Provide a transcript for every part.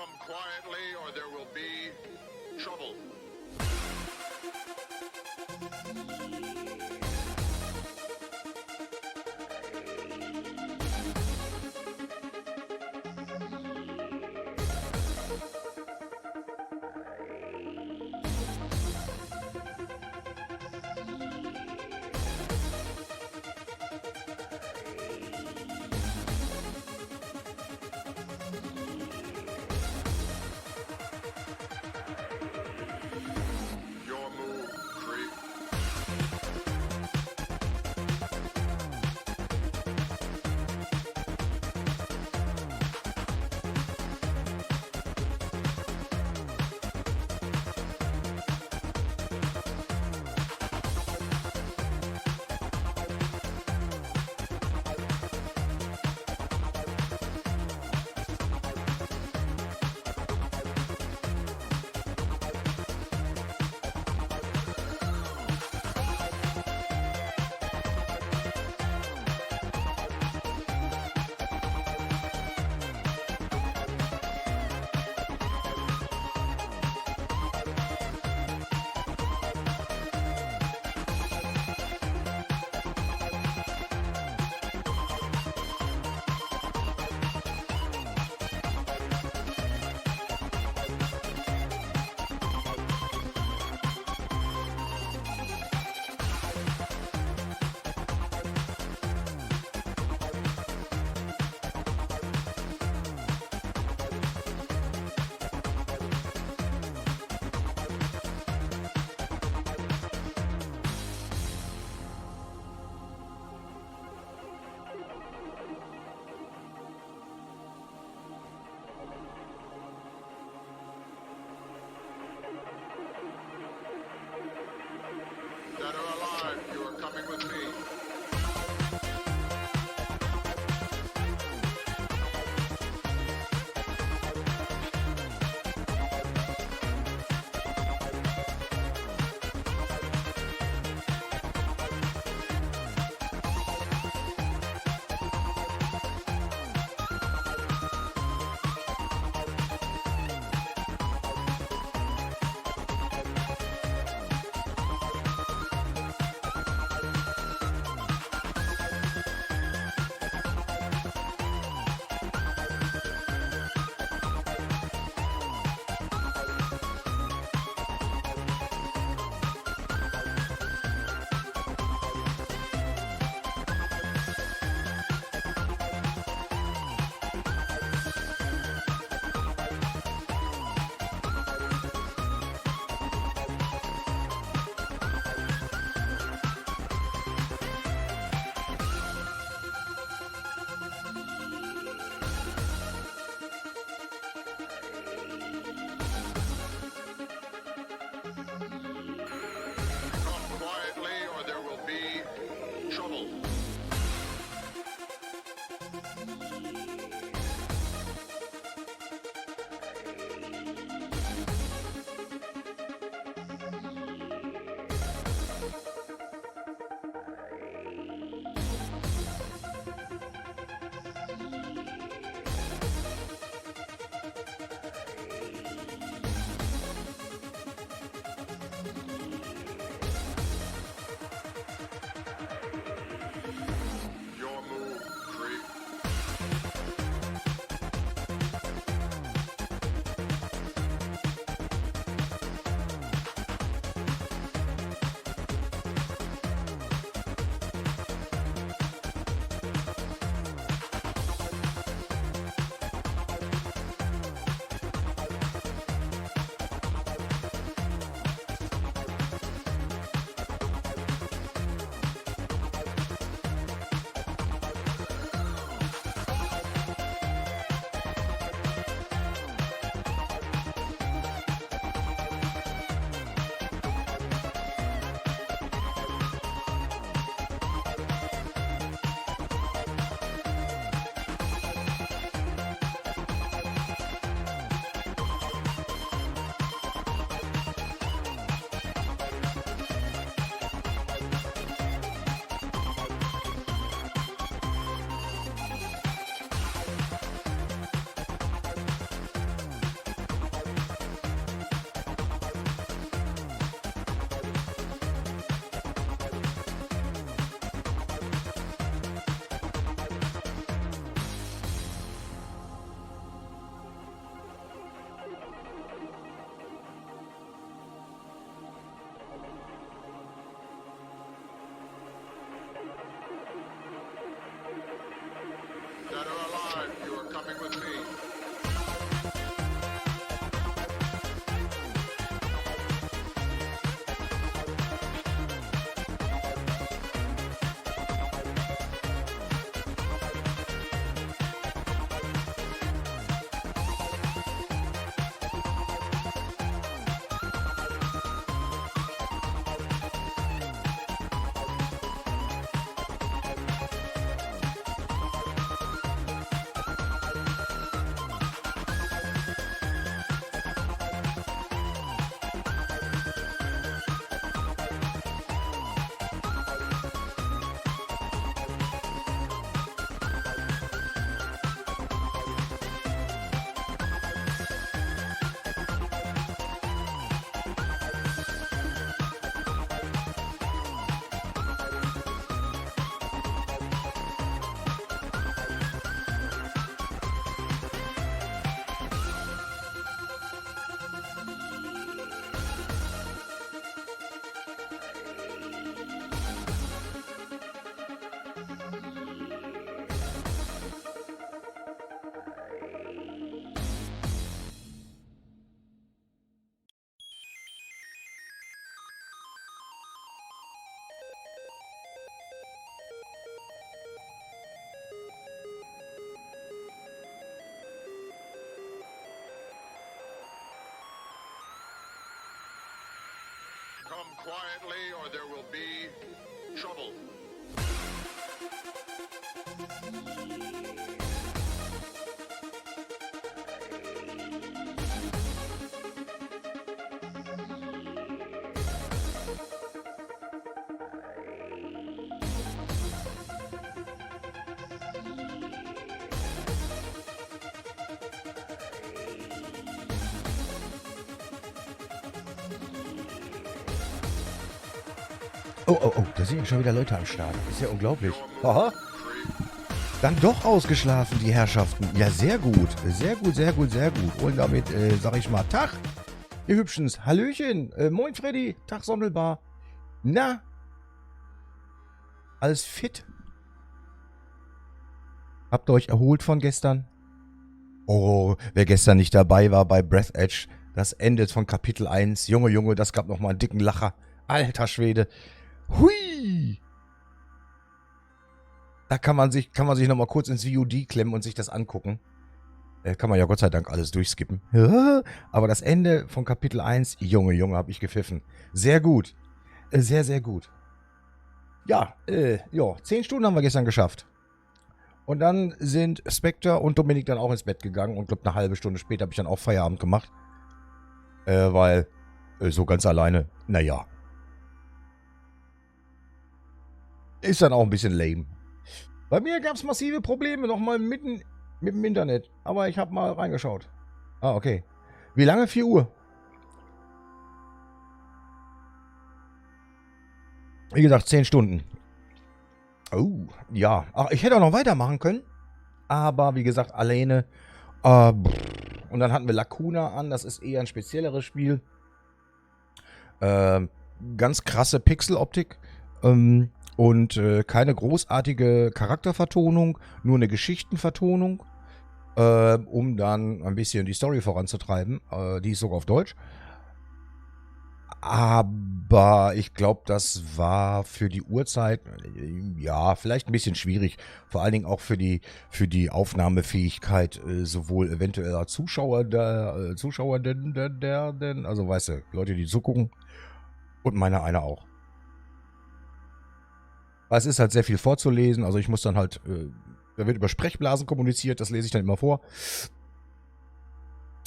Come quietly or there will be trouble. Your move, creep. coming with me. Come quietly or there will be trouble. Oh, da sind ja schon wieder Leute am Start. Ist ja unglaublich. Aha. Dann doch ausgeschlafen, die Herrschaften. Ja, sehr gut. Sehr gut, sehr gut, sehr gut. Und damit sag ich mal Tag, ihr Hübschens. Hallöchen. Moin, Freddy. Tag, Sondelbar. Na? Alles fit? Habt ihr euch erholt von gestern? Oh, wer gestern nicht dabei war bei Breath Edge, das Ende von Kapitel 1. Junge, das gab nochmal einen dicken Lacher. Alter Schwede. Hui! Da kann man sich nochmal kurz ins VOD klemmen und sich das angucken. Kann man ja Gott sei Dank alles durchskippen. Ja, aber das Ende von Kapitel 1, Junge, hab ich gepfiffen. Sehr gut. Sehr, sehr gut. Ja, 10 Stunden haben wir gestern geschafft. Und dann sind Spectre und Dominik dann auch ins Bett gegangen. Und glaube, eine halbe Stunde später habe ich dann auch Feierabend gemacht. Weil so ganz alleine, naja. Ist dann auch ein bisschen lame. Bei mir gab es massive Probleme, nochmal mitten mit dem Internet. Aber ich habe mal reingeschaut. Ah, okay. Wie lange? 4 Uhr. Wie gesagt, 10 Stunden. Oh, ja. Ach, ich hätte auch noch weitermachen können. Aber wie gesagt, alleine. Und dann hatten wir Lacuna an. Das ist eher ein spezielleres Spiel. Ganz krasse Pixeloptik. Und keine großartige Charaktervertonung, nur eine Geschichtenvertonung, um dann ein bisschen die Story voranzutreiben. Die ist sogar auf Deutsch. Aber ich glaube, das war für die Uhrzeit, ja, vielleicht ein bisschen schwierig. Vor allen Dingen auch für die Aufnahmefähigkeit sowohl eventueller Zuschauer, also weißt du, Leute, die zugucken, und meiner einer auch. Es ist halt sehr viel vorzulesen, also ich muss dann halt, da wird über Sprechblasen kommuniziert, das lese ich dann immer vor.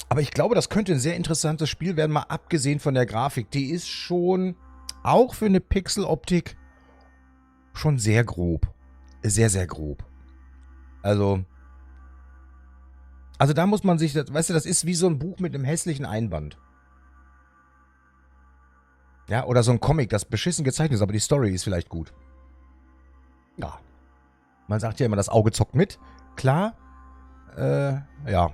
Aber ich glaube, das könnte ein sehr interessantes Spiel werden, mal abgesehen von der Grafik. Die ist schon, auch für eine Pixeloptik, schon sehr grob. Sehr, sehr grob. Also da muss man sich, weißt du, das ist wie so ein Buch mit einem hässlichen Einband. Ja, oder so ein Comic, das beschissen gezeichnet ist, aber die Story ist vielleicht gut. Ja. Man sagt ja immer, das Auge zockt mit. Klar. Ja.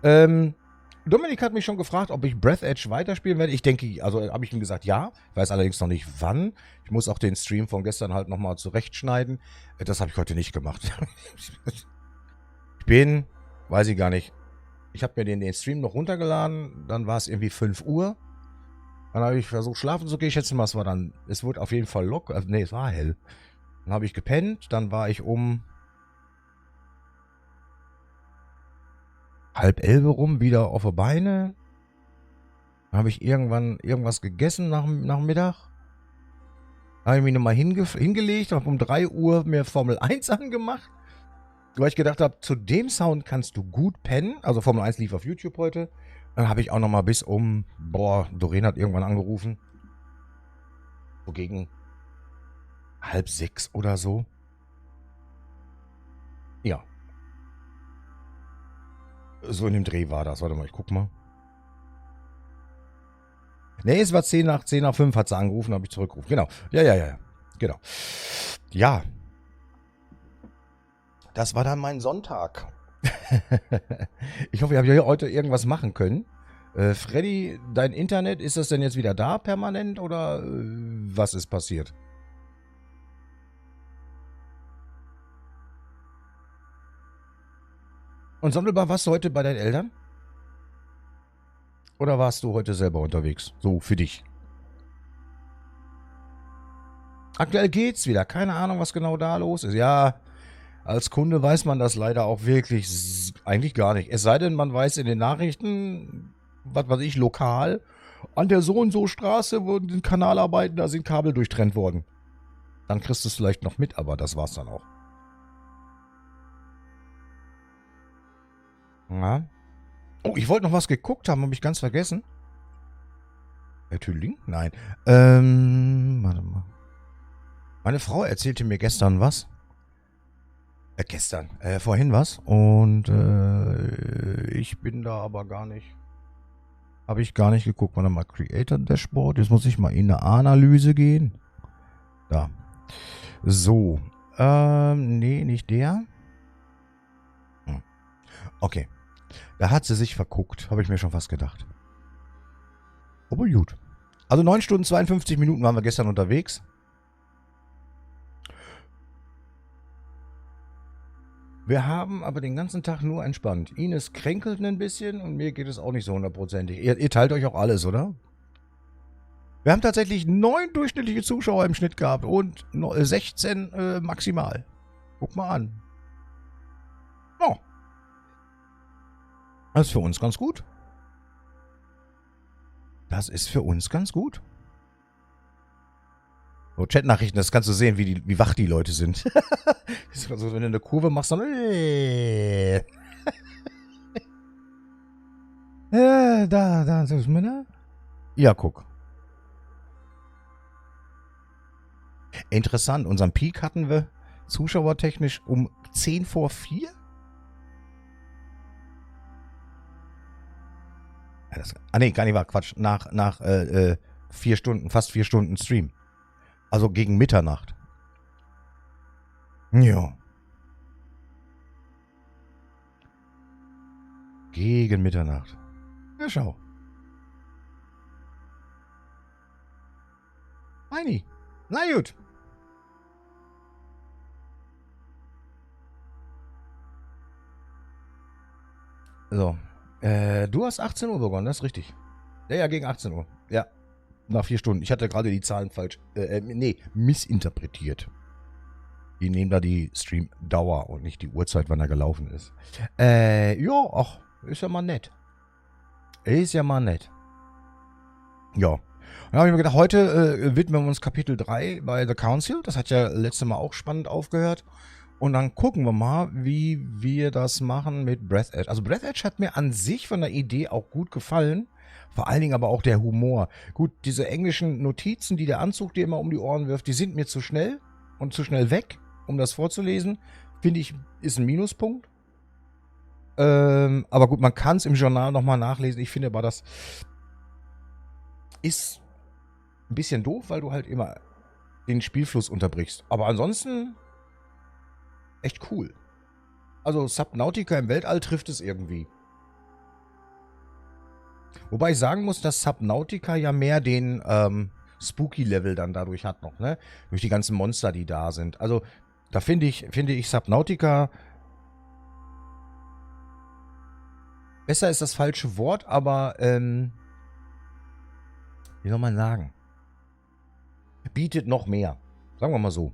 Dominik hat mich schon gefragt, ob ich Breath Edge weiterspielen werde. Ich denke, also habe ich ihm gesagt, ja. Ich weiß allerdings noch nicht, wann. Ich muss auch den Stream von gestern halt nochmal zurechtschneiden. Das habe ich heute nicht gemacht. Ich bin, weiß ich gar nicht, ich habe mir den Stream noch runtergeladen, dann war es irgendwie 5 Uhr. Dann habe ich versucht schlafen zu gehen, ich schätze mal, es wurde auf jeden Fall locker, nee, es war hell. Dann habe ich gepennt, dann war ich um 10:30 rum wieder auf die Beine. Dann habe ich irgendwas gegessen nach dem Mittag. Dann habe ich mich nochmal hingelegt, habe um 3 Uhr mir Formel 1 angemacht. Weil ich gedacht habe, zu dem Sound kannst du gut pennen. Also Formel 1 lief auf YouTube heute. Dann habe ich auch nochmal bis Doreen hat irgendwann angerufen. So gegen 5:30 oder so. Ja. So in dem Dreh war das. Warte mal, ich guck mal. Nee, es war 10 nach 5 hat sie angerufen, habe ich zurückgerufen. Genau. Ja. Genau. Ja. Das war dann mein Sonntag. Ich hoffe, ihr habt ja heute irgendwas machen können. Freddy, dein Internet, ist das denn jetzt wieder da permanent oder was ist passiert? Und sonderbar, warst du heute bei deinen Eltern? Oder warst du heute selber unterwegs? So, für dich. Aktuell geht's wieder. Keine Ahnung, was genau da los ist. Ja, als Kunde weiß man das leider auch wirklich eigentlich gar nicht. Es sei denn, man weiß in den Nachrichten, was weiß ich, lokal, an der so und so Straße wurden den Kanalarbeiten, da sind Kabel durchtrennt worden. Dann kriegst du es vielleicht noch mit, aber das war's dann auch. Ja. Oh, ich wollte noch was geguckt haben, habe ich ganz vergessen. Tüdling? Nein. Warte mal. Meine Frau erzählte mir gestern was. Vorhin was. Und ich bin da aber gar nicht. Habe ich gar nicht geguckt. Warte mal, Creator Dashboard. Jetzt muss ich mal in eine Analyse gehen. Da. So. Nee, nicht der. Okay. Da hat sie sich verguckt. Habe ich mir schon fast gedacht. Aber gut. Also 9 Stunden 52 Minuten waren wir gestern unterwegs. Wir haben aber den ganzen Tag nur entspannt. Ines kränkelt ein bisschen und mir geht es auch nicht so hundertprozentig. Ihr teilt euch auch alles, oder? Wir haben tatsächlich 9 durchschnittliche Zuschauer im Schnitt gehabt und 16 maximal. Guck mal an. Oh. Das ist für uns ganz gut. Das ist für uns ganz gut. So, Chatnachrichten, das kannst du sehen, wie wach die Leute sind. Also, wenn du eine Kurve machst, dann... da, ist mir da. Ja, guck. Interessant, unseren Peak hatten wir zuschauertechnisch um 10 vor 4. Ja, nee, gar nicht wahr, Quatsch. Nach 4 Stunden, fast 4 Stunden Stream. Also gegen Mitternacht. Ja. Gegen Mitternacht. Ja, schau. Meini. Na gut. So. Du hast 18 Uhr begonnen, das ist richtig. Ja, gegen 18 Uhr. Ja. Nach 4 Stunden. Ich hatte gerade die Zahlen falsch. Missinterpretiert. Die nehmen da die Stream-Dauer und nicht die Uhrzeit, wann er gelaufen ist. Ja, ach, ist ja mal nett. Ist ja mal nett. Ja. Dann habe ich mir gedacht, heute widmen wir uns Kapitel 3 bei The Council. Das hat ja letztes Mal auch spannend aufgehört. Und dann gucken wir mal, wie wir das machen mit Breath Edge. Also Breath Edge hat mir an sich von der Idee auch gut gefallen. Vor allen Dingen aber auch der Humor. Gut, diese englischen Notizen, die der Anzug dir immer um die Ohren wirft, die sind mir zu schnell und zu schnell weg, um das vorzulesen. Finde ich, ist ein Minuspunkt. Aber gut, man kann es im Journal nochmal nachlesen. Ich finde aber, das ist ein bisschen doof, weil du halt immer den Spielfluss unterbrichst. Aber ansonsten echt cool. Also Subnautica im Weltall trifft es irgendwie. Wobei ich sagen muss, dass Subnautica ja mehr den Spooky-Level dann dadurch hat noch, ne? Durch die ganzen Monster, die da sind. Also da finde ich Subnautica Besser ist das falsche Wort, aber, wie soll man sagen? Bietet noch mehr. Sagen wir mal so.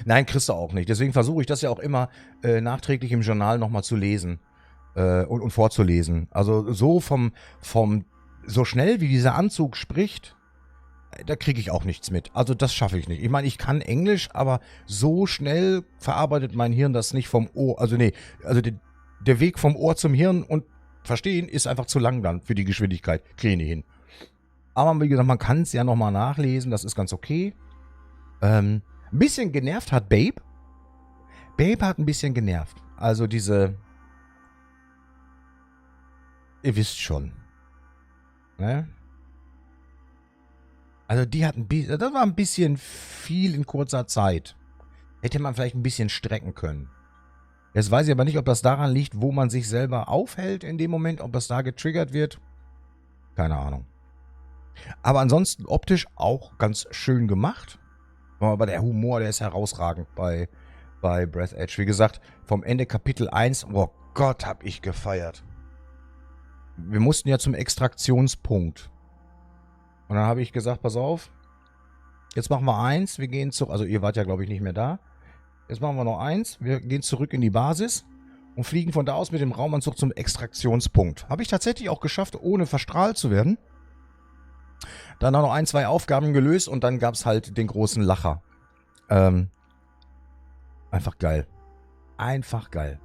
Nein, kriegst du auch nicht. Deswegen versuche ich das ja auch immer nachträglich im Journal nochmal zu lesen und vorzulesen. Also so so schnell wie dieser Anzug spricht, da kriege ich auch nichts mit. Also das schaffe ich nicht. Ich meine, ich kann Englisch, aber so schnell verarbeitet mein Hirn das nicht vom Ohr. Also nee, also der Weg vom Ohr zum Hirn und verstehen ist einfach zu lang dann für die Geschwindigkeit. Kriege ich nicht hin. Aber wie gesagt, man kann es ja nochmal nachlesen, das ist ganz okay. Ein bisschen genervt hat Babe. Babe hat ein bisschen genervt. Also diese... Ihr wisst schon. Ne? Also die hat das war ein bisschen viel in kurzer Zeit. Hätte man vielleicht ein bisschen strecken können. Jetzt weiß ich aber nicht, ob das daran liegt, wo man sich selber aufhält in dem Moment, ob das da getriggert wird. Keine Ahnung. Aber ansonsten optisch auch ganz schön gemacht. Aber der Humor, der ist herausragend bei Breath Edge. Wie gesagt, vom Ende Kapitel 1, oh Gott, hab ich gefeiert. Wir mussten ja zum Extraktionspunkt. Und dann habe ich gesagt, pass auf, jetzt machen wir eins, wir gehen zurück, also ihr wart ja glaube ich nicht mehr da. Jetzt machen wir noch eins, wir gehen zurück in die Basis und fliegen von da aus mit dem Raumanzug zum Extraktionspunkt. Habe ich tatsächlich auch geschafft, ohne verstrahlt zu werden. Dann auch noch ein, zwei Aufgaben gelöst und dann gab es halt den großen Lacher. Einfach geil. Einfach geil.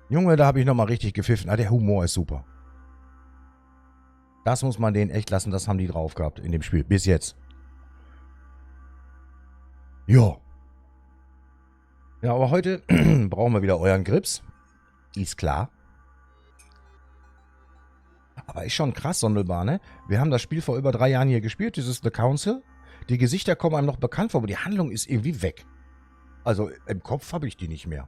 Junge, da habe ich nochmal richtig gepfiffen. Der Humor ist super. Das muss man denen echt lassen, das haben die drauf gehabt in dem Spiel. Bis jetzt. Ja. Ja, aber heute brauchen wir wieder euren Grips. Ist klar. Aber ist schon krass, Sondelbar, ne? Wir haben das Spiel vor über 3 Jahren hier gespielt, dieses The Council. Die Gesichter kommen einem noch bekannt vor, aber die Handlung ist irgendwie weg. Also im Kopf habe ich die nicht mehr.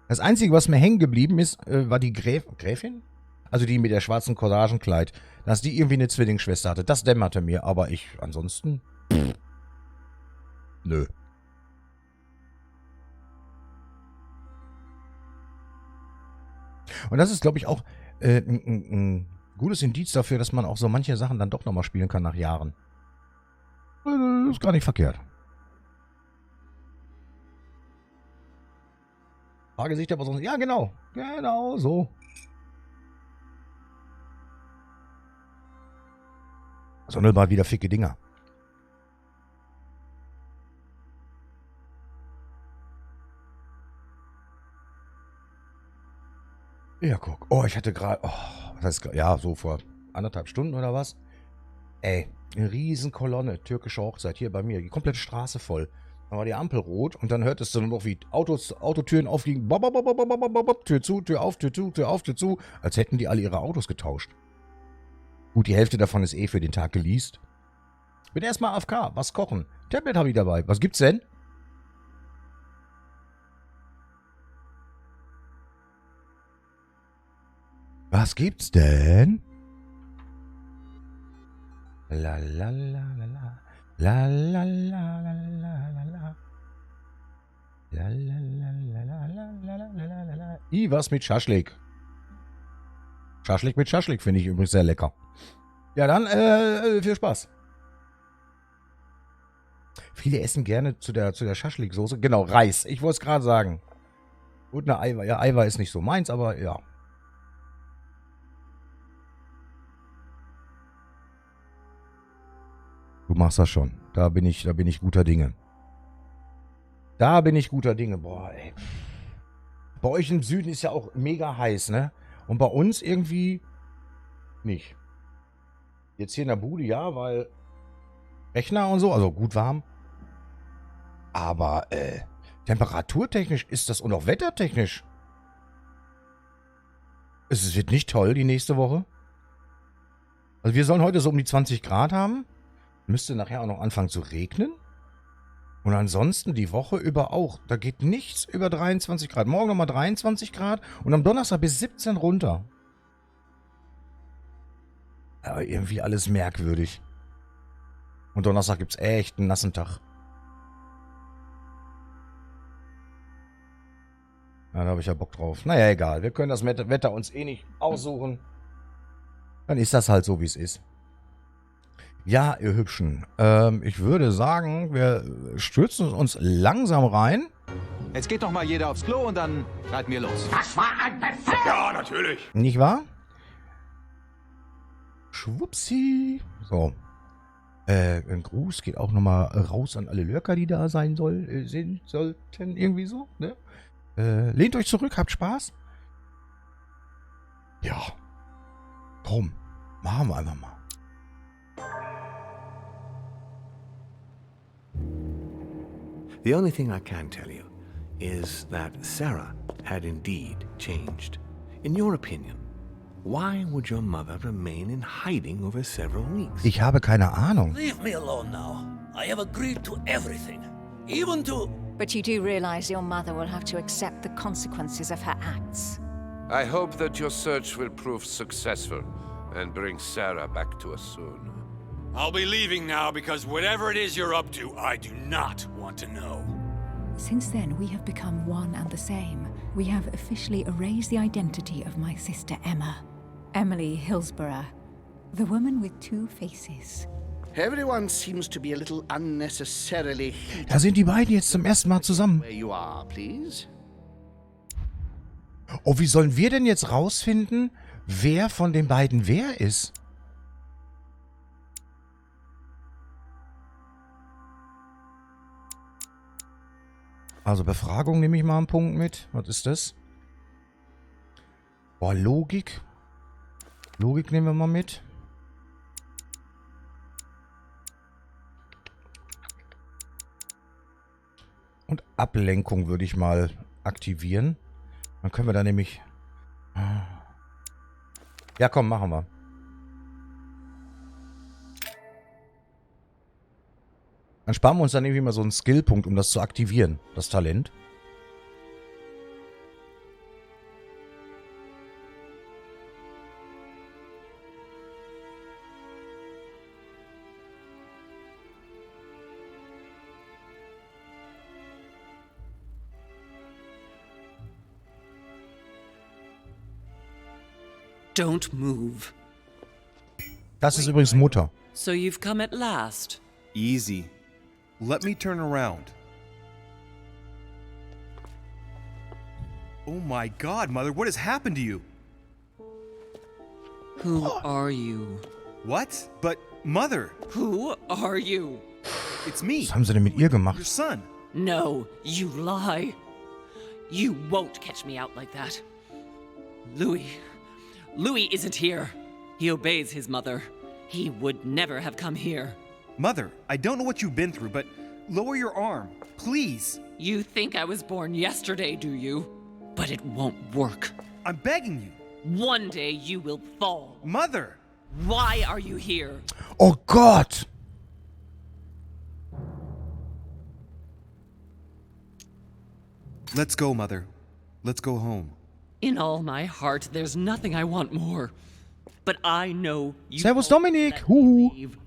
Das Einzige, was mir hängen geblieben ist, war die Gräfin? Also die mit der schwarzen Corsagenkleid. Dass die irgendwie eine Zwillingsschwester hatte. Das dämmerte mir, aber ansonsten... Nö. Und das ist, glaube ich, auch ein gutes Indiz dafür, dass man auch so manche Sachen dann doch nochmal spielen kann nach Jahren. Ist gar nicht verkehrt. Fahrgesichter, aber sonst... Ja, genau. Genau, so. Sonderbar wieder ficke Dinger. Ja, guck. Oh, ich hatte gerade... Oh, was heißt, ja, so vor 1,5 Stunden oder was? Ey, eine riesen Kolonne, türkische Hochzeit, hier bei mir. Die komplette Straße voll. Dann war die Ampel rot und dann hörtest du nur noch, wie Autotüren aufliegen. Tür zu, Tür auf, Tür zu, Tür auf, Tür zu. Als hätten die alle ihre Autos getauscht. Gut, die Hälfte davon ist für den Tag geleast. Bin erstmal AFK. Was kochen? Tablet habe ich dabei. Was gibt's denn? Was gibt's denn? La la la la la. La la la la la la la. La la la la la la la la la. Was mit Schaschlik. Schaschlik mit Schaschlik finde ich übrigens sehr lecker. Ja, dann viel Spaß. Viele essen gerne zu der Schaschlik-Soße. Genau, Reis. Ich wollte es gerade sagen. Und eine Eiweiß. Ja, Eiweiß ist nicht so meins, aber ja. Du machst das schon. Da bin ich guter Dinge. Da bin ich guter Dinge. Boah, ey. Bei euch im Süden ist ja auch mega heiß, ne? Und bei uns irgendwie nicht. Jetzt hier in der Bude, ja, weil Rechner und so, also gut warm. Aber temperaturtechnisch ist das und auch wettertechnisch. Es wird nicht toll die nächste Woche. Also wir sollen heute so um die 20 Grad haben. Müsste nachher auch noch anfangen zu regnen. Und ansonsten die Woche über auch. Da geht nichts über 23 Grad. Morgen nochmal 23 Grad und am Donnerstag bis 17 runter. Aber irgendwie alles merkwürdig. Und Donnerstag gibt's echt einen nassen Tag. Ja, da habe ich ja Bock drauf. Naja, egal. Wir können das Wetter uns eh nicht aussuchen. Dann ist das halt so, wie es ist. Ja, ihr Hübschen. Ich würde sagen, wir stürzen uns langsam rein. Jetzt geht doch mal jeder aufs Klo und dann reiten wir los. Das war ein Befehl! Ja, natürlich. Nicht wahr? Schwupsi. So. Ein Gruß geht auch nochmal raus an alle Lurker, die da sein sollten. Irgendwie so, ne? Lehnt euch zurück, habt Spaß. Ja. Komm, machen wir einfach mal. The only thing I can tell you is that Sarah had indeed changed. In your opinion, why would your mother remain in hiding over several weeks? Ich habe keine Ahnung. Leave me alone now. I have agreed to everything. Even to... But you do realize your mother will have to accept the consequences of her acts. I hope that your search will prove successful and bring Sarah back to us soon. I'll be leaving now because whatever it is you're up to, I do not want to know. Since then, we have become one and the same. We have officially erased the identity of my sister Emma. Emily Hillsborough, the woman with two faces. Everyone seems to be a little unnecessarily... Da sind die beiden jetzt zum ersten Mal zusammen. Where you are, please. Oh, wie sollen wir denn jetzt rausfinden, wer von den beiden wer ist? Also Befragung nehme ich mal einen Punkt mit. Was ist das? Boah, Logik. Logik nehmen wir mal mit. Und Ablenkung würde ich mal aktivieren. Dann können wir da nämlich... Ja, komm, machen wir. Dann sparen wir uns dann irgendwie mal so einen Skillpunkt, um das zu aktivieren, das Talent. Don't move. Das ist übrigens Mutter. So you've come at last. Easy. Let me turn around. Oh my God, Mother, what has happened to you? Who are you? What? But, Mother, Who are you? it's me, Was haben sie denn mit ihr your gemacht? son. No, you lie. You won't catch me out like that. Louis isn't here. He obeys his mother. He would never have come here. Mother, I don't know what you've been through, but lower your arm, please. You think I was born yesterday, do you? But it won't work. I'm begging you. One day you will fall. Mother! Why are you here? Oh Gott! Let's go, Mother. Let's go home. In all my heart, there's nothing I want more. But I know you Servus won't Dominik. let me Huhu. leave.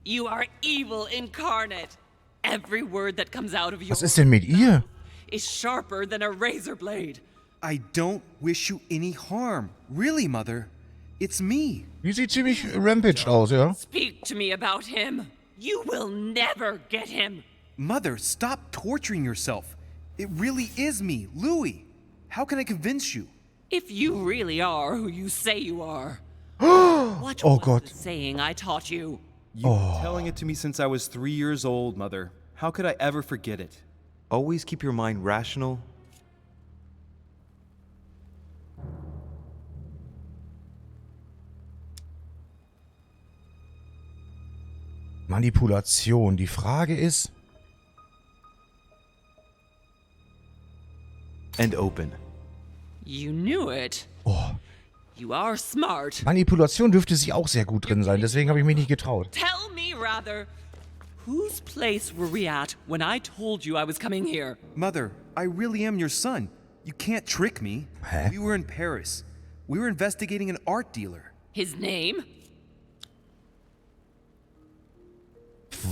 You are evil incarnate. Every word that comes out of your Was ist denn mit ihr? is sharper than a razor blade. I don't wish you any harm. Really, Mother. It's me. Die sieht ziemlich rampaged aus, ja? Speak to me about him. You will never get him. Mother, stop torturing yourself. It really is me, Louis. How can I convince you? If you really are who you say you are. What Oh was Gott. the saying I taught you? You've been telling it to me since I was 3 years old, Mother. How could I ever forget it? Always keep your mind rational. Manipulation. Die Frage ist... And open. You knew it. Oh, You are smart. Manipulation dürfte sie auch sehr gut drin sein. Deswegen habe ich mich nicht getraut. Tell me rather, whose place were we at when I told you I was coming here? Mother, I really am your son. You can't trick me. Hä? We were in Paris. We were investigating an art dealer. His name?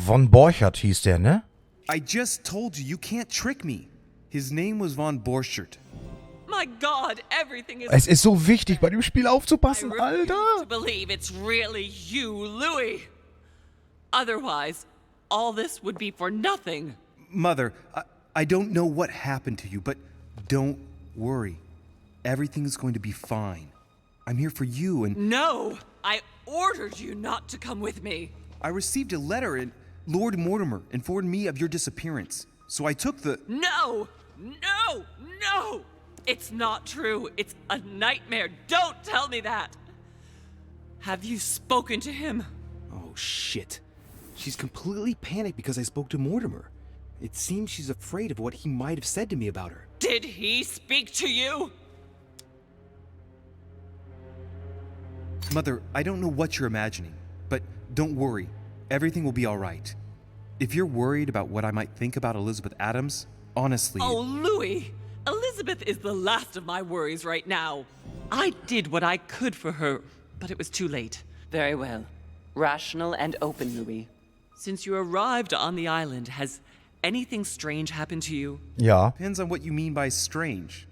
Von Borchert hieß der, ne? I just told you, you can't trick me. His name was von Borchert. My God, everything is. Es ist so wichtig, bei dem Spiel aufzupassen, I refuse Alter. to believe it's really you, Louis. Otherwise, all this would be for nothing. Mother, I don't know what happened to you, but don't worry. Everything's going to be fine. I'm here for you and... No! I ordered you not to come with me. I received a letter and Lord Mortimer informed me of your disappearance. So I took the... No! No! No! It's not true. It's a nightmare. Don't tell me that. Have you spoken to him? Oh, shit. She's completely panicked because I spoke to Mortimer. It seems she's afraid of what he might have said to me about her. Did he speak to you? Mother, I don't know what you're imagining, but don't worry. Everything will be all right. If you're worried about what I might think about Elizabeth Adams, honestly... Oh, Louis! Elizabeth is the last of my worries right now. I did what I could for her, but it was too late. Very well. Rational and open, Louis. Since you arrived on the island, has anything strange happened to you? Ja. Depends on what you mean by strange.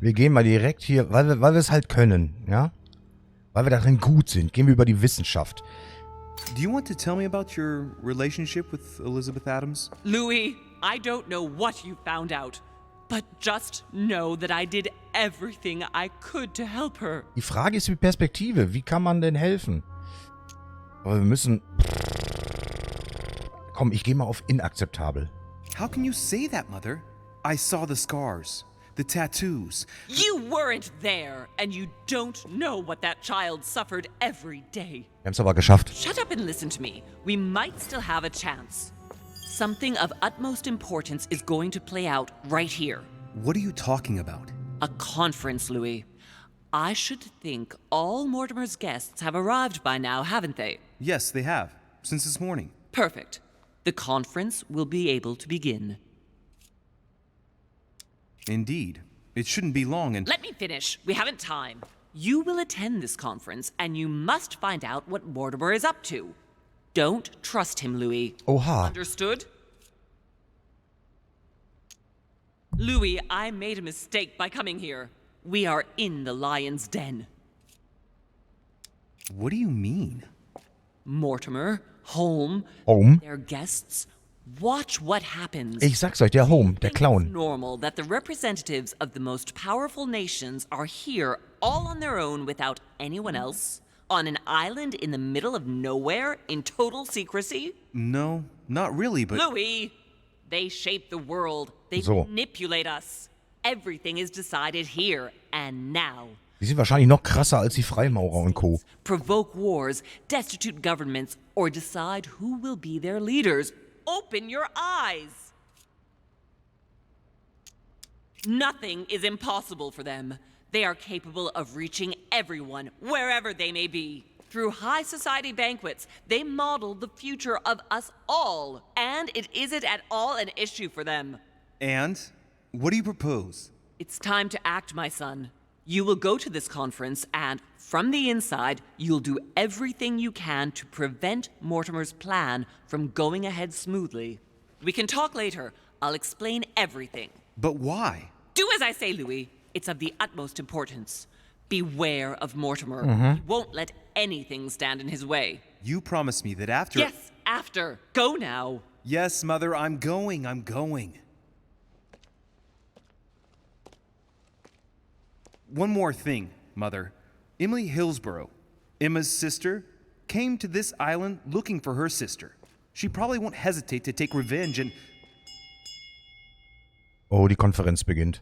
Wir gehen mal direkt hier, weil wir es halt können, ja? Weil wir darin gut sind, gehen wir über die Wissenschaft. Do you want to tell me about your relationship with Elizabeth Adams? Louis, I don't know what you found out, but just know that I did everything I could to help her. Die Frage ist die Perspektive. Wie kann man denn helfen? Aber wir müssen... Komm, ich gehe mal auf inakzeptabel. How can you say that, Mother? I saw the scars, the tattoos. You weren't there, and you don't know what that child suffered every day. Wir haben es aber geschafft. Shut up and listen to me. We might still have a chance. Something of utmost importance is going to play out right here. What are you talking about? A conference, Louis. I should think all Mortimer's guests have arrived by now, haven't they? Yes, they have. Since this morning. Perfect. The conference will be able to begin. Indeed. It shouldn't be long and... Let me finish. We haven't time. You will attend this conference, and you must find out what Mortimer is up to. Don't trust him, Louis. Oha. Understood? Louis, I made a mistake by coming here. We are in the lion's den. What do you mean? Mortimer, Holm, their guests. Watch what happens. Ich sag's euch, der Holm, der Clown. It's normal that the representatives of the most powerful nations are here all on their own without anyone else? On an island in the middle of nowhere in total secrecy? No, not really, but... Louis! They shape the world. They manipulate us. Everything is decided here and now. Die sind wahrscheinlich noch krasser als die Freimaurer und Co. Provoke wars, destitute governments, or decide who will be their leaders. Open your eyes! Nothing is impossible for them. They are capable of reaching everyone, wherever they may be. Through high society banquets, they model the future of us all. And it isn't at all an issue for them. And? What do you propose? It's time to act, my son. You will go to this conference, and from the inside, you'll do everything you can to prevent Mortimer's plan from going ahead smoothly. We can talk later. I'll explain everything. But why? Do as I say, Louis. It's of the utmost importance. Beware of Mortimer. He won't let anything stand in his way. You promised me that after... Yes, after. Go now. Yes, Mother, I'm going. One more thing, Mother. Emily Hillsborough, Emma's sister, came to this island looking for her sister. She probably won't hesitate to take revenge and... Oh, die Konferenz beginnt.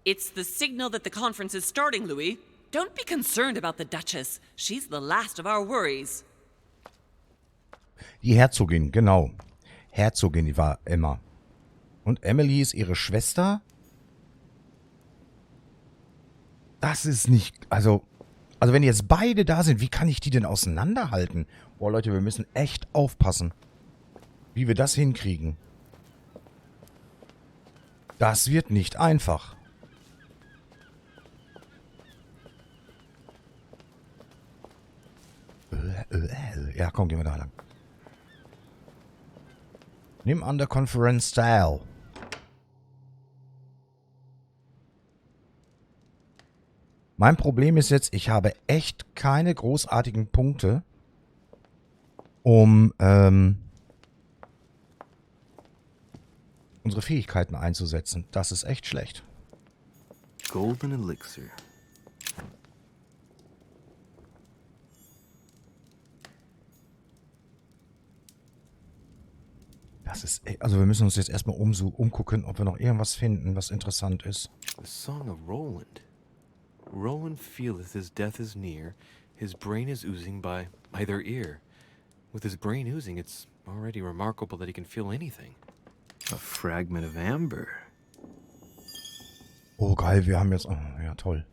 It's the signal that the conference is starting, Louis. Don't be concerned about the Duchess. She's the last of our worries. Die Herzogin, genau. Herzogin, die war Emma. Und Emily ist ihre Schwester. Das ist nicht... Also wenn jetzt beide da sind, wie kann ich die denn auseinanderhalten? Boah, Leute, wir müssen echt aufpassen, wie wir das hinkriegen. Das wird nicht einfach. Ja, komm, gehen wir da lang. Nimm an der Conference Style. Mein Problem ist jetzt, ich habe echt keine großartigen Punkte, um unsere Fähigkeiten einzusetzen. Das ist echt schlecht. Golden Elixir. Das ist, also wir müssen uns jetzt erstmal umgucken, ob wir noch irgendwas finden, was interessant ist. The Song of Roland. Roland feeleth his death is near, his brain is oozing by their ear. With his brain oozing, it's already remarkable that he can feel anything. A fragment of amber. Oh, geil, wir haben jetzt, oh, ja, toll.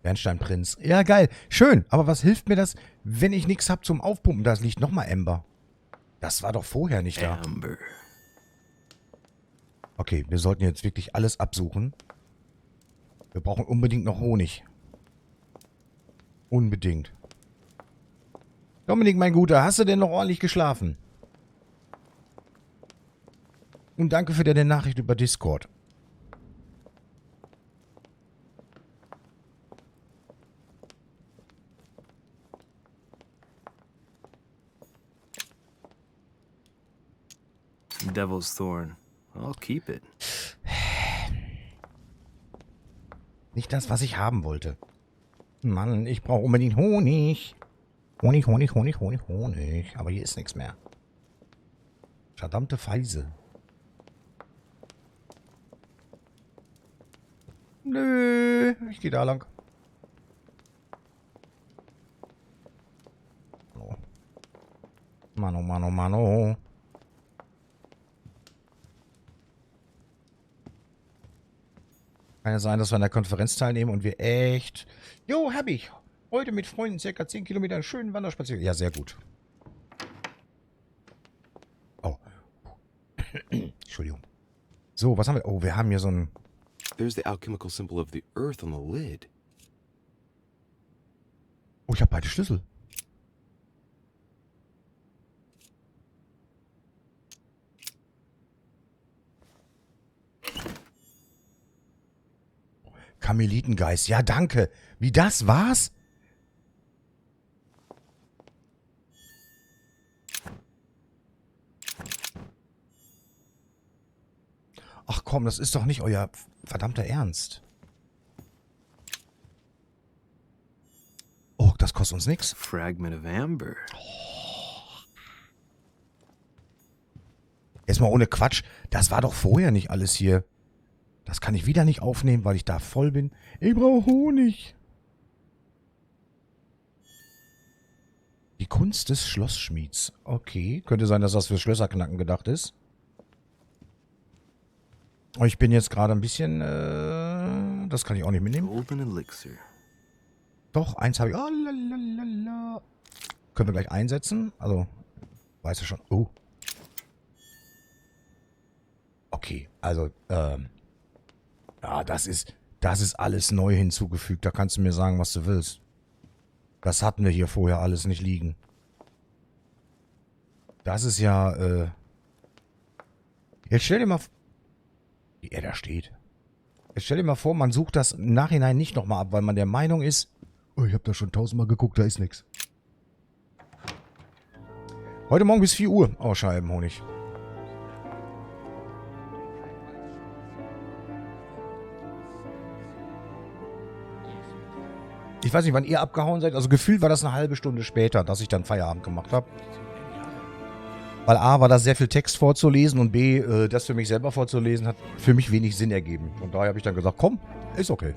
Bernsteinprinz. Ja, geil, schön, aber was hilft mir das, wenn ich nichts habe zum Aufpumpen? Da liegt nochmal Amber. Das war doch vorher nicht da. Amber. Okay, wir sollten jetzt wirklich alles absuchen. Wir brauchen unbedingt noch Honig. Unbedingt. Dominik, mein Guter, hast du denn noch ordentlich geschlafen? Und danke für deine Nachricht über Discord. Devil's Thorn. I'll keep it. Nicht das, was ich haben wollte. Mann, ich brauche unbedingt Honig. Honig, Honig, Honig, Honig, Honig. Aber hier ist nichts mehr. Verdammte Feise. Nö, ich gehe da lang. Oh. Mano, Mano, Mano. Kann ja sein, dass wir an der Konferenz teilnehmen und wir echt... Jo, hab ich. Heute mit Freunden circa 10 Kilometer einen schönen Wanderspaziergang. Ja, sehr gut. Oh. Entschuldigung. So, was haben wir? Oh, wir haben hier so ein... There's the alchemical symbol of the earth on the lid. Oh, ich habe beide Schlüssel. Karmelitengeist. Ja, danke. Wie, das war's? Ach komm, das ist doch nicht euer verdammter Ernst. Oh, das kostet uns nichts. Fragment of amber. Erstmal ohne Quatsch. Das war doch vorher nicht alles hier. Das kann ich wieder nicht aufnehmen, weil ich da voll bin. Ich brauche Honig. Die Kunst des Schlossschmieds. Okay, könnte sein, dass das für Schlösserknacken gedacht ist. Ich bin jetzt gerade ein bisschen... das kann ich auch nicht mitnehmen. Golden Elixir. Doch, eins habe ich... Oh, lalalala. Können wir gleich einsetzen. Also, weißt du schon. Oh. Okay, also, ja, das ist alles neu hinzugefügt. Da kannst du mir sagen, was du willst. Das hatten wir hier vorher alles nicht liegen. Das ist ja, jetzt stell dir mal... Wie er da steht. Jetzt stell dir mal vor, man sucht das im Nachhinein nicht nochmal ab, weil man der Meinung ist, oh, ich habe da schon 1000-mal geguckt, da ist nichts. Heute Morgen bis 4 Uhr. Oh, Scheibenhonig. Ich weiß nicht, wann ihr abgehauen seid. Also gefühlt war das eine halbe Stunde später, dass ich dann Feierabend gemacht habe. Weil A, war das sehr viel Text vorzulesen und B, das für mich selber vorzulesen, hat für mich wenig Sinn ergeben. Und daher habe ich dann gesagt, komm, ist okay.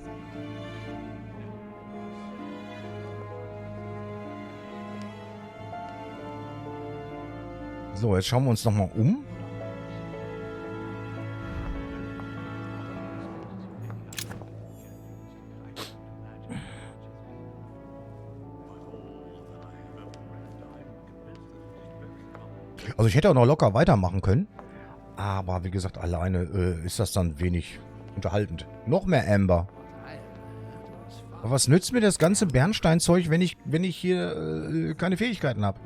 So, jetzt schauen wir uns nochmal um. Also ich hätte auch noch locker weitermachen können. Aber wie gesagt, alleine ist das dann wenig unterhaltend. Noch mehr Amber. Aber was nützt mir das ganze Bernsteinzeug, wenn ich hier keine Fähigkeiten habe?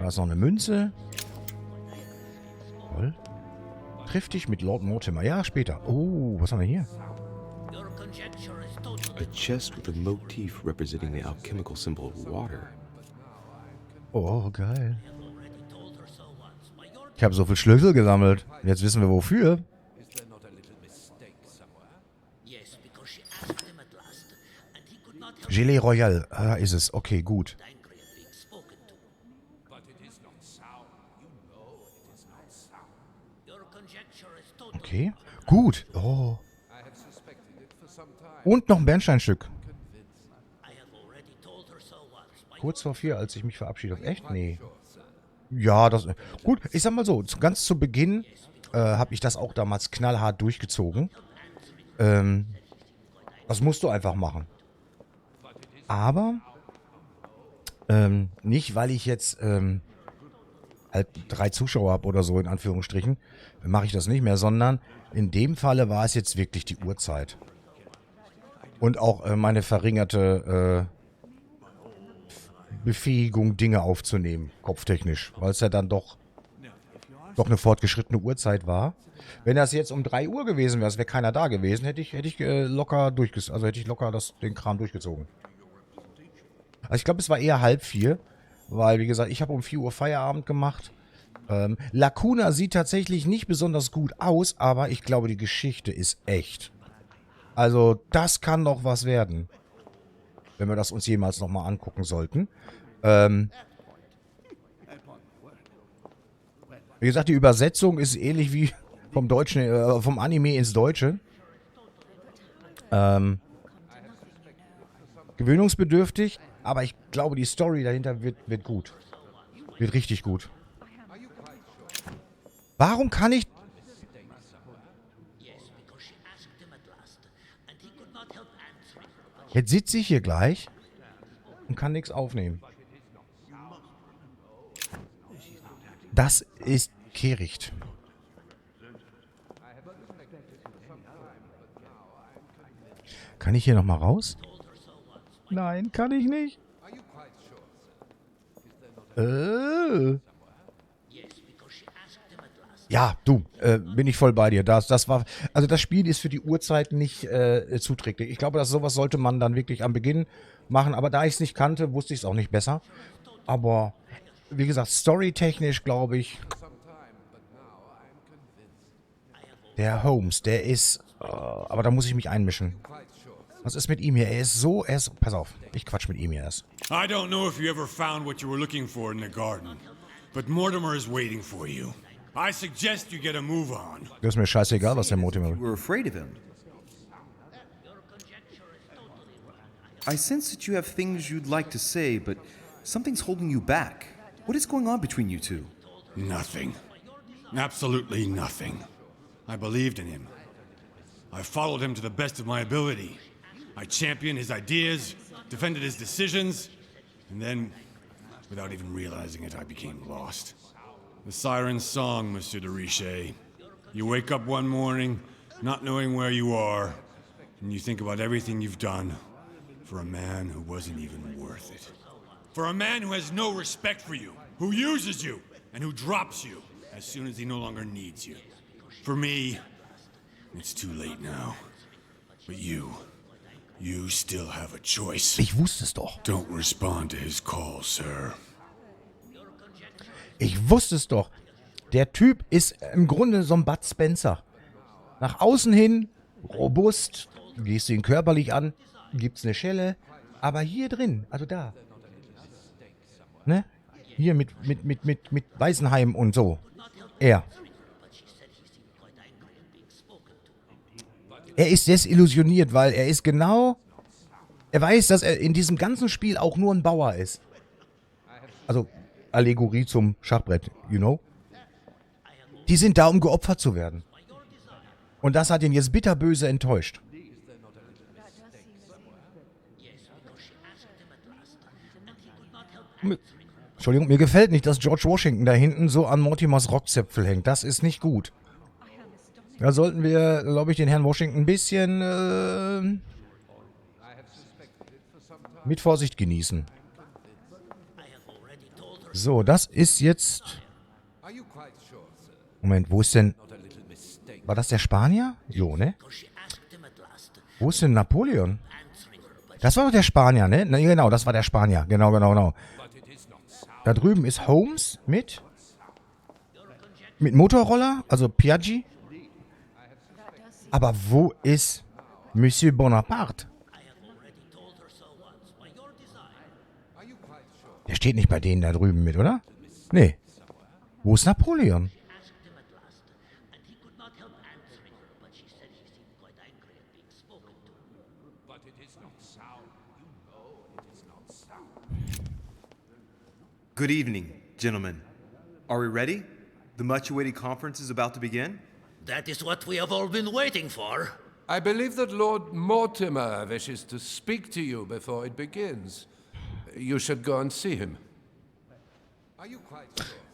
Da ist noch eine Münze. Toll. Triff dich mit Lord Mortimer. Ja, später. Oh, was haben wir hier? A chest with a motif representing the alchemical symbol of water. Oh, geil. Ich habe so viel Schlüssel gesammelt. Jetzt wissen wir wofür. Gelee Royal. Da ist es. Okay, gut. Okay. Gut. Oh. Und noch ein Bernsteinstück. Kurz vor 4, als ich mich verabschiedet habe. Echt? Nee. Ja, das... Gut, ich sag mal so, ganz zu Beginn habe ich das auch damals knallhart durchgezogen. Das musst du einfach machen. Aber nicht, weil ich jetzt halt 3 Zuschauer habe oder so, in Anführungsstrichen, mache ich das nicht mehr, sondern in dem Falle war es jetzt wirklich die Uhrzeit. Und auch meine verringerte Befähigung, Dinge aufzunehmen, kopftechnisch, weil es ja dann doch eine fortgeschrittene Uhrzeit war. Wenn das jetzt um 3 Uhr gewesen wäre, es wäre keiner da gewesen, hätte ich locker den Kram durchgezogen. Also ich glaube, es war eher 3:30, weil, wie gesagt, ich habe um 4 Uhr Feierabend gemacht. Lacuna sieht tatsächlich nicht besonders gut aus, aber ich glaube, die Geschichte ist echt. Also, das kann doch was werden. Wenn wir das uns jemals nochmal angucken sollten. Wie gesagt, die Übersetzung ist ähnlich wie vom Deutschen, vom Anime ins Deutsche. Gewöhnungsbedürftig, aber ich glaube, die Story dahinter wird gut. Wird richtig gut. Warum kann ich... Jetzt sitze ich hier gleich und kann nichts aufnehmen. Das ist kehricht. Kann ich hier nochmal raus? Nein, kann ich nicht. Ja, du, bin ich voll bei dir. Also das Spiel ist für die Uhrzeit nicht zuträglich. Ich glaube, sowas sollte man dann wirklich am Beginn machen. Aber da ich es nicht kannte, wusste ich es auch nicht besser. Aber wie gesagt, storytechnisch glaube ich, der Holmes, der ist, aber da muss ich mich einmischen. Was ist mit ihm hier? Pass auf, ich quatsch mit ihm hier erst. I don't know if you ever found what you were looking for in the garden, but Mortimer is waiting for you. I suggest you get a move on. Das ist mir scheißegal, was der Mortimer will. You were afraid of him. I sense that you have things you'd like to say, but something's holding you back. What is going on between you two? Nothing. Absolutely nothing. I believed in him. I followed him to the best of my ability. I championed his ideas, defended his decisions, and then, without even realizing it, I became lost. The siren's song, Monsieur de Richet. You wake up one morning, not knowing where you are, and you think about everything you've done for a man who wasn't even worth it. For a man who has no respect for you, who uses you, and who drops you as soon as he no longer needs you. For me, it's too late now. But you still have a choice. Ich wusste es doch. Don't respond to his call, sir. Ich wusste es doch. Der Typ ist im Grunde so ein Bud Spencer. Nach außen hin robust, gehst du ihn körperlich an, gibt's eine Schelle, aber hier drin, also da. Ne? Hier mit Weißenheim und so. Er ist desillusioniert, weil er ist genau... Er weiß, dass er in diesem ganzen Spiel auch nur ein Bauer ist. Also, Allegorie zum Schachbrett, you know? Die sind da, um geopfert zu werden. Und das hat ihn jetzt bitterböse enttäuscht. Entschuldigung, mir gefällt nicht, dass George Washington da hinten so an Mortimers Rockzipfel hängt. Das ist nicht gut. Da sollten wir, glaube ich, den Herrn Washington ein bisschen mit Vorsicht genießen. So, das ist jetzt... Moment, wo ist denn... War das der Spanier? Jo, ne? Wo ist denn Napoleon? Das war doch der Spanier, ne? Na, genau, das war der Spanier. Genau. Da drüben ist Holmes mit Motorroller, also Piaggi. Aber wo ist Monsieur Bonaparte? Der steht nicht bei denen da drüben mit, oder? Nee. Wo ist Napoleon? Good evening, gentlemen. Are we ready? The much-awaited conference is about to begin? That is what we have all been waiting for. I believe that Lord Mortimer wishes to speak to you before it begins. You should go and see him.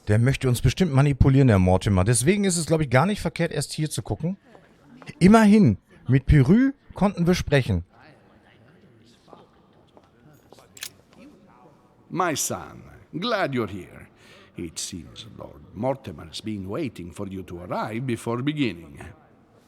Der möchte uns bestimmt manipulieren, der Mortimer. Deswegen ist es, glaube ich, gar nicht verkehrt, erst hier zu gucken. Immerhin, mit Pyrrhu konnten wir sprechen. My son, glad you're here. It seems Lord Mortimer's been waiting for you to arrive before beginning.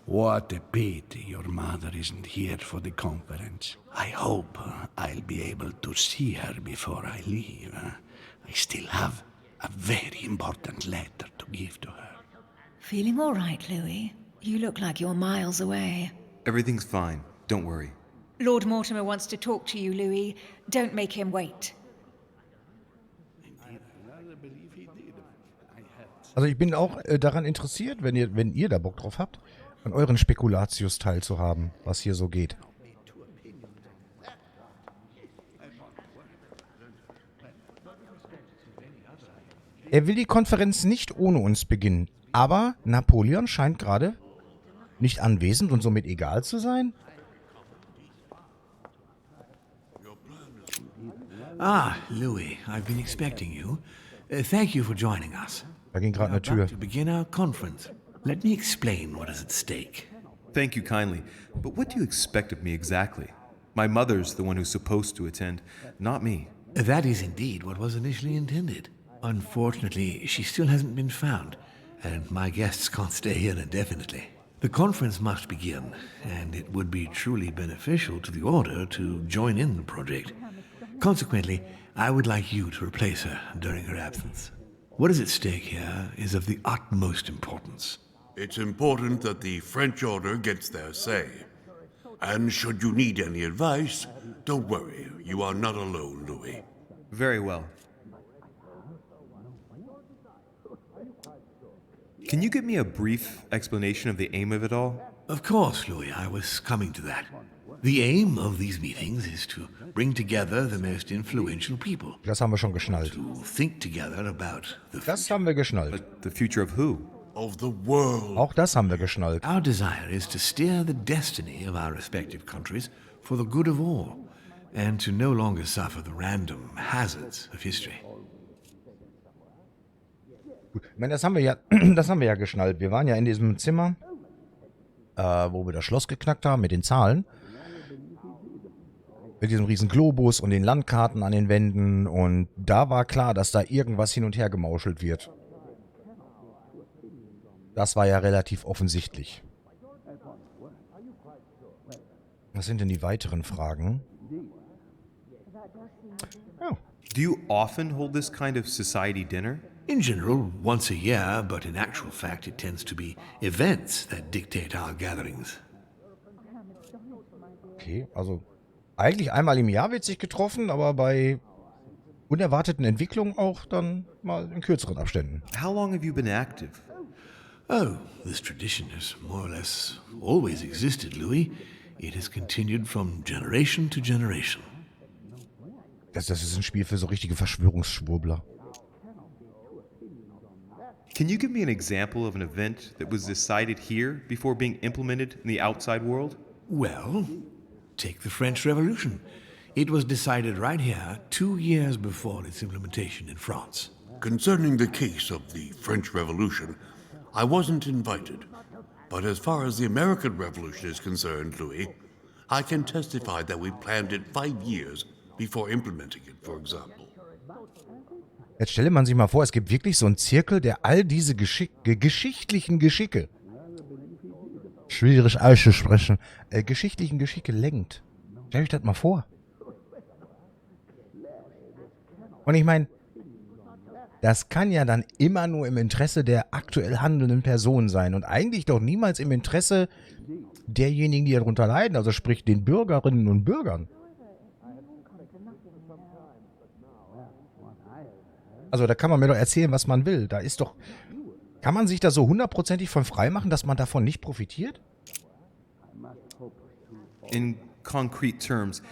What a pity your mother isn't here for the conference. I hope I'll be able to see her before I leave. I still have a very important letter to give to her. Feeling all right, Louis? You look like you're miles away. Everything's fine. Don't worry. Lord Mortimer wants to talk to you, Louis. Don't make him wait. Also ich bin auch daran interessiert, wenn ihr da Bock drauf habt, an euren Spekulatius teilzuhaben, was hier so geht. Er will die Konferenz nicht ohne uns beginnen, aber Napoleon scheint gerade nicht anwesend und somit egal zu sein. Ah, Louis, I've been expecting you. Thank you for joining us. Da ging gerade eine Tür. To begin our conference. Let me explain what is at stake. Thank you kindly. But what do you expect of me exactly? My mother's the one who's supposed to attend, not me. That is indeed what was initially intended. Unfortunately, she still hasn't been found, and my guests can't stay here indefinitely. The conference must begin, and it would be truly beneficial to the Order to join in the project. Consequently, I would like you to replace her during her absence. What is at stake here is of the utmost importance. It's important that the French Order gets their say. And should you need any advice, don't worry. You are not alone, Louis. Very well. Can you give me a brief explanation of the aim of it all? Of course, Louis, I was coming to that. The aim of these meetings is to bring together the most influential people. Das haben wir schon geschnallt. To think together about the Das haben wir geschnallt. But the future of who? Of the world. Auch das haben wir geschnallt. Our desire is to steer the destiny of our respective countries for the good of all, and to no longer suffer the random hazards of history. Gut. Ich meine, das haben wir ja geschnallt. Wir waren ja in diesem Zimmer, wo wir das Schloss geknackt haben mit den Zahlen. Mit diesem riesen Globus und den Landkarten an den Wänden. Und da war klar, dass da irgendwas hin und her gemauschelt wird. Das war ja relativ offensichtlich. Was sind denn die weiteren Fragen? Oh. Do you often hold this kind of society dinner? In general, once a year, but in actual fact it tends to be events that dictate our gatherings. Okay, also eigentlich einmal im Jahr wird sich getroffen, aber bei unerwarteten Entwicklungen auch dann mal in kürzeren Abständen. How long have you been active? Oh, this tradition has more or less always existed, Louis. It has continued from generation to generation. Das ist ein Spiel für so richtige Verschwörungsschwurbler. Can you give me an example of an event that was decided here before being implemented in the outside world? Well, take the French Revolution. It was decided right here 2 years before its implementation in France. Concerning the case of the French Revolution, I wasn't invited. But as far as the American Revolution is concerned, Louis, I can testify that we planned it 5 years before implementing it, for example. Jetzt stelle man sich mal vor, es gibt wirklich so einen Zirkel, der all diese geschichtlichen Geschicke, schwierig auszusprechen, geschichtlichen Geschicke lenkt. Stell euch das mal vor. Und ich meine, das kann ja dann immer nur im Interesse der aktuell handelnden Person sein und eigentlich doch niemals im Interesse derjenigen, die darunter leiden, also sprich den Bürgerinnen und Bürgern. Also da kann man mir doch erzählen, was man will. Da ist doch, kann man sich da so hundertprozentig von frei machen, dass man davon nicht profitiert? In concrete terms,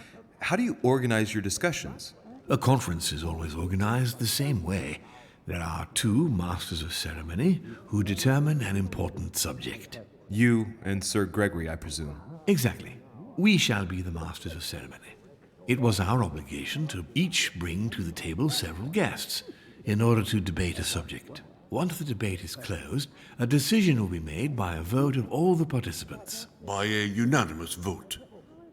how do you organize your discussions? A conference is always organized the same way. There are two masters of ceremony who determine an important subject. You and Sir Gregory, I presume. Exactly. We shall be the masters of ceremony. It was our obligation to each bring to the table several guests in order to debate a subject. Once the debate is closed, a decision will be made by a vote of all the participants. By a unanimous vote.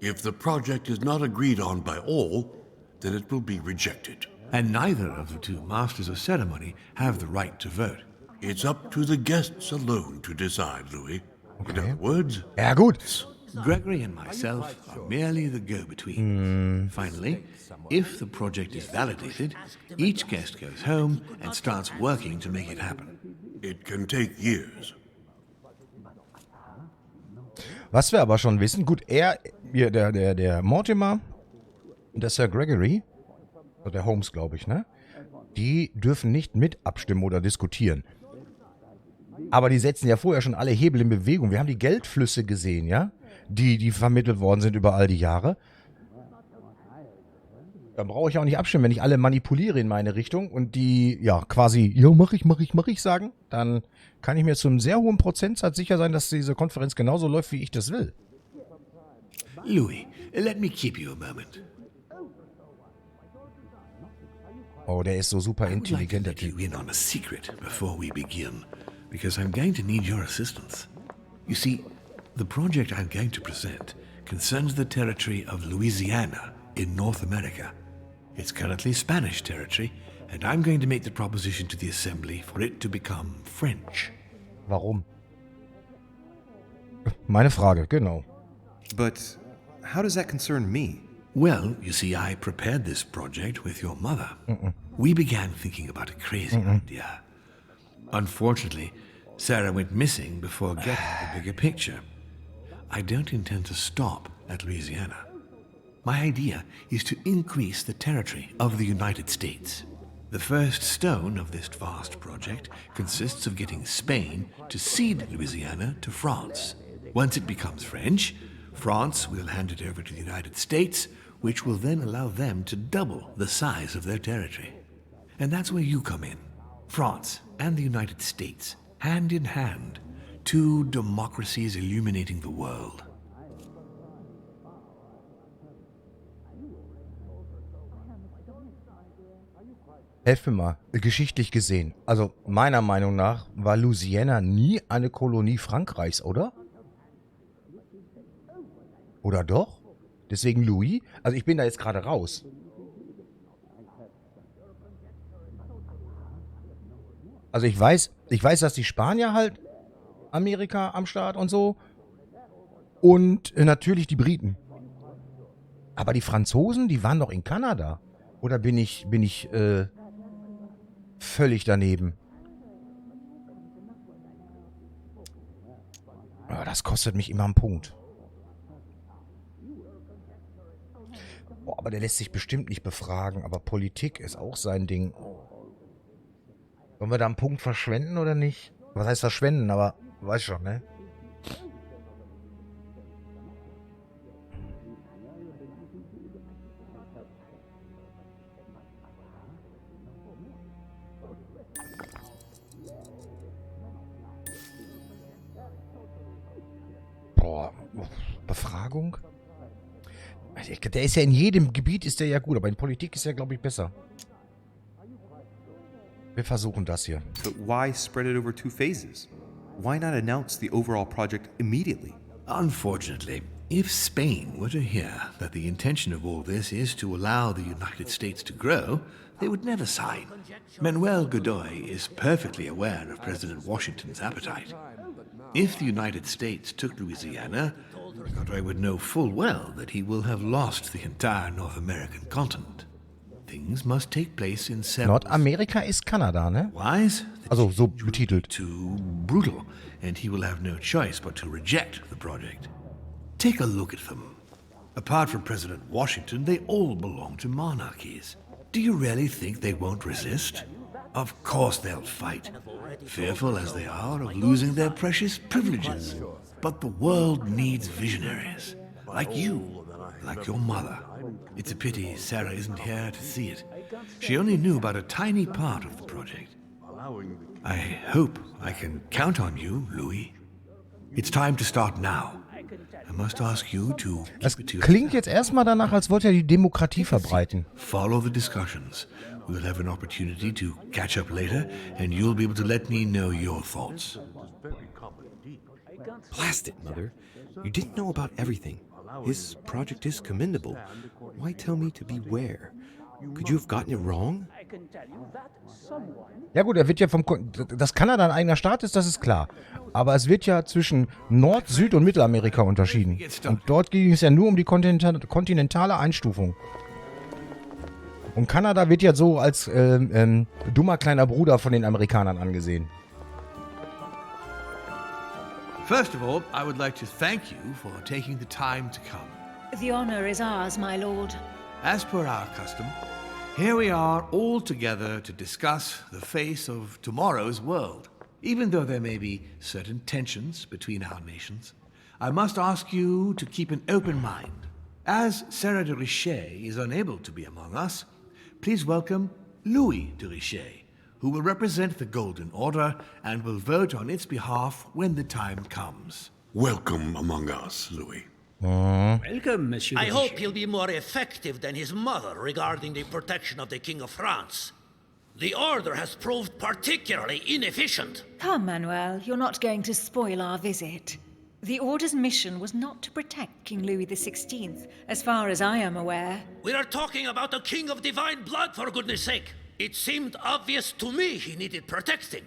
If the project is not agreed on by all, then it will be rejected. And neither of the two masters of ceremony have the right to vote. It's up to the guests alone to decide, Louis. In other words... Ja, gut. Gregory and myself are merely the go-between. Finally, if the project is validated, each guest goes home and starts working to make it happen. It can take years. Was wir aber schon wissen, gut, der Mortimer und der Sir Gregory, also der Holmes, glaube ich, ne? Die dürfen nicht mit abstimmen oder diskutieren. Aber die setzen ja vorher schon alle Hebel in Bewegung. Wir haben die Geldflüsse gesehen, ja? Die vermittelt worden sind über all die Jahre. Dann brauche ich auch nicht abstimmen, wenn ich alle manipuliere in meine Richtung und die, ja, quasi, ja, mach ich sagen, dann kann ich mir zu einem sehr hohen Prozentsatz sicher sein, dass diese Konferenz genauso läuft, wie ich das will. Louis, let me keep you a moment. Oh, der ist so super intelligent, der Typ. I would like to let you in on a secret before we begin, because I'm going to need your assistance. You see, the project I'm going to present concerns the territory of Louisiana in North America. It's currently Spanish territory, and I'm going to make the proposition to the Assembly for it to become French. Warum? Meine Frage, genau. But how does that concern me? Well, you see, I prepared this project with your mother. We began thinking about a crazy idea. Unfortunately, Sarah went missing before getting the bigger picture. I don't intend to stop at Louisiana. My idea is to increase the territory of the United States. The first stone of this vast project consists of getting Spain to cede Louisiana to France. Once it becomes French, France will hand it over to the United States, which will then allow them to double the size of their territory. And that's where you come in. France and the United States, hand in hand, two democracies illuminating the world. Helf mir mal, geschichtlich gesehen. Also meiner Meinung nach war Louisiana nie eine Kolonie Frankreichs, oder? Oder doch? Deswegen Louis? Also ich bin da jetzt gerade raus. Also ich weiß, dass die Spanier halt Amerika am Start und so. Und natürlich die Briten. Aber die Franzosen, die waren doch in Kanada. Oder bin ich völlig daneben? Aber das kostet mich immer einen Punkt. Boah, aber der lässt sich bestimmt nicht befragen. Aber Politik ist auch sein Ding. Sollen wir da einen Punkt verschwenden oder nicht? Was heißt verschwenden? Aber weiß schon, ne? Boah, Befragung? Der ist ja in jedem Gebiet ist der ja gut, aber in Politik ist er, glaube ich, besser. Wir versuchen das hier. But why spread it over 2 phases? Why not announce the overall project immediately? Unfortunately, if Spain were to hear that the intention of all this is to allow the United States to grow, they would never sign. Manuel Godoy is perfectly aware of President Washington's appetite. If the United States took Louisiana, Godoy would know full well that he will have lost the entire North American continent. Things must take place in several... Nordamerika ist Kanada, ne? Wise? Also so betitelt. Too brutal, and he will have no choice but to reject the project. Take a look at them. Apart from President Washington, they all belong to monarchies. Do you really think they won't resist? Of course they'll fight, fearful as they are of losing their precious privileges. But the world needs visionaries, like you, like your mother. It's a pity Sarah isn't here to see it. She only knew about a tiny part of the project. I hope I can count on you, Louis. It's time to start now. I must ask you to Das klingt jetzt erstmal danach, als wollte er die Demokratie verbreiten. Follow the discussions. We'll have an opportunity to catch up later, and you'll be able to let me know your thoughts. Blast it, Mother. You didn't know about everything. His project is commendable. Why tell me to beware? Could you have gotten it wrong? Ja gut, er wird ja dass Kanada ein eigener Staat ist, das ist klar. Aber es wird ja zwischen Nord-, Süd- und Mittelamerika unterschieden. Und dort ging es ja nur um die kontinentale Einstufung. Und Kanada wird ja so als dummer kleiner Bruder von den Amerikanern angesehen. First of all, I would like to thank you for taking the time to come. The honor is ours, my lord. As per our custom, here we are all together to discuss the face of tomorrow's world. Even though there may be certain tensions between our nations, I must ask you to keep an open mind. As Sarah de Richet is unable to be among us, please welcome Louis de Richet, who will represent the Golden Order and will vote on its behalf when the time comes. Welcome among us, Louis. Welcome, Monsieur. I hope he'll be more effective than his mother regarding the protection of the King of France. The Order has proved particularly inefficient. Come, Manuel, you're not going to spoil our visit. The Order's mission was not to protect King Louis XVI, as far as I am aware. We are talking about a king of divine blood, for goodness sake. It seemed obvious to me he needed protecting.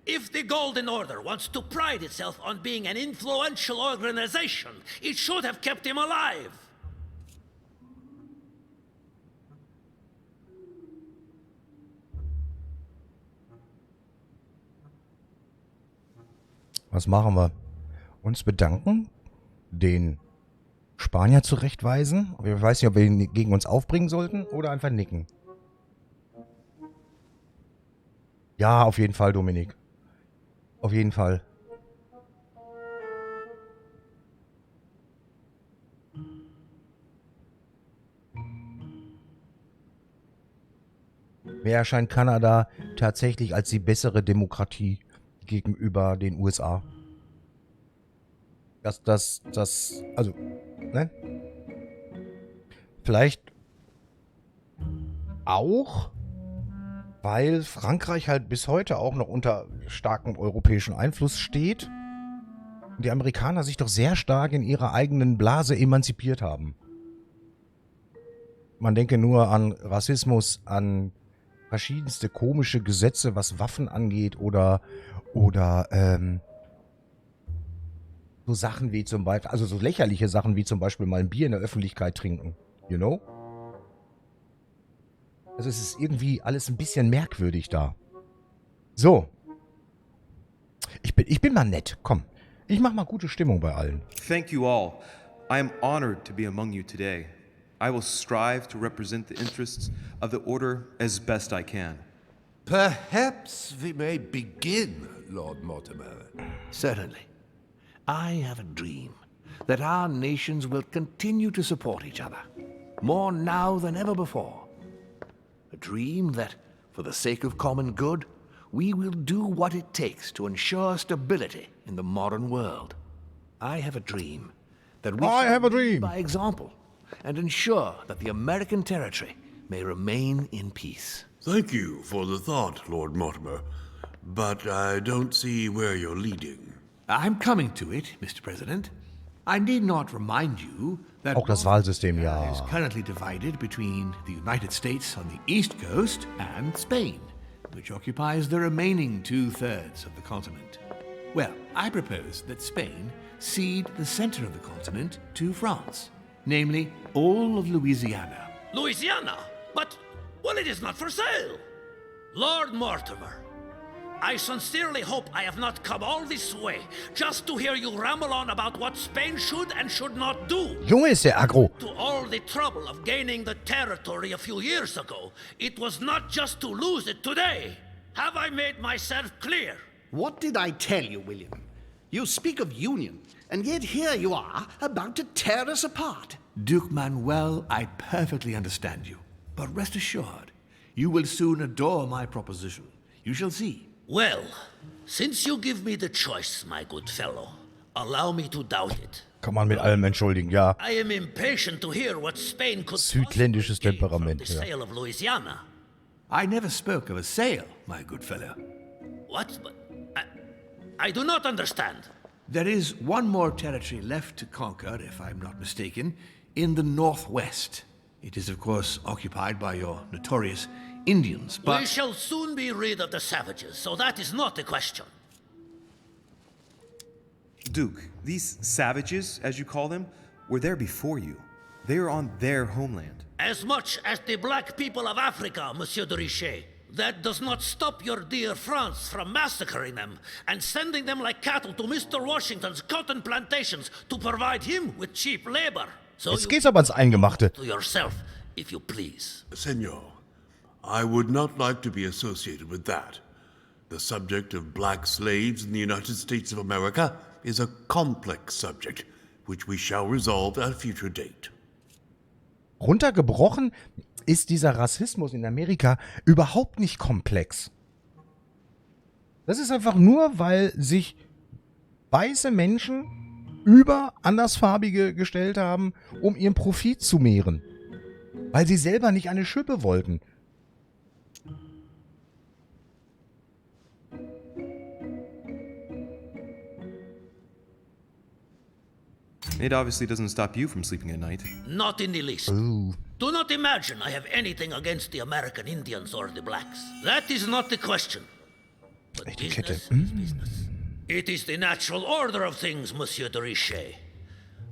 If the Golden Order wants to pride itself on being an influential organization, it should have kept him alive. Was machen wir? Uns bedanken? Den Spanier zurechtweisen? Ich weiß nicht, ob wir ihn gegen uns aufbringen sollten oder einfach nicken. Ja, auf jeden Fall, Dominik. Auf jeden Fall. Mir erscheint Kanada tatsächlich als die bessere Demokratie gegenüber den USA. Also, ne? Vielleicht auch, weil Frankreich halt bis heute auch noch unter starkem europäischen Einfluss steht und die Amerikaner sich doch sehr stark in ihrer eigenen Blase emanzipiert haben. Man denke nur an Rassismus, an verschiedenste komische Gesetze, was Waffen angeht oder so Sachen wie zum Beispiel, also so lächerliche Sachen wie zum Beispiel mal ein Bier in der Öffentlichkeit trinken. You know? Also es ist irgendwie alles ein bisschen merkwürdig da. So. Ich bin mal nett. Komm. Ich mach mal gute Stimmung bei allen. Thank you all. I am honored to be among you today. I will strive to represent the interests of the Order as best I can. Perhaps we may begin, Lord Mortimer. Certainly. I have a dream that our nations will continue to support each other, more now than ever before. A dream that, for the sake of common good, we will do what it takes to ensure stability in the modern world. I have a dream that we lead by example and ensure that the American territory may remain in peace. Thank you for the thought, Lord Mortimer, but I don't see where you're leading. I'm coming to it, Mr. President. I need not remind you that Auch das Wahlsystem, is ja. currently divided between the United States on the east coast and Spain, which occupies the remaining 2/3 of the continent. Well, I propose that Spain cede the center of the continent to France, namely all of Louisiana. Louisiana? But, well, it is not for sale. Lord Mortimer, I sincerely hope I have not come all this way just to hear you ramble on about what Spain should and should not do. Junge, ist der aggro. To all the trouble of gaining the territory a few years ago, it was not just to lose it today. Have I made myself clear? What did I tell you, William? You speak of union, and yet here you are, about to tear us apart. Duke Manuel, I perfectly understand you. But rest assured, you will soon adore my proposition. You shall see. Well, since you give me the choice, my good fellow, allow me to doubt it. Kann man mit allem entschuldigen, ja. I am impatient to hear what Spain could Südländisches Temperament, the ja. sale of Louisiana. I never spoke of a sale, my good fellow. What? But I do not understand. There is one more territory left to conquer, if I'm not mistaken, in the northwest. It is, of course, occupied by your notorious Indians, but... We shall soon be rid of the savages, so that is not a question. Duke, these savages, as you call them, were there before you. They are on their homeland. As much as the black people of Africa, Monsieur de Richet. That does not stop your dear France from massacring them and sending them like cattle to Mr. Washington's cotton plantations to provide him with cheap labor. So Jetzt geht's aber ins Eingemachte. to yourself, if you please. Senor, I would not like to be associated with that. The subject of black slaves in the United States of America is a complex subject, which we shall resolve at a future date. Runtergebrochen ist dieser Rassismus in Amerika überhaupt nicht komplex. Das ist einfach nur, weil sich weiße Menschen über Andersfarbige gestellt haben, um ihren Profit zu mehren. Weil sie selber nicht eine Schippe wollten. It obviously doesn't stop you from sleeping at night. Not in the least. Ooh. Do not imagine I have anything against the American Indians or the blacks. That is not the question. But Etikette. business is business. It is the natural order of things, Monsieur de Richet.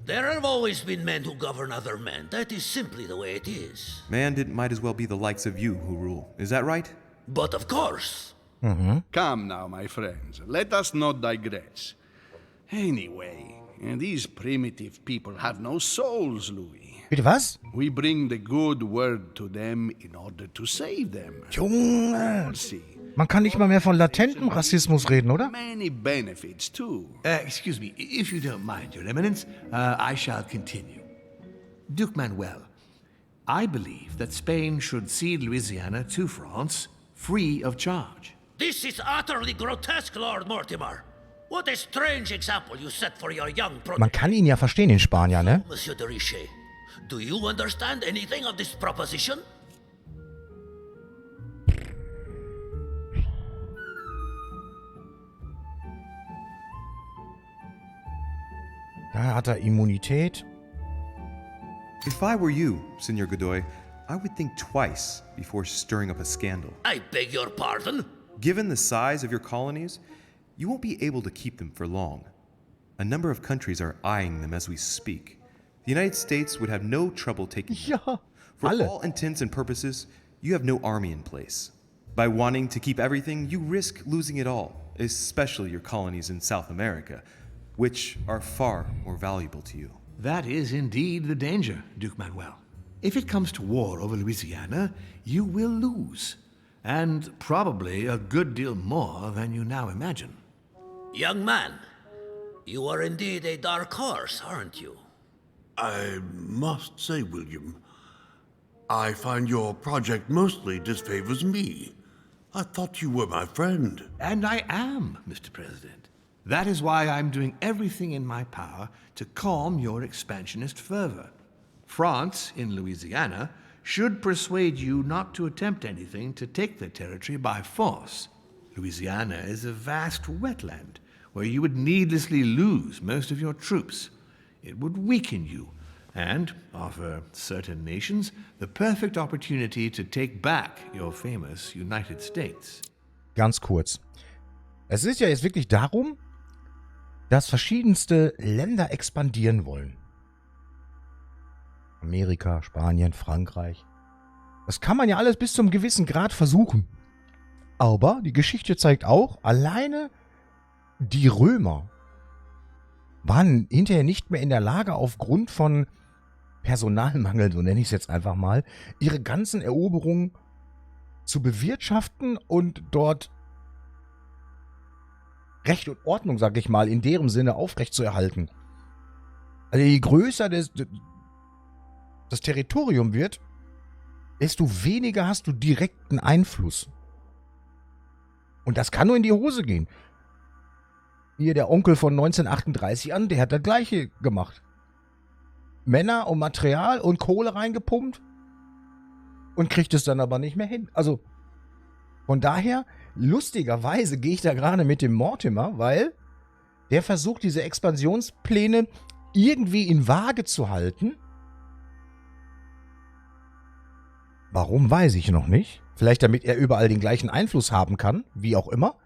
There have always been men who govern other men. That is simply the way it is. Man, it might as well be the likes of you who rule. Is that right? But of course. Come now, my friends, let us not digress. Anyway, these primitive people have no souls, Louis. Bitte was? We bring the good word to them in order to save them. Junge! See, Man kann nicht mal mehr von latentem Rassismus reden, oder? many benefits too. Excuse me, if you don't mind, Your Eminence, I shall continue. Duke Manuel, I believe that Spain should cede Louisiana to France free of charge. This is utterly grotesque, Lord Mortimer. What a strange example you set for your young Man kann ihn ja verstehen, den Spanier, ne? Monsieur de Richet. Do you understand anything of this proposition? Da hat er Immunität. If I were you, Senor Godoy, I would think twice before stirring up a scandal. I beg your pardon? Given the size of your colonies, you won't be able to keep them for long. A number of countries are eyeing them as we speak. The United States would have no trouble taking them. Ja, For alle. all intents and purposes, you have no army in place. By wanting to keep everything, you risk losing it all, especially your colonies in South America, which are far more valuable to you. That is indeed the danger, Duke Manuel. If it comes to war over Louisiana, you will lose. And probably a good deal more than you now imagine. Young man, you are indeed a dark horse, aren't you? I must say, William, I find your project mostly disfavors me. I thought you were my friend. And I am, Mr. President. That is why I'm doing everything in my power to calm your expansionist fervor. France, in Louisiana, should persuade you not to attempt anything to take the territory by force. Louisiana is a vast wetland where you would needlessly lose most of your troops. It would weaken you and offer certain nations the perfect opportunity to take back your famous United States. Ganz kurz. Es ist ja jetzt wirklich darum, dass verschiedenste Länder expandieren wollen. Amerika, Spanien, Frankreich. Das kann man ja alles bis zum gewissen Grad versuchen. Aber die Geschichte zeigt auch, alleine die Römer waren hinterher nicht mehr in der Lage, aufgrund von Personalmangel, so nenne ich es jetzt einfach mal, ihre ganzen Eroberungen zu bewirtschaften und dort Recht und Ordnung, sag ich mal, in deren Sinne aufrechtzuerhalten. Also je größer das Territorium wird, desto weniger hast du direkten Einfluss. Und das kann nur in die Hose gehen. Hier der Onkel von 1938 an, der hat das Gleiche gemacht. Männer und Material und Kohle reingepumpt und kriegt es dann aber nicht mehr hin. Also von daher, lustigerweise gehe ich da gerade mit dem Mortimer, weil der versucht, diese Expansionspläne irgendwie in Waage zu halten. Warum, weiß ich noch nicht. Vielleicht damit er überall den gleichen Einfluss haben kann, wie auch immer.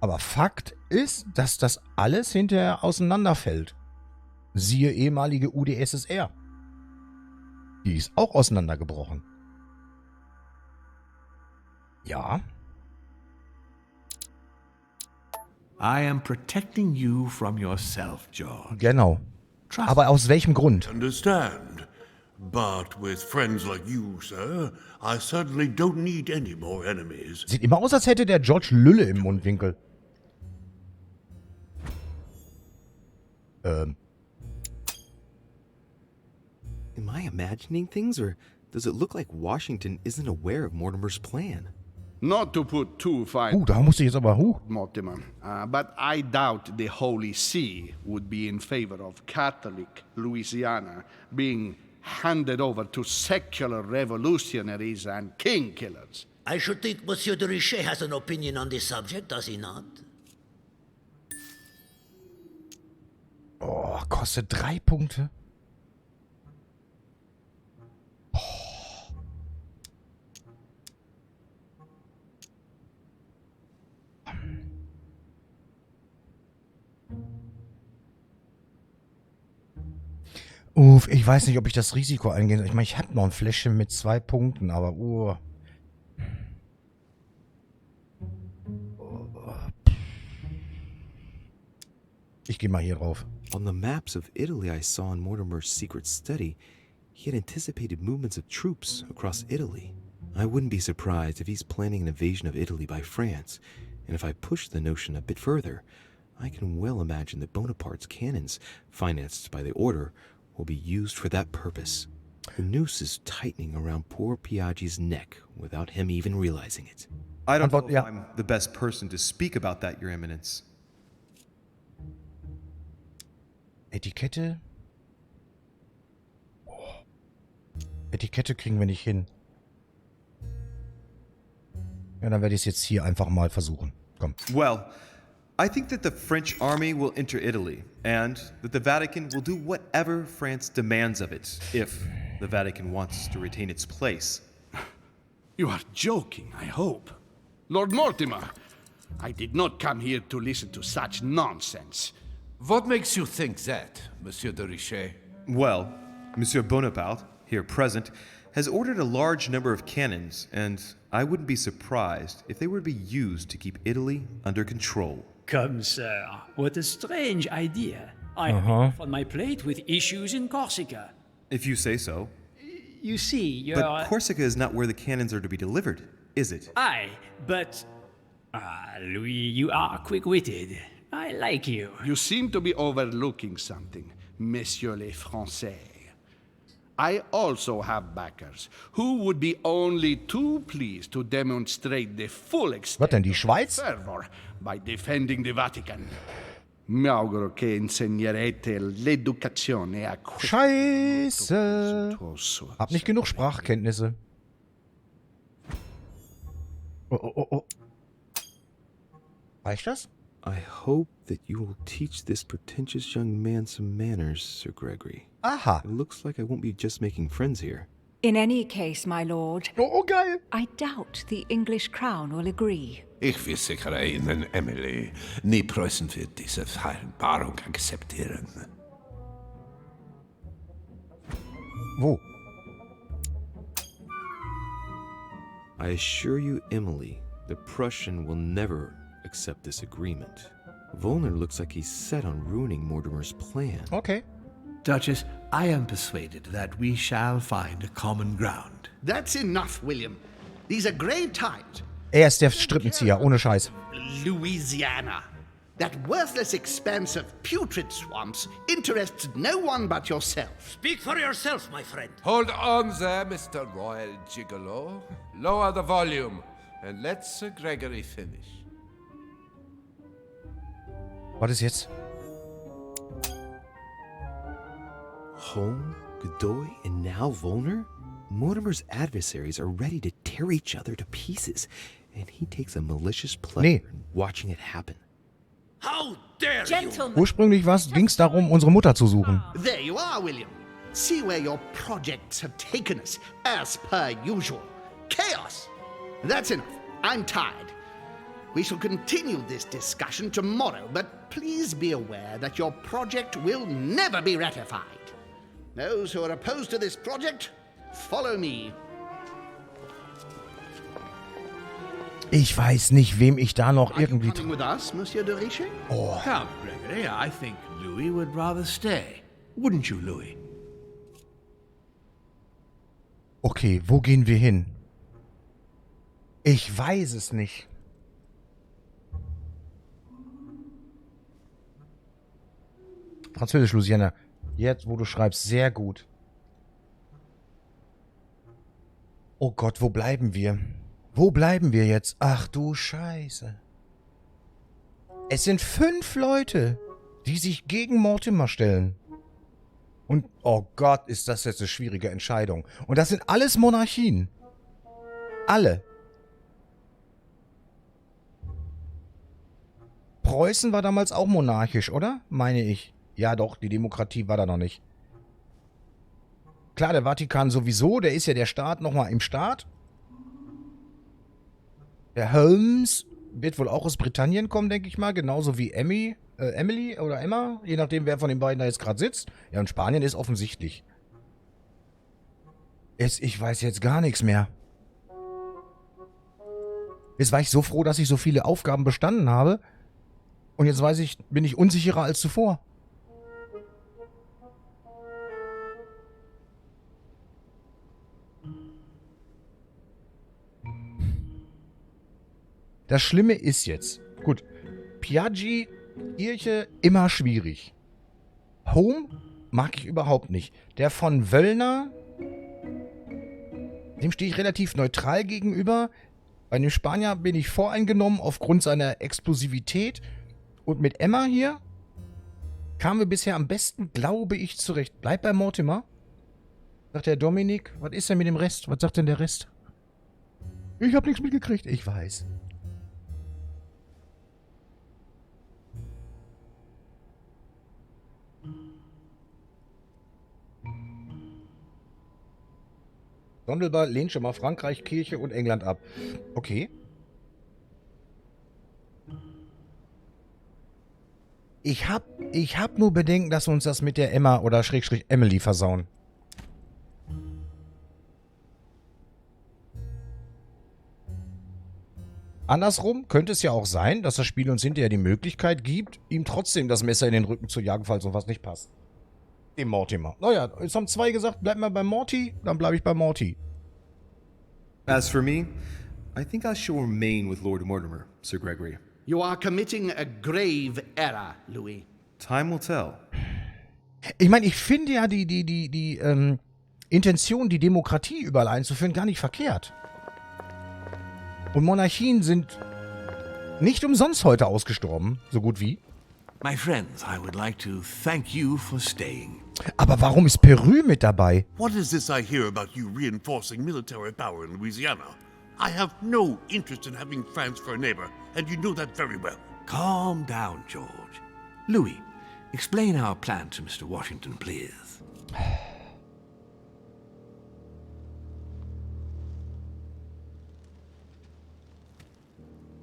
Aber Fakt ist, dass das alles hinterher auseinanderfällt. Siehe ehemalige UdSSR. Die ist auch auseinandergebrochen. Ja. I am protecting you from yourself, George. Genau. Aber aus welchem Grund? Understand. But with friends like you, sir, I certainly don't need any more enemies. Sieht immer aus, als hätte der George Lülle im Mundwinkel. Am I imagining things, or does it look like Washington isn't aware of Mortimer's plan? Not to put too fine, Da musste ich jetzt aber, Mortimer, but I doubt the Holy See would be in favor of Catholic Louisiana being handed over to secular revolutionaries and king killers. I should think Monsieur de Richet has an opinion on this subject, does he not? Oh, kostet 3 Punkte. Uff, ich weiß nicht, ob ich das Risiko eingehen soll. Ich meine, ich habe noch ein Fläschchen mit 2 Punkten, aber ich gehe mal hier drauf. On the maps of Italy I saw in Mortimer's secret study, he had anticipated movements of troops across Italy. I wouldn't be surprised if he's planning an invasion of Italy by France, and if I push the notion a bit further, I can well imagine that Bonaparte's cannons, financed by the Order, will be used for that purpose. The noose is tightening around poor Piaggi's neck without him even realizing it. I don't know if I'm the best person to speak about that, Your Eminence. Etikette? Etikette kriegen wir nicht hin. Ja, dann werde ich es jetzt hier einfach mal versuchen. Komm. Well, I think that the French army will enter Italy, and that the Vatican will do whatever France demands of it, if the Vatican wants to retain its place. You are joking, I hope. Lord Mortimer, I did not come here to listen to such nonsense. What makes you think that, Monsieur de Richet? Well, Monsieur Bonaparte, here present, has ordered a large number of cannons, and I wouldn't be surprised if they were to be used to keep Italy under control. Come, sir. What a strange idea. I have enough on my plate with issues in Corsica. If you say so. You see, you're... But Corsica is not where the cannons are to be delivered, is it? Aye, but... Louis, you are quick-witted. I like you. You seem to be overlooking something, Messieurs les Français. I also have backers who would be only too pleased to demonstrate the full extent Was denn, die Schweiz? of fervor by defending the Vatican. Mi auguro che insegnerete l'educazione a Scheiße. Hab nicht genug Sprachkenntnisse. Oh. Reicht das? I hope that you will teach this pretentious young man some manners, Sir Gregory. Aha. It looks like I won't be just making friends here. In any case, my lord, geil. I doubt the English crown will agree. Ich versichere Ihnen, Emily, nie Preußen wird diese Vereinbarung akzeptieren. Wo? I assure you, Emily, the Prussian will never accept this agreement. Volner looks like he's set on ruining Mortimer's plan. Okay. Duchess, I am persuaded that we shall find a common ground. That's enough, William. These are grave times. Er ist der Strippenzieher, ohne Scheiß. Louisiana. That worthless expanse of putrid swamps interests no one but yourself. Speak for yourself, my friend. Hold on there, Mr. Royal Gigolo. Lower the volume and let Sir Gregory finish. Was ist jetzt? Home, Godoy, and now Volner? Mortimer's adversaries are ready to tear each other to pieces, and he takes a malicious pleasure in watching it happen. How dare Gentlemen. Ursprünglich ging es darum, unsere Mutter zu suchen. There you are, William. See where your projects have taken us, as per usual. Chaos. That's enough. I'm tired. We shall continue this discussion tomorrow, but please be aware that your project will never be ratified. Those who are opposed to this project, follow me. Ich weiß nicht, wem ich da noch Are you irgendwie... coming with us, Monsieur de Richet? Oh. Come, Gregory, I think Louis would rather stay. Wouldn't you, Louis? Okay, wo gehen wir hin? Ich weiß es nicht. Französisch, Louisiana. Jetzt, wo du schreibst, sehr gut. Oh Gott, wo bleiben wir? Wo bleiben wir jetzt? Ach du Scheiße. Es sind 5 Leute, die sich gegen Mortimer stellen. Und, oh Gott, ist das jetzt eine schwierige Entscheidung. Und das sind alles Monarchien. Alle. Preußen war damals auch monarchisch, oder? Meine ich. Ja doch, die Demokratie war da noch nicht. Klar, der Vatikan sowieso, der ist ja der Staat nochmal im Staat. Der Holmes wird wohl auch aus Britannien kommen, denke ich mal. Genauso wie Emily oder Emma, je nachdem, wer von den beiden da jetzt gerade sitzt. Ja, und Spanien ist offensichtlich. Ich weiß jetzt gar nichts mehr. Jetzt war ich so froh, dass ich so viele Aufgaben bestanden habe. Und jetzt bin ich unsicherer als zuvor. Das Schlimme ist jetzt, gut, Piaggi, Kirche, immer schwierig. Home mag ich überhaupt nicht. Der von Wöllner, dem stehe ich relativ neutral gegenüber. Bei dem Spanier bin ich voreingenommen aufgrund seiner Explosivität. Und mit Emma hier kamen wir bisher am besten, glaube ich, zurecht. Bleib bei Mortimer. Sagt der Dominik, was ist denn mit dem Rest? Was sagt denn der Rest? Ich habe nichts mitgekriegt. Ich weiß. Sondelbar lehnt schon mal Frankreich, Kirche und England ab. Okay. Ich hab nur Bedenken, dass wir uns das mit der Emma oder Schrägstrich Emily versauen. Andersrum könnte es ja auch sein, dass das Spiel uns hinterher die Möglichkeit gibt, ihm trotzdem das Messer in den Rücken zu jagen, falls uns was nicht passt. Dem Mortimer. Naja, jetzt haben 2 gesagt, bleib mal bei Morty, dann bleibe ich bei Morty. As for me, I think I shall remain with Lord Mortimer, Sir Gregory. You are committing a grave error, Louis. Time will tell. Ich meine, ich finde ja die Intention, die Demokratie überall einzuführen, gar nicht verkehrt. Und Monarchien sind nicht umsonst heute ausgestorben, so gut wie. My friends, I would like to thank you for staying. Aber warum ist Peru mit dabei? What is this I hear about you reinforcing military power in Louisiana? I have no interest in having France for a neighbor, and you know that very well. Calm down, George. Louis, explain our plan to Mr. Washington, please.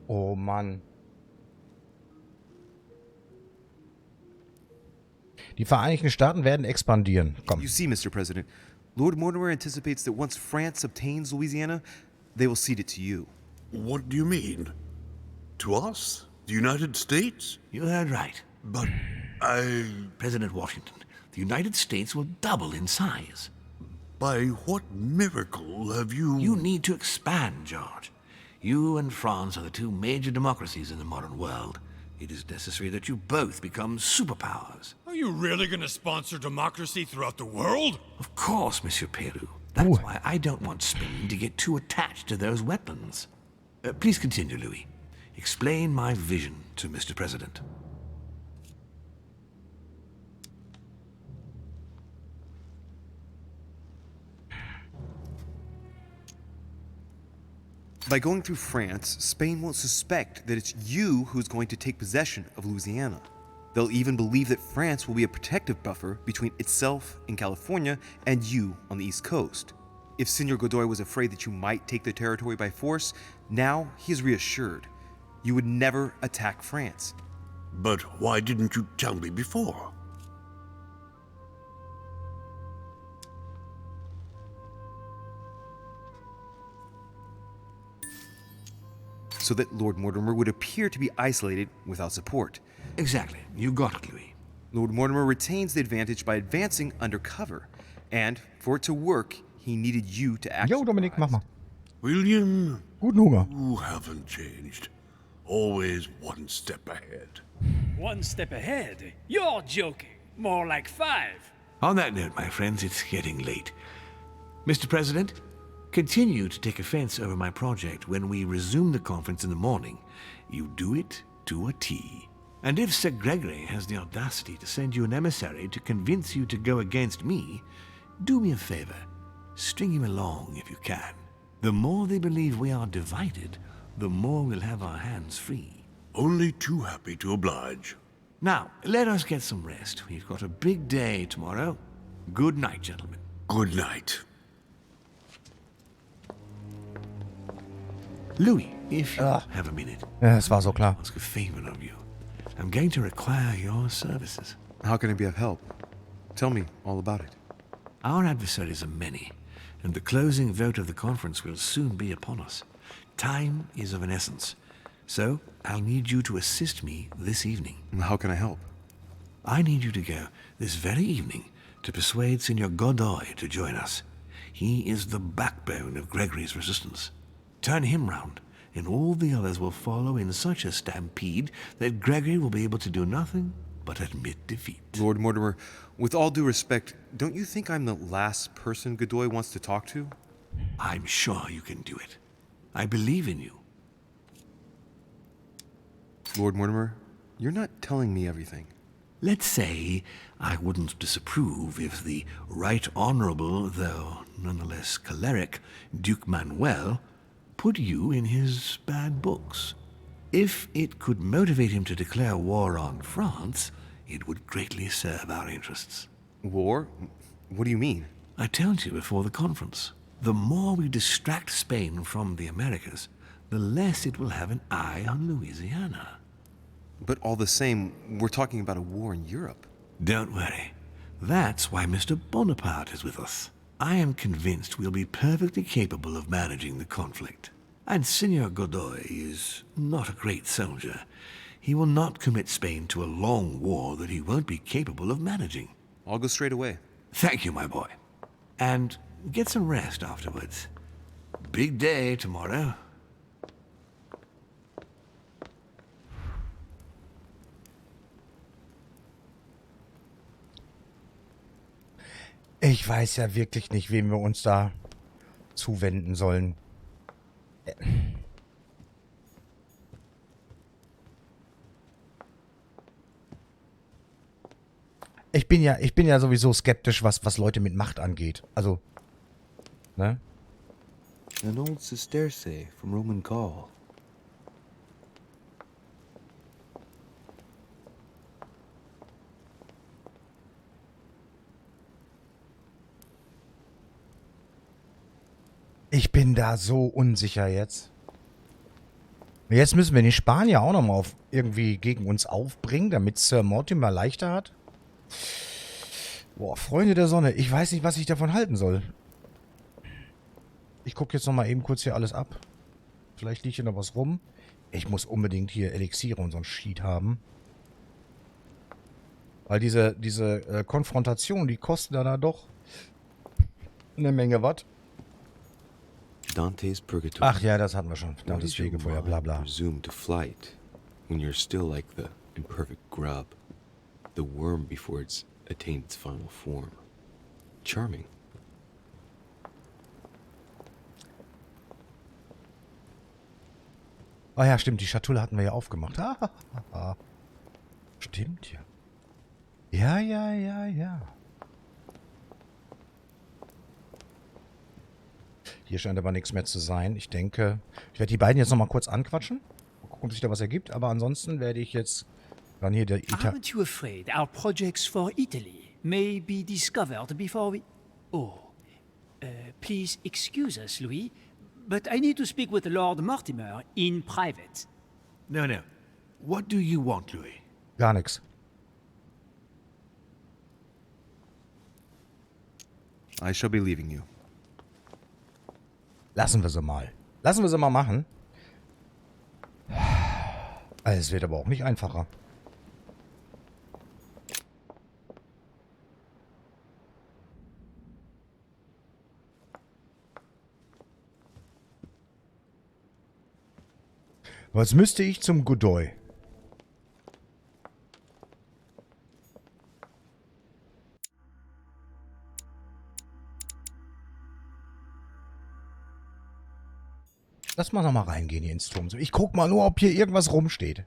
Oh Mann. Die Vereinigten Staaten werden expandieren. Komm. You see, Mr. President, Lord Mortimer anticipates that once France obtains Louisiana, they will cede it to you. What do you mean? To us? The United States? You heard right. But President Washington, the United States will double in size. By what miracle have you... You need to expand, George. You and France are the two major democracies in the modern world. It is necessary that you both become superpowers. Are you really going to sponsor democracy throughout the world? Of course, Monsieur Peru. That's why I don't want Spain to get too attached to those weapons. Please continue, Louis. Explain my vision to Mr. President. By going through France, Spain won't suspect that it's you who's going to take possession of Louisiana. They'll even believe that France will be a protective buffer between itself in California and you on the East Coast. If Senor Godoy was afraid that you might take the territory by force, now he is reassured. You would never attack France. But why didn't you tell me before? So that Lord Mortimer would appear to be isolated without support. Exactly. You got it, Louis. Lord Mortimer retains the advantage by advancing undercover. And for it to work, he needed you to act. Jo, Dominik, mach mal. William, Guten Hunger. you haven't changed. Always one step ahead. 1 step ahead? You're joking. More like 5. On that note, my friends, it's getting late. Mr. President, continue to take offense over my project when we resume the conference in the morning. You do it to a T. And if Sir Gregory has the audacity to send you an emissary to convince you to go against me, do me a favor. String him along if you can. The more they believe we are divided, the more we'll have our hands free. Only too happy to oblige. Now, let us get some rest. We've got a big day tomorrow. Good night, gentlemen. Good night. Louis, if you have a minute. Ja, es war so klar. Ask a favor of you. I'm going to require your services. How can I be of help? Tell me all about it. Our adversaries are many, and the closing vote of the conference will soon be upon us. Time is of an essence, so I'll need you to assist me this evening. How can I help? I need you to go this very evening to persuade Senor Godoy to join us. He is the backbone of Gregory's resistance. Turn him round, and all the others will follow in such a stampede that Gregory will be able to do nothing but admit defeat. Lord Mortimer, with all due respect, don't you think I'm the last person Godoy wants to talk to? I'm sure you can do it. I believe in you. Lord Mortimer, you're not telling me everything. Let's say I wouldn't disapprove if the Right Honorable, though nonetheless choleric, Duke Manuel put you in his bad books. If it could motivate him to declare war on France, it would greatly serve our interests. War? What do you mean? I told you before the conference. The more we distract Spain from the Americas, the less it will have an eye on Louisiana. But all the same, we're talking about a war in Europe. Don't worry. That's why Mr. Bonaparte is with us. I am convinced we'll be perfectly capable of managing the conflict. And Senor Godoy is not a great soldier. He will not commit Spain to a long war that he won't be capable of managing. I'll go straight away. Thank you, my boy. And get some rest afterwards. Big day tomorrow. Ich weiß ja wirklich nicht, wem wir uns da zuwenden sollen. Ich bin ja sowieso skeptisch, was Leute mit Macht angeht. Also, ne? An old sesterce from Roman Gaul. Ich bin da so unsicher jetzt. Jetzt müssen wir den Spanier auch nochmal irgendwie gegen uns aufbringen, damit Sir Mortimer leichter hat. Boah, Freunde der Sonne, ich weiß nicht, was ich davon halten soll. Ich gucke jetzt nochmal eben kurz hier alles ab. Vielleicht liegt hier noch was rum. Ich muss unbedingt hier Elixiere und so ein Sheet haben. Weil diese Konfrontation, die kosten da doch eine Menge was. Dante's Purgatory. Ach ja, das hatten wir schon. What Dantes is your Fegefeuer, bla mind bla. presumed to flight when you're still like the imperfect grub, the worm before it's attained its final form? Charming. Ah ja, stimmt, die Schatulle hatten wir ja aufgemacht. Stimmt ja. Ja, ja, ja, ja. Hier scheint aber nichts mehr zu sein. Ich denke, ich werde die beiden jetzt nochmal kurz anquatschen. Mal gucken, ob sich da was ergibt. Aber ansonsten werde ich jetzt dann hier der Aren't you afraid our projects for Italy may be discovered before we... Oh. Please excuse us, Louis, but I need to speak with Lord Mortimer in private. No, no. What do you want, Louis? Gar nichts. I shall be leaving you. Lassen wir sie mal. Lassen wir sie mal machen. Es wird aber auch nicht einfacher. Was müsste ich zum Godoy? Lass mal noch mal reingehen hier ins Turm. Ich guck mal nur, ob hier irgendwas rumsteht.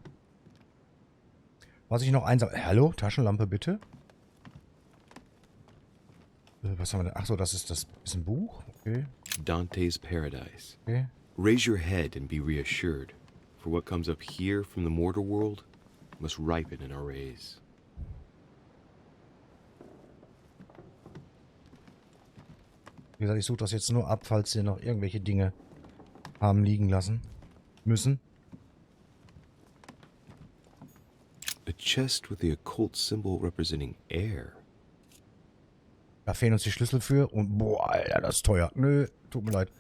Was ich noch einsam... Hallo? Taschenlampe bitte? Was haben wir denn? Achso, das ist ein Buch. Okay. Dante's Paradise. Okay. Raise your head and be reassured, for what comes up here from the mortal world must ripen in our rays. Wie gesagt, ich suche das jetzt nur ab, falls hier noch irgendwelche Dinge haben liegen lassen müssen. A chest with the occult symbol representing air. Da fehlen uns die Schlüssel für. Und boah, Alter, das ist teuer. Nö, tut mir leid.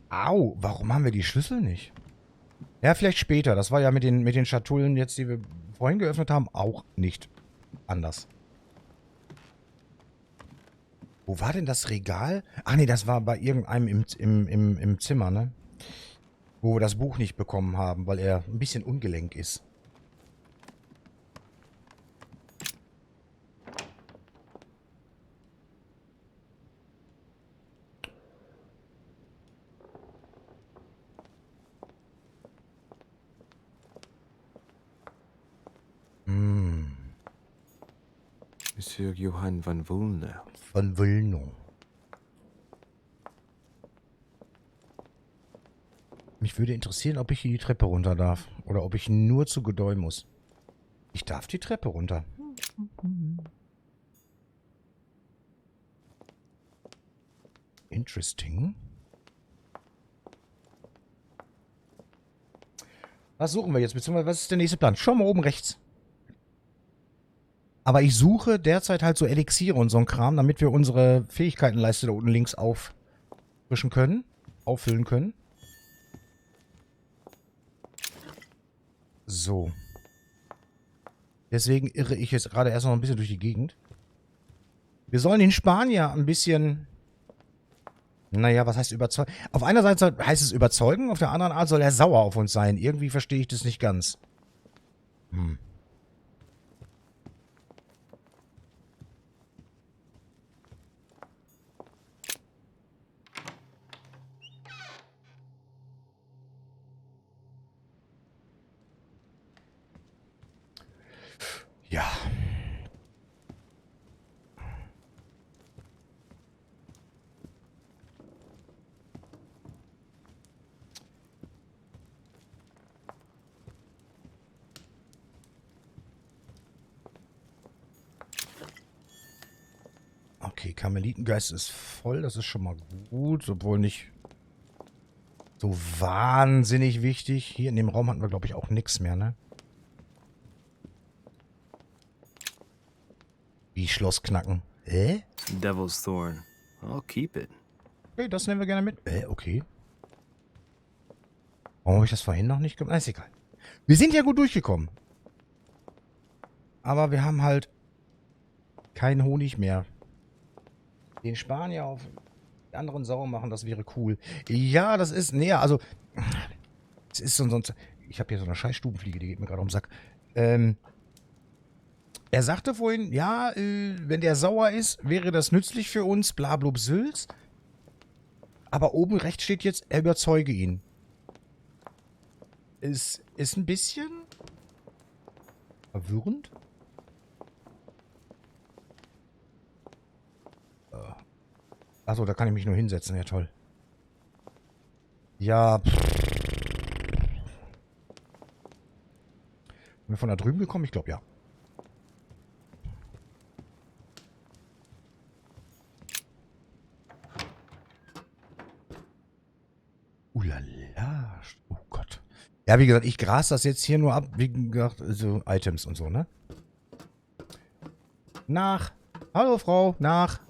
Au, warum haben wir die Schlüssel nicht? Ja, vielleicht später. Das war ja mit den Schatullen jetzt, die wir vorhin geöffnet haben, auch nicht anders. Wo war denn das Regal? Ach nee, das war bei irgendeinem im Zimmer, ne? Wo wir das Buch nicht bekommen haben, weil er ein bisschen ungelenk ist. Monsieur Johann van Wulner. Van Wulner. Mich würde interessieren, ob ich hier die Treppe runter darf. Oder ob ich nur zu Godoy muss. Ich darf die Treppe runter. Interesting. Was suchen wir jetzt? Beziehungsweise, was ist der nächste Plan? Schau mal oben rechts. Aber ich suche derzeit halt so Elixiere und so ein Kram, damit wir unsere Fähigkeitenleiste da unten links auffrischen können. Auffüllen können. So. Deswegen irre ich jetzt gerade erst noch ein bisschen durch die Gegend. Wir sollen den Spanier ein bisschen... Naja, was heißt überzeugen? Auf einer Seite heißt es überzeugen, auf der anderen Art soll er sauer auf uns sein. Irgendwie verstehe ich das nicht ganz. Ja. Okay, Karmelitengeist ist voll, das ist schon mal gut, obwohl nicht so wahnsinnig wichtig. Hier in dem Raum hatten wir, glaube ich, auch nichts mehr, ne? Wie Schloss knacken. Devil's Thorn. I'll keep it. Okay, das nehmen wir gerne mit. Okay. Warum habe ich das vorhin noch nicht gemacht? Ist egal. Wir sind ja gut durchgekommen. Aber wir haben halt keinen Honig mehr. Den Spanier auf die anderen sauer machen, das wäre cool. Ja, das ist näher. Also, es ist sonst. Ich habe hier so eine scheiß Stubenfliege, die geht mir gerade um den Sack. Er sagte vorhin, ja, wenn der sauer ist, wäre das nützlich für uns, blablub Sülz. Aber oben rechts steht jetzt, er überzeuge ihn. Ist ein bisschen verwirrend. Achso, da kann ich mich nur hinsetzen. Ja, toll. Ja. Sind wir von da drüben gekommen? Ich glaube, ja. Ulala. Oh Gott. Ja, wie gesagt, ich gras das jetzt hier nur ab. Wie gesagt, so Items und so, ne? Nach. Hallo, Frau. Nach.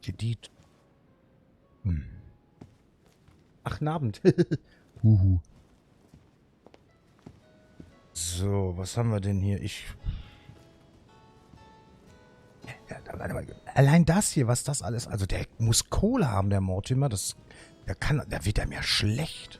Gedit. Ach, n Abend. So, was haben wir denn hier? Ja, warte mal. Allein das hier, was das alles... Also der muss Kohle haben, der Mortimer. Da wird er mir schlecht.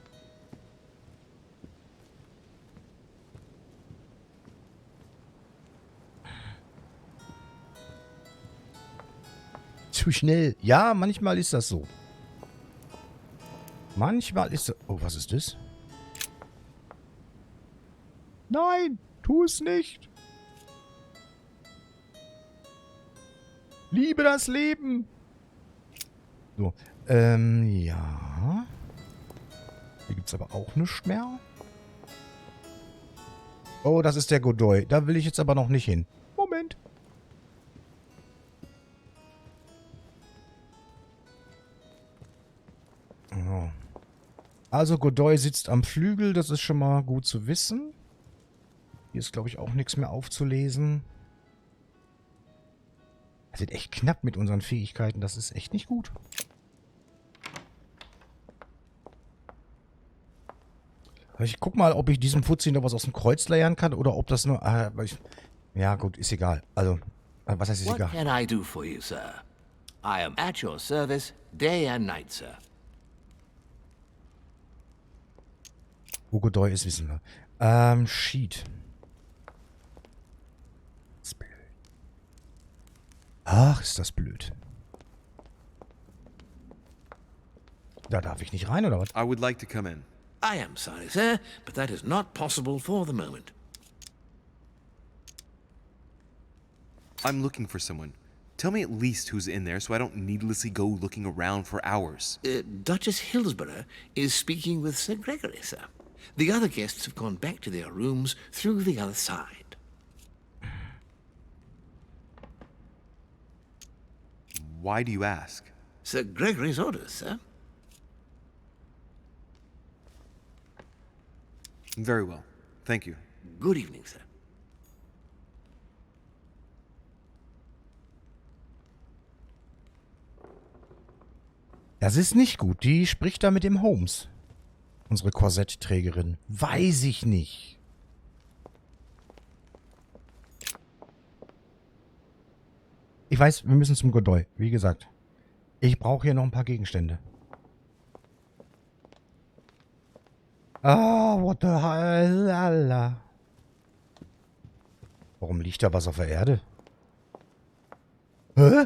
Zu schnell. Ja, manchmal ist das so. Manchmal ist das... Oh, was ist das? Nein, tu es nicht. Liebe das Leben. So, ja. Hier gibt es aber auch nichts mehr. Oh, das ist der Godoy. Da will ich jetzt aber noch nicht hin. Moment. Oh. Also Godoy sitzt am Flügel. Das ist schon mal gut zu wissen. Hier ist, glaube ich, auch nichts mehr aufzulesen. Das wird echt knapp mit unseren Fähigkeiten. Das ist echt nicht gut. Ich guck mal, ob ich diesem Fuzzi noch was aus dem Kreuz leiern kann oder ob das nur... ja, gut, ist egal. Also, was heißt ist egal? What can I do for you, sir? I am at your service day and night, sir. Wo Godoy ist, wissen wir. Sheet. Ach, ist das blöd. Da darf ich nicht rein, oder was? I would like to come in. I am sorry, sir, but that is not possible for the moment. I'm looking for someone. Tell me at least who's in there so I don't needlessly go looking around for hours. Duchess Hillsborough is speaking with Sir Gregory, sir. The other guests have gone back to their rooms through the other side. Why do you ask? Sir Gregory's orders, sir. Very well. Thank you. Good evening, sir. Das ist nicht gut. Die spricht da mit dem Holmes. Unsere Korsettträgerin. Weiß ich nicht. Ich weiß, wir müssen zum Godoy. Wie gesagt. Ich brauche hier noch ein paar Gegenstände. Ah, what the hell? Warum liegt da was auf der Erde? Hä?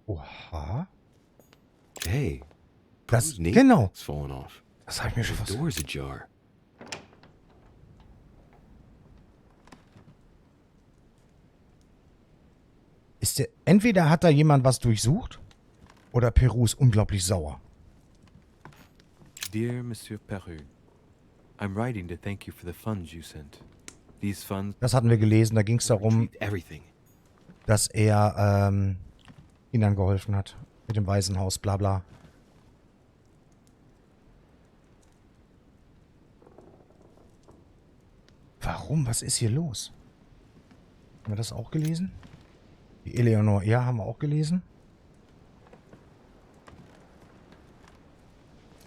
Oha. Hey. Das, genau. Fallen off. Das habe ich mir schon fast... The door's ajar. Ist der... Entweder hat da jemand was durchsucht Oder Peru ist unglaublich sauer. Dear Monsieur Peru, I'm writing to thank you for the funds you sent. These funds... Das hatten wir gelesen, da ging es darum, dass er ihnen geholfen hat. Mit dem Waisenhaus, bla bla. Warum? Was ist hier los? Haben wir das auch gelesen? Die Eleanor, ja, haben wir auch gelesen.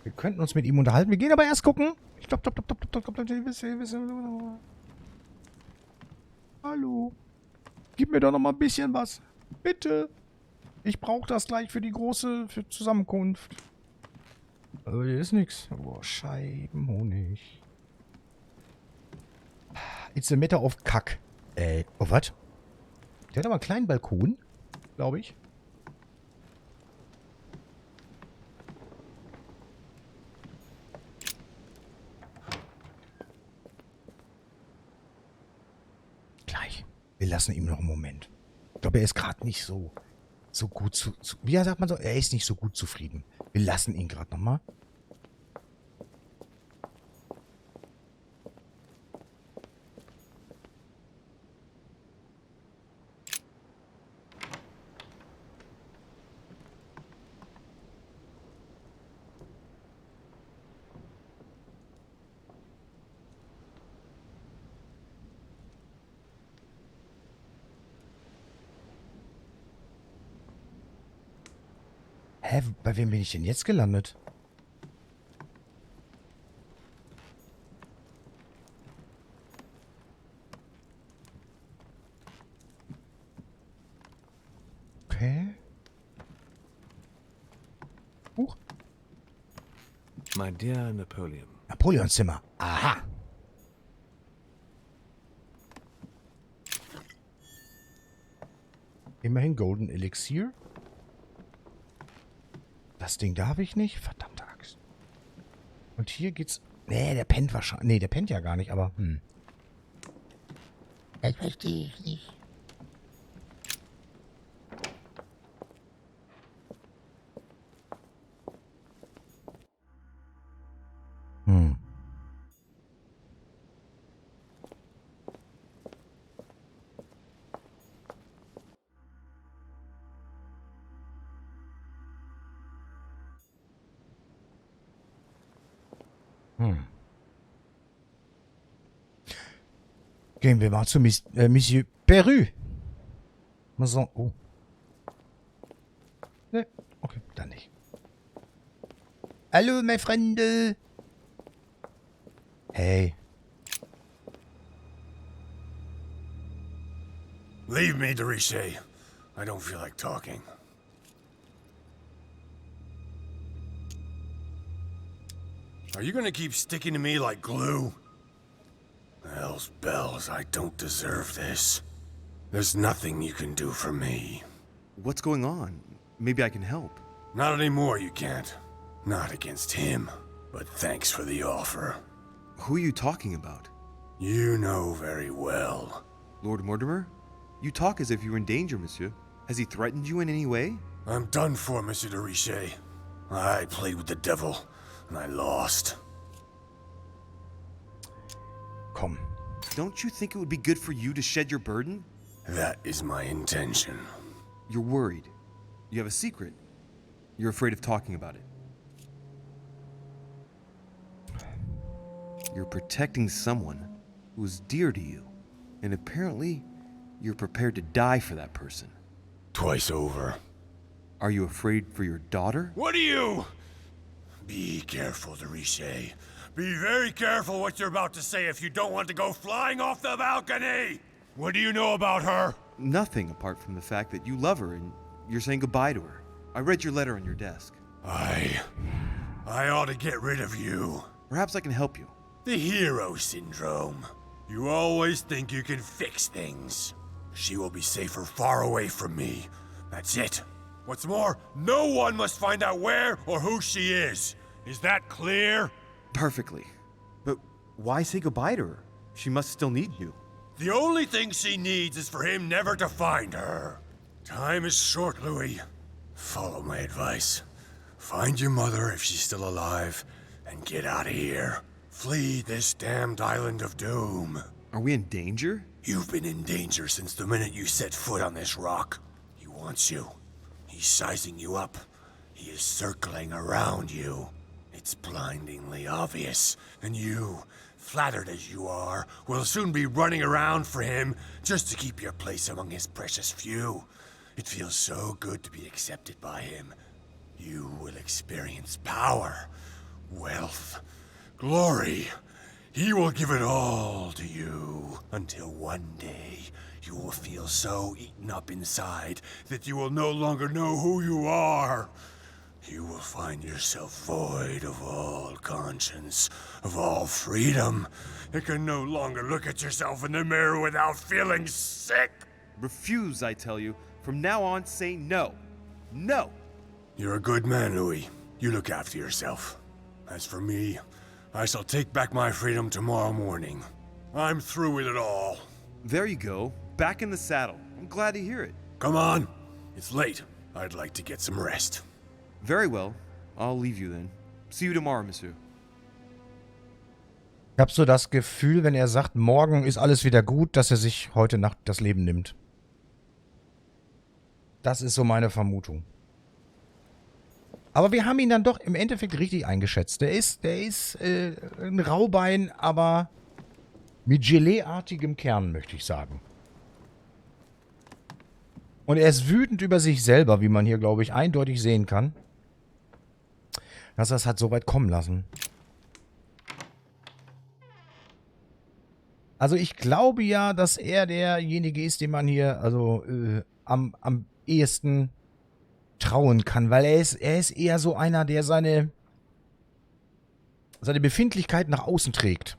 Wir könnten uns mit ihm unterhalten. Wir gehen aber erst gucken. Stopp. Hallo. Gib mir doch noch mal ein bisschen was. Bitte. Ich brauche das gleich für die große Zusammenkunft. Aber hier ist nichts. Oh, Scheibenhonig. It's a matter of Kack. Oh, was? Der hat aber einen kleinen Balkon, glaube ich. Gleich. Wir lassen ihm noch einen Moment. Ich glaube, er ist gerade nicht so gut wie sagt man so? Er ist nicht so gut zufrieden. Wir lassen ihn gerade noch mal. Hä, bei wem bin ich denn jetzt gelandet? Okay. Huch. My dear Napoleon. Napoleons Zimmer. Aha. Immerhin Golden Elixir. Das Ding darf ich nicht. Verdammte Axt. Und hier geht's... Nee, der pennt wahrscheinlich... Nee, der pennt ja gar nicht, aber... Das verstehe ich nicht. Gehen wir mal zu Monsieur Peru. Maison. Oh. Ne, okay, dann nicht. Hallo, meine Freunde. Hey. Leave me, Deriche. I don't feel like talking. Are you gonna keep sticking to me like glue? Hell's bells, I don't deserve this. There's nothing you can do for me. What's going on? Maybe I can help. Not anymore, you can't. Not against him. But thanks for the offer. Who are you talking about? You know very well. Lord Mortimer? You talk as if you were in danger, monsieur. Has he threatened you in any way? I'm done for, Monsieur de Richet. I played with the devil, and I lost. Komm. Don't you think it would be good for you to shed your burden? That is my intention. You're worried. You have a secret. You're afraid of talking about it. You're protecting someone who is dear to you. And apparently, you're prepared to die for that person. Twice over. Are you afraid for your daughter? What are you? Be careful, de Richet. Be very careful what you're about to say if you don't want to go flying off the balcony! What do you know about her? Nothing apart from the fact that you love her and you're saying goodbye to her. I read your letter on your desk. I ought to get rid of you. Perhaps I can help you. The hero syndrome. You always think you can fix things. She will be safer far away from me. That's it. What's more, no one must find out where or who she is. Is that clear? Perfectly. But why say goodbye to her? She must still need you. The only thing she needs is for him never to find her. Time is short, Louis. Follow my advice. Find your mother if she's still alive, and get out of here. Flee this damned island of doom. Are we in danger? You've been in danger since the minute you set foot on this rock. He wants you. He's sizing you up. He is circling around you. It's blindingly obvious, and you, flattered as you are, will soon be running around for him just to keep your place among his precious few. It feels so good to be accepted by him. You will experience power, wealth, glory. He will give it all to you, until one day you will feel so eaten up inside that you will no longer know who you are. You will find yourself void of all conscience, of all freedom, and can no longer look at yourself in the mirror without feeling sick. Refuse, I tell you. From now on, say no. No! You're a good man, Louis. You look after yourself. As for me, I shall take back my freedom tomorrow morning. I'm through with it all. There you go. Back in the saddle. I'm glad to hear it. Come on. It's late. I'd like to get some rest. Very well. I'll leave you then. See you tomorrow, Monsieur. Ich habe so das Gefühl, wenn er sagt, morgen ist alles wieder gut, dass er sich heute Nacht das Leben nimmt. Das ist so meine Vermutung. Aber wir haben ihn dann doch im Endeffekt richtig eingeschätzt. Der ist ein Raubein, aber mit Gelee-artigem Kern, möchte ich sagen. Und er ist wütend über sich selber, wie man hier, glaube ich, eindeutig sehen kann. Dass er es hat so weit kommen lassen. Also ich glaube ja, dass er derjenige ist, dem man hier am ehesten trauen kann, weil er ist eher so einer, der seine Befindlichkeit nach außen trägt.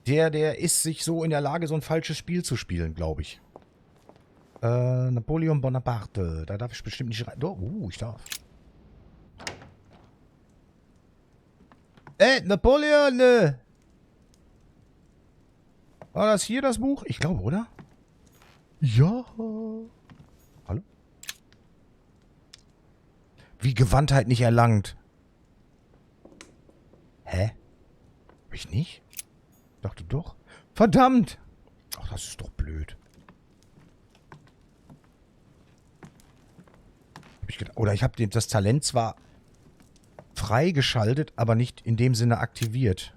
Der ist sich so in der Lage, so ein falsches Spiel zu spielen, glaube ich. Napoleon Bonaparte, da darf ich bestimmt nicht rein. Oh, ich darf. Napoleon! War das hier das Buch? Ich glaube, oder? Ja. Hallo? Wie Gewandtheit nicht erlangt. Hä? Hab ich nicht? Dachte doch. Verdammt! Ach, das ist doch blöd. Oder ich habe das Talent zwar freigeschaltet, aber nicht in dem Sinne aktiviert.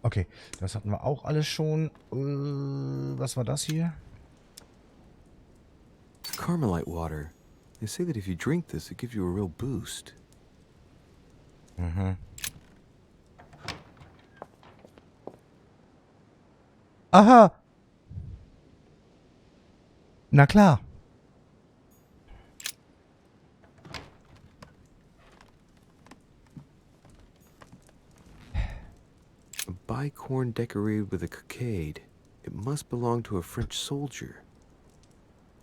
Okay, das hatten wir auch alles schon. Was war das hier? Carmelite water. They say that if you drink this, it gives you a real boost. Mhm. Aha! Na klar. A bicorn decorated with a cockade. It must belong to a French soldier.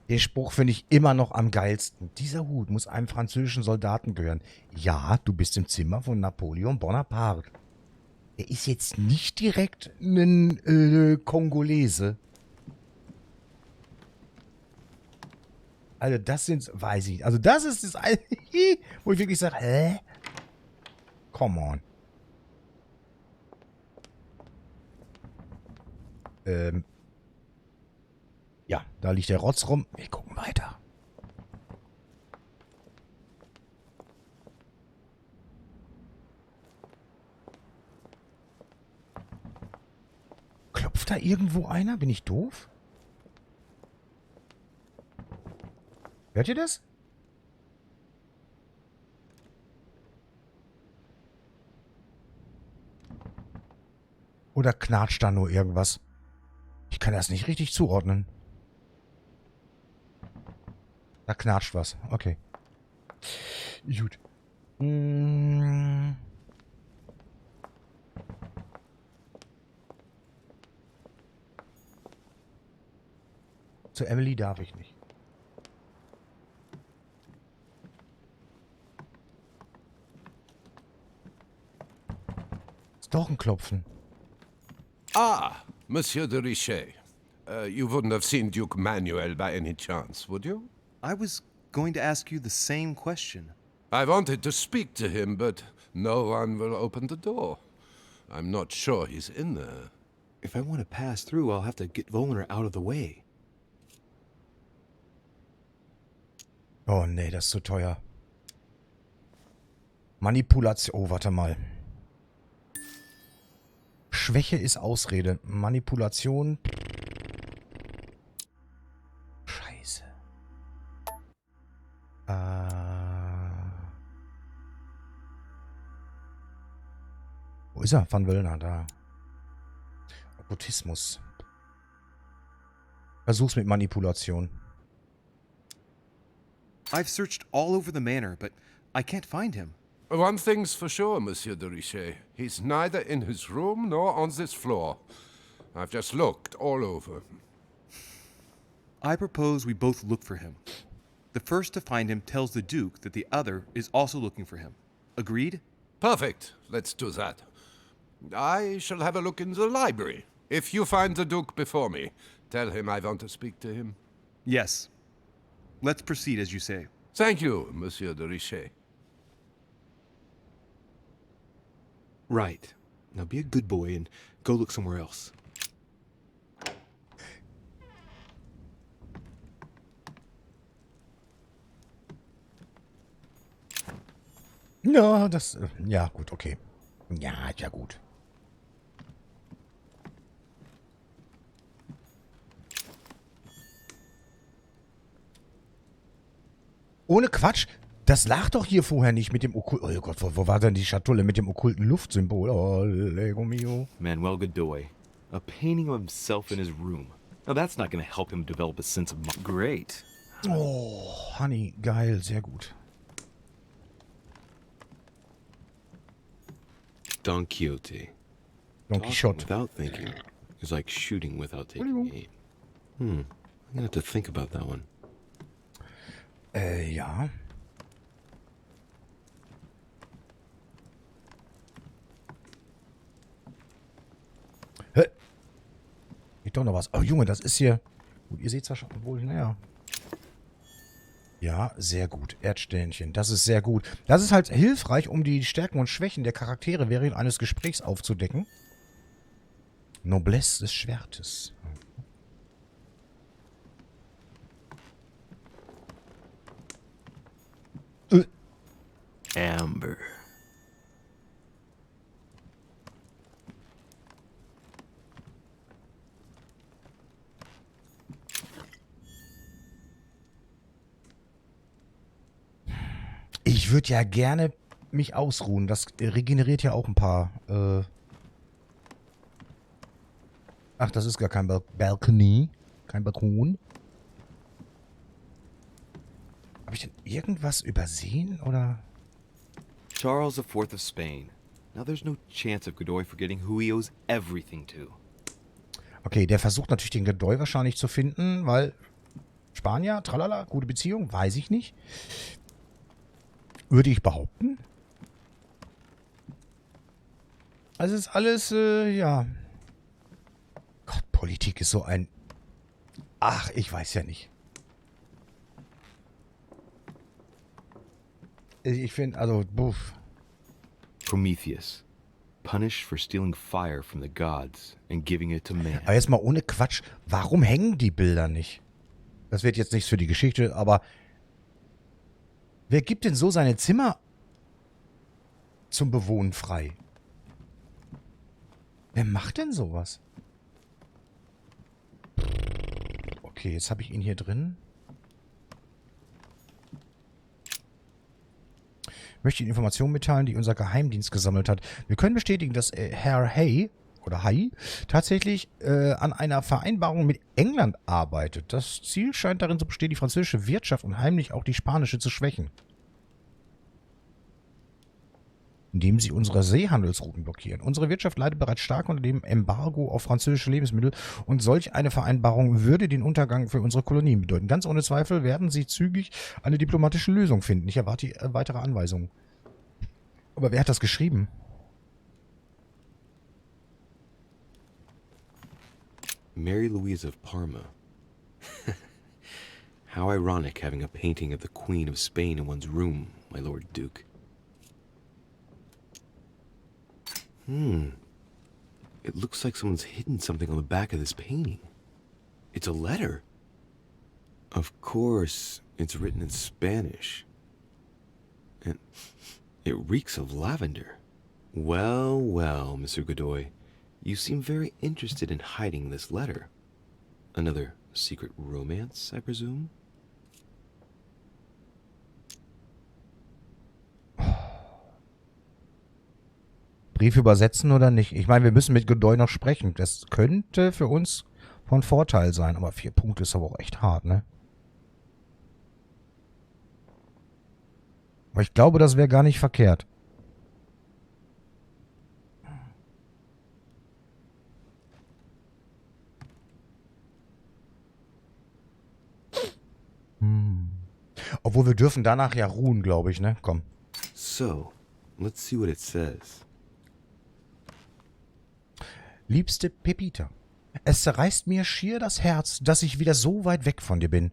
Der Spruch finde ich immer noch am geilsten. Dieser Hut muss einem französischen Soldaten gehören. Ja, du bist im Zimmer von Napoleon Bonaparte. Er ist jetzt nicht direkt ein Kongolese. Also das sind, weiß ich, also das ist das, wo ich wirklich sage, hä? Come on. Ja, da liegt der Rotz rum. Wir gucken weiter. Klopft da irgendwo einer? Bin ich doof? Hört ihr das? Oder knatscht da nur irgendwas? Ich kann das nicht richtig zuordnen. Da knatscht was. Okay. Gut. Zu Emily darf ich nicht. Ist doch ein Klopfen. Ah, Monsieur de Richet. You wouldn't have seen Duke Manuel by any chance, would you? I was going to ask you the same question. I wanted to speak to him, but no one will open the door. I'm not sure he's in there. If I want to pass through, I'll have to get Volner out of the way. Oh nee, das ist zu teuer. Manipulation. Oh, warte mal. Schwäche ist Ausrede. Manipulation. Scheiße. Wo ist er? Van Wöllner, da. Okkultismus. Versuch's mit Manipulation. I've searched all over the manor, but I can't find him. One thing's for sure, Monsieur de Richet. He's neither in his room nor on this floor. I've just looked all over. I propose we both look for him. The first to find him tells the Duke that the other is also looking for him. Agreed? Perfect. Let's do that. I shall have a look in the library. If you find the Duke before me, tell him I want to speak to him. Yes. Let's proceed as you say. Thank you, Monsieur de Richet. Right. Now be a good boy and go look somewhere else. Ja, das... Ja, gut, okay. Ja, ja gut. Ohne Quatsch. Das lag doch hier vorher nicht mit dem okkulten... Oh Gott, wo war denn die Schatulle mit dem okkulten Luftsymbol? Oh, Lego mio. Manuel Godoy. A painting of himself in his room. Now that's not going to help him develop a sense of... Great. Oh, Honey, geil, sehr gut. Don Quixote. Don Talking Quixote. without thinking is like shooting without taking aim. I'm gonna have to think about that one. Ja. Hä? Geht doch noch was. Oh Junge, das ist hier... Gut, ihr seht zwar schon, obwohl, naja. Ja, sehr gut. Erdsternchen, das ist sehr gut. Das ist halt hilfreich, um die Stärken und Schwächen der Charaktere während eines Gesprächs aufzudecken. Noblesse des Schwertes. Amber. Ich würde ja gerne mich ausruhen. Das regeneriert ja auch ein paar. Ach, das ist gar kein Balkon. Kein Balkon. Habe ich denn irgendwas übersehen, oder? Charles IV of Spain. Now there's no chance of Godoy forgetting who he owes everything to. Okay, der versucht natürlich den Godoy wahrscheinlich zu finden, weil Spanier, tralala, gute Beziehung, weiß ich nicht. Würde ich behaupten. Also es ist alles, ja. Gott, Politik ist so ein... Ach, ich weiß ja nicht. Ich finde, also, buff. Prometheus. Punished for stealing fire from the gods and giving it to man. Aber jetzt mal ohne Quatsch, warum hängen die Bilder nicht? Das wird jetzt nichts für die Geschichte, aber wer gibt denn so seine Zimmer zum Bewohnen frei? Wer macht denn sowas? Okay, jetzt habe ich ihn hier drin. Möchte Ihnen Informationen mitteilen, die unser Geheimdienst gesammelt hat. Wir können bestätigen, dass Herr Hay oder Hay tatsächlich an einer Vereinbarung mit England arbeitet. Das Ziel scheint darin zu bestehen, die französische Wirtschaft und heimlich auch die spanische zu schwächen. Indem sie unsere Seehandelsrouten blockieren. Unsere Wirtschaft leidet bereits stark unter dem Embargo auf französische Lebensmittel und solch eine Vereinbarung würde den Untergang für unsere Kolonien bedeuten. Ganz ohne Zweifel werden sie zügig eine diplomatische Lösung finden. Ich erwarte weitere Anweisungen. Aber wer hat das geschrieben? Mary Louise of Parma. How ironic having a painting of the Queen of Spain in one's room, my Lord Duke. It looks like someone's hidden something on the back of this painting. It's a letter. Of course, it's written in Spanish. And it reeks of lavender. Well, well, Mr. Godoy. You seem very interested in hiding this letter. Another secret romance, I presume? Brief übersetzen oder nicht? Ich meine, wir müssen mit Godoy noch sprechen. Das könnte für uns von Vorteil sein. Aber 4 Punkte ist aber auch echt hart, ne? Aber ich glaube, das wäre gar nicht verkehrt. Obwohl, wir dürfen danach ja ruhen, glaube ich, ne? Komm. So, let's see what it says. Liebste Pepita, es zerreißt mir schier das Herz, dass ich wieder so weit weg von dir bin.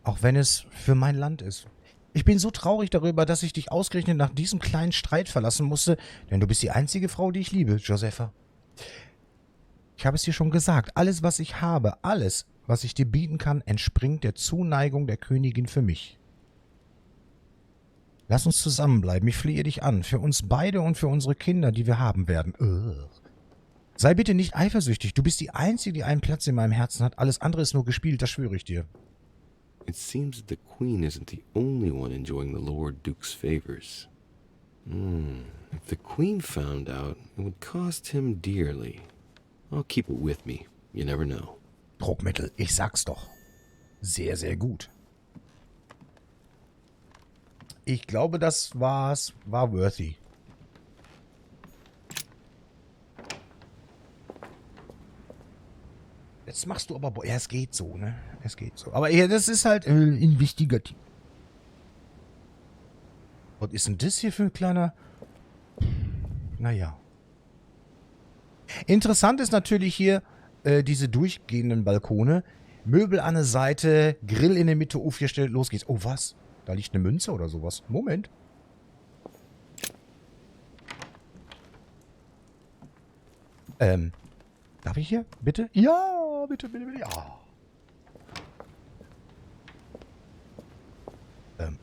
Auch wenn es für mein Land ist. Ich bin so traurig darüber, dass ich dich ausgerechnet nach diesem kleinen Streit verlassen musste, denn du bist die einzige Frau, die ich liebe, Josepha. Ich habe es dir schon gesagt, alles, was ich habe, alles, was ich dir bieten kann, entspringt der Zuneigung der Königin für mich. Lass uns zusammenbleiben, ich flehe dich an, für uns beide und für unsere Kinder, die wir haben werden. Sei bitte nicht eifersüchtig, du bist die Einzige, die einen Platz in meinem Herzen hat, alles andere ist nur gespielt, das schwöre ich dir. It seems that the Queen isn't the only one enjoying the Lord Duke's favors. If the Queen found out, it would cost him dearly. I'll keep it with me, you never know. Druckmittel, ich sag's doch. Sehr, sehr gut. Ich glaube, das war worthy. Jetzt machst du aber... Ja, es geht so, ne? Es geht so. Aber ja, das ist halt investigativ. Was ist denn das hier für ein kleiner... Naja. Interessant ist natürlich hier diese durchgehenden Balkone. Möbel an der Seite, Grill in der Mitte aufgestellt, los geht's. Oh, was? Da liegt eine Münze oder sowas. Moment. Darf ich hier? Bitte? Ja, bitte, bitte, bitte. Ja.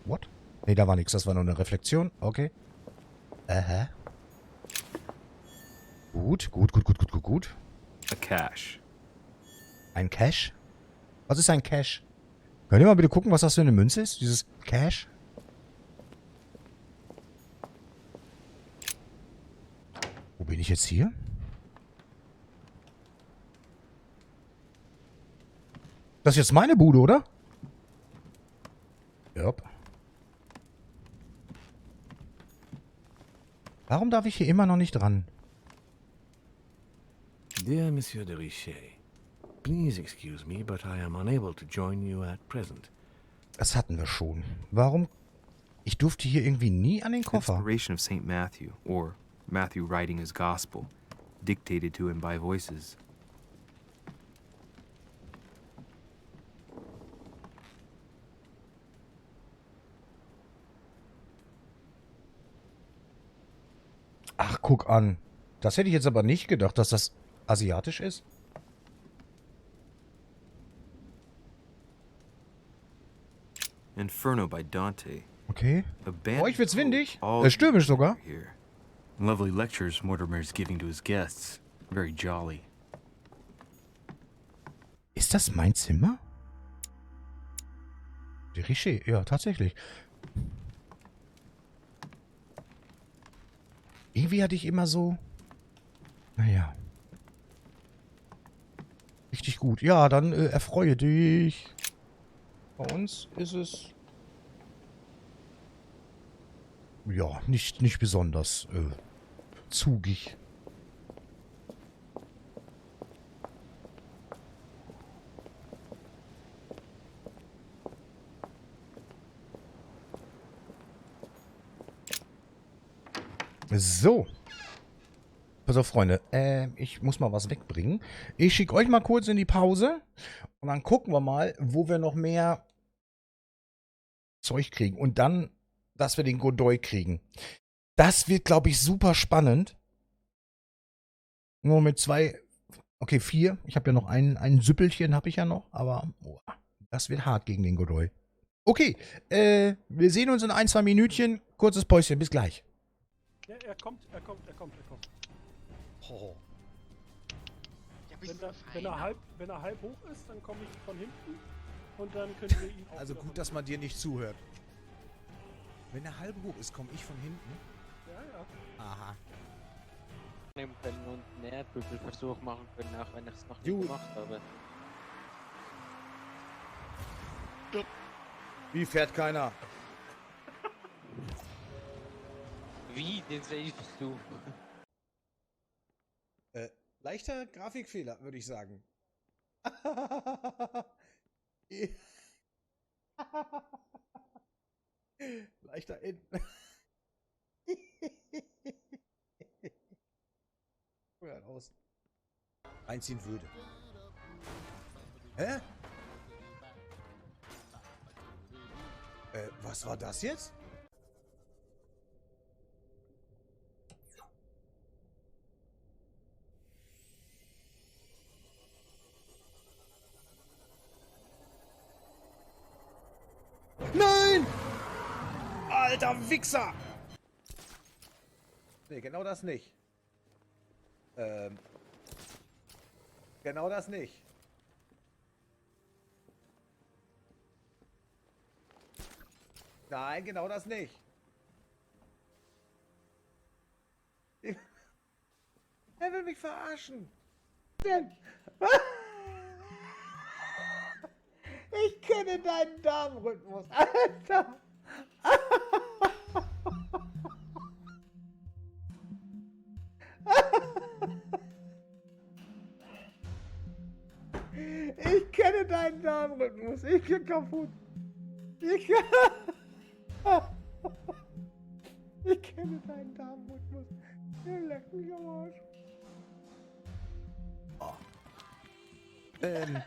What? Nee, da war nichts. Das war nur eine Reflexion. Okay. Aha. Gut. A cache. Ein Cash? Was ist ein Cash? Könnt ihr mal bitte gucken, was das für eine Münze ist? Dieses Cash? Wo bin ich jetzt hier? Das ist jetzt meine Bude, oder? Ja. Warum darf ich hier immer noch nicht ran? Dear Monsieur de Richet, please excuse me, but I am unable to join you at present. Das hatten wir schon. Warum? Ich durfte hier irgendwie nie an den Koffer. Inspiration of St. Matthew, or Matthew writing his gospel, dictated to him by voices. Ach, guck an. Das hätte ich jetzt aber nicht gedacht, dass das asiatisch ist. Inferno by Dante. Okay. Oh, ich wird's windig. Stürmisch sogar. Lovely lectures Mortimer's giving to his guests. Very jolly. Ist das mein Zimmer? Die Richet, ja, tatsächlich. Irgendwie hatte ich immer so... Naja. Richtig gut. Ja, dann erfreue dich. Bei uns ist es... Ja, nicht besonders zugig. So. Pass auf, Freunde. Ich muss mal was wegbringen. Ich schicke euch mal kurz in die Pause. Und dann gucken wir mal, wo wir noch mehr Zeug kriegen. Und dann, dass wir den Godoy kriegen. Das wird, glaube ich, super spannend. Nur mit 2, okay, 4. Ich habe ja noch ein Süppelchen, habe ich ja noch. Aber das wird hart gegen den Godoy. Okay, wir sehen uns in 1, 2 Minütchen. Kurzes Päuschen, bis gleich. Ja, er kommt. Oh. Wenn er halb hoch ist, dann komme ich von hinten und dann können wir ihn auch. Also gut, dass man dir nicht zuhört. Wenn er halb hoch ist, komme ich von hinten. Ja. Aha. Nehmen können und einen Erdbüffelversuch machen können, auch wenn ich es noch nicht Gut. gemacht habe. Wie fährt keiner? Wie? Den savest du? Leichter Grafikfehler, würde ich sagen. Leichter in. Aus. Einziehen würde. Hä? Was war das jetzt? Nein! Alter Wichser! Nee, genau das nicht. Genau das nicht. Nein, genau das nicht. Er will mich verarschen. Denn ich kenne deinen Darmrhythmus, Alter. Ich kenne deinen Darmrhythmus. Ich bin kaputt. Ich kenne deinen Darmrhythmus. Leck mich am Arsch. Oh. Ist er drin?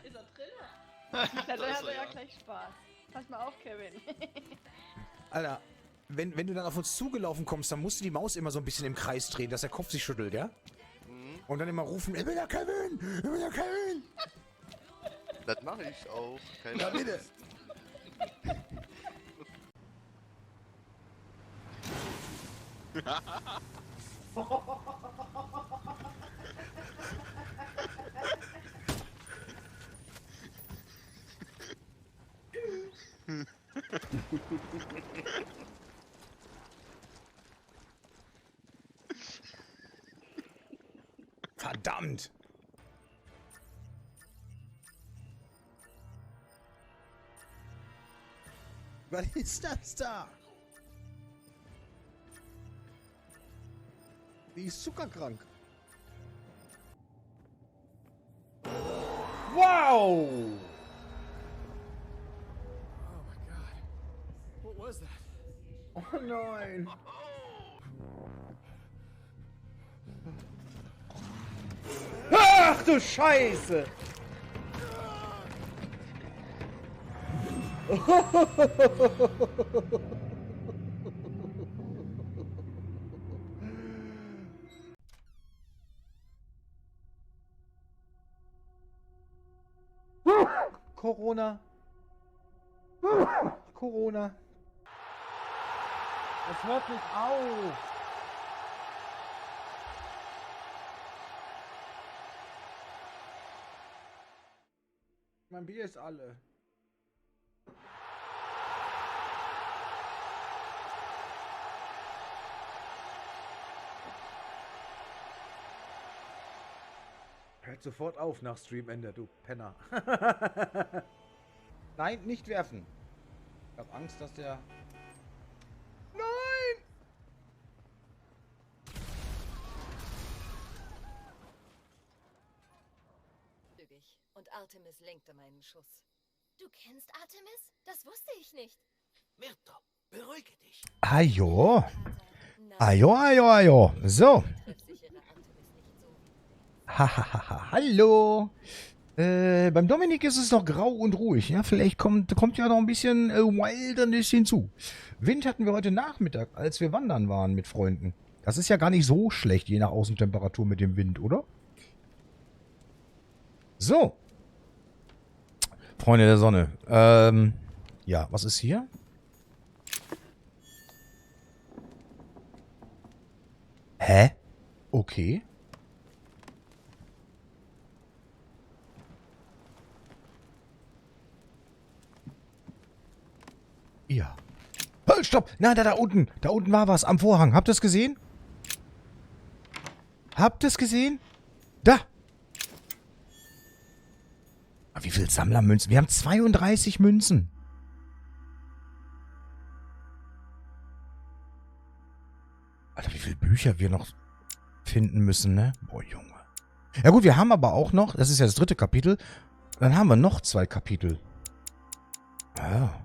Ja, dann hat er ja gleich Spaß. Pass mal auf, Kevin. Alter, wenn du dann auf uns zugelaufen kommst, dann musst du die Maus immer so ein bisschen im Kreis drehen, dass der Kopf sich schüttelt, ja? Mhm. Und dann immer rufen, ich bin der Kevin! Ich bin der Kevin! Das mache ich auch. Keine Na bitte! Verdammt! Was ist das da? Die ist zuckerkrank. Wow! What was that? Oh nein! Ach du Scheiße! Corona. Corona. Es hört nicht auf. Mein Bier ist alle. Hört sofort auf nach Streamende, du Penner. Nein, nicht werfen. Ich hab Angst, dass der... Nein! Und Artemis lenkte meinen Schuss. Du kennst Artemis? Das wusste ich nicht. Mirto, beruhige dich. Ajo. Ajo, ajo, ajo. So. Hahaha, hallo. Beim Dominik ist es noch grau und ruhig. Ja, vielleicht kommt ja noch ein bisschen Wilderness hinzu. Wind hatten wir heute Nachmittag, als wir wandern waren mit Freunden. Das ist ja gar nicht so schlecht, je nach Außentemperatur mit dem Wind, oder? So. Freunde der Sonne. Ja, was ist hier? Hä? Okay. Ja. Halt, stopp! Nein, da unten. Da unten war was am Vorhang. Habt ihr es gesehen? Habt ihr es gesehen? Da! Wie viele Sammlermünzen? Wir haben 32 Münzen. Alter, wie viele Bücher wir noch finden müssen, ne? Boah, Junge. Ja gut, wir haben aber auch noch, das ist ja das 3. Kapitel, dann haben wir noch 2 Kapitel. Ja.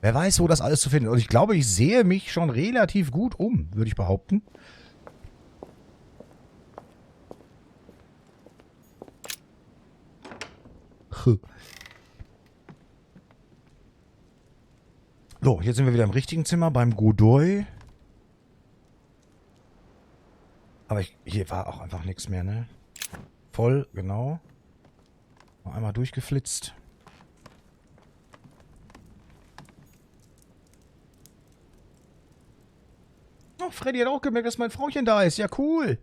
Wer weiß, wo das alles zu finden ist. Und ich glaube, ich sehe mich schon relativ gut um, würde ich behaupten. So, jetzt sind wir wieder im richtigen Zimmer beim Godoy. Aber hier war auch einfach nichts mehr, ne? Voll, genau. Noch einmal durchgeflitzt. Oh, Freddy hat auch gemerkt, dass mein Frauchen da ist. Ja, cool.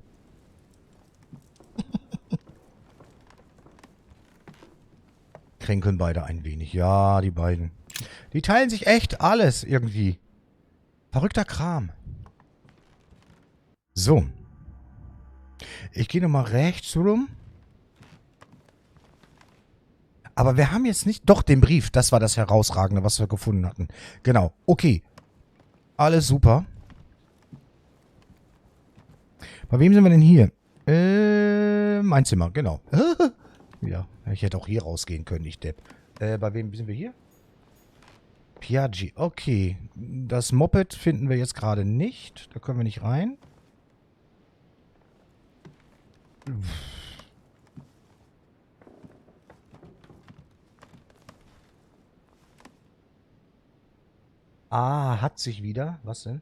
Kränkeln beide ein wenig. Ja, die beiden. Die teilen sich echt alles irgendwie. Verrückter Kram. So. Ich gehe nochmal rechts rum. Aber wir haben jetzt nicht... Doch, den Brief. Das war das Herausragende, was wir gefunden hatten. Genau. Okay. Alles super. Bei wem sind wir denn hier? Mein Zimmer, genau. Ja, ich hätte auch hier rausgehen können, ich Depp. Bei wem sind wir hier? Piaggi, okay. Das Moped finden wir jetzt gerade nicht. Da können wir nicht rein. Ah, hat sich wieder. Was denn?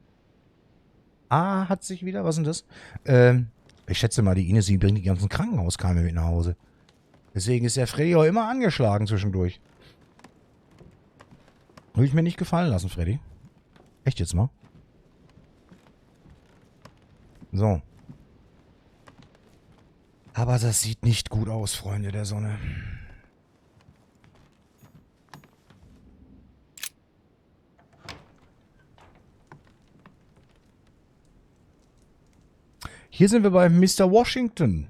Ah, hat sich wieder. Was ist denn das? Ich schätze mal, die Ines, sie bringt die ganzen Krankenhauskeime mit nach Hause. Deswegen ist der Freddy auch immer angeschlagen zwischendurch. Will ich mir nicht gefallen lassen, Freddy. Echt jetzt mal? So. Aber das sieht nicht gut aus, Freunde der Sonne. Hier sind wir bei Mr. Washington.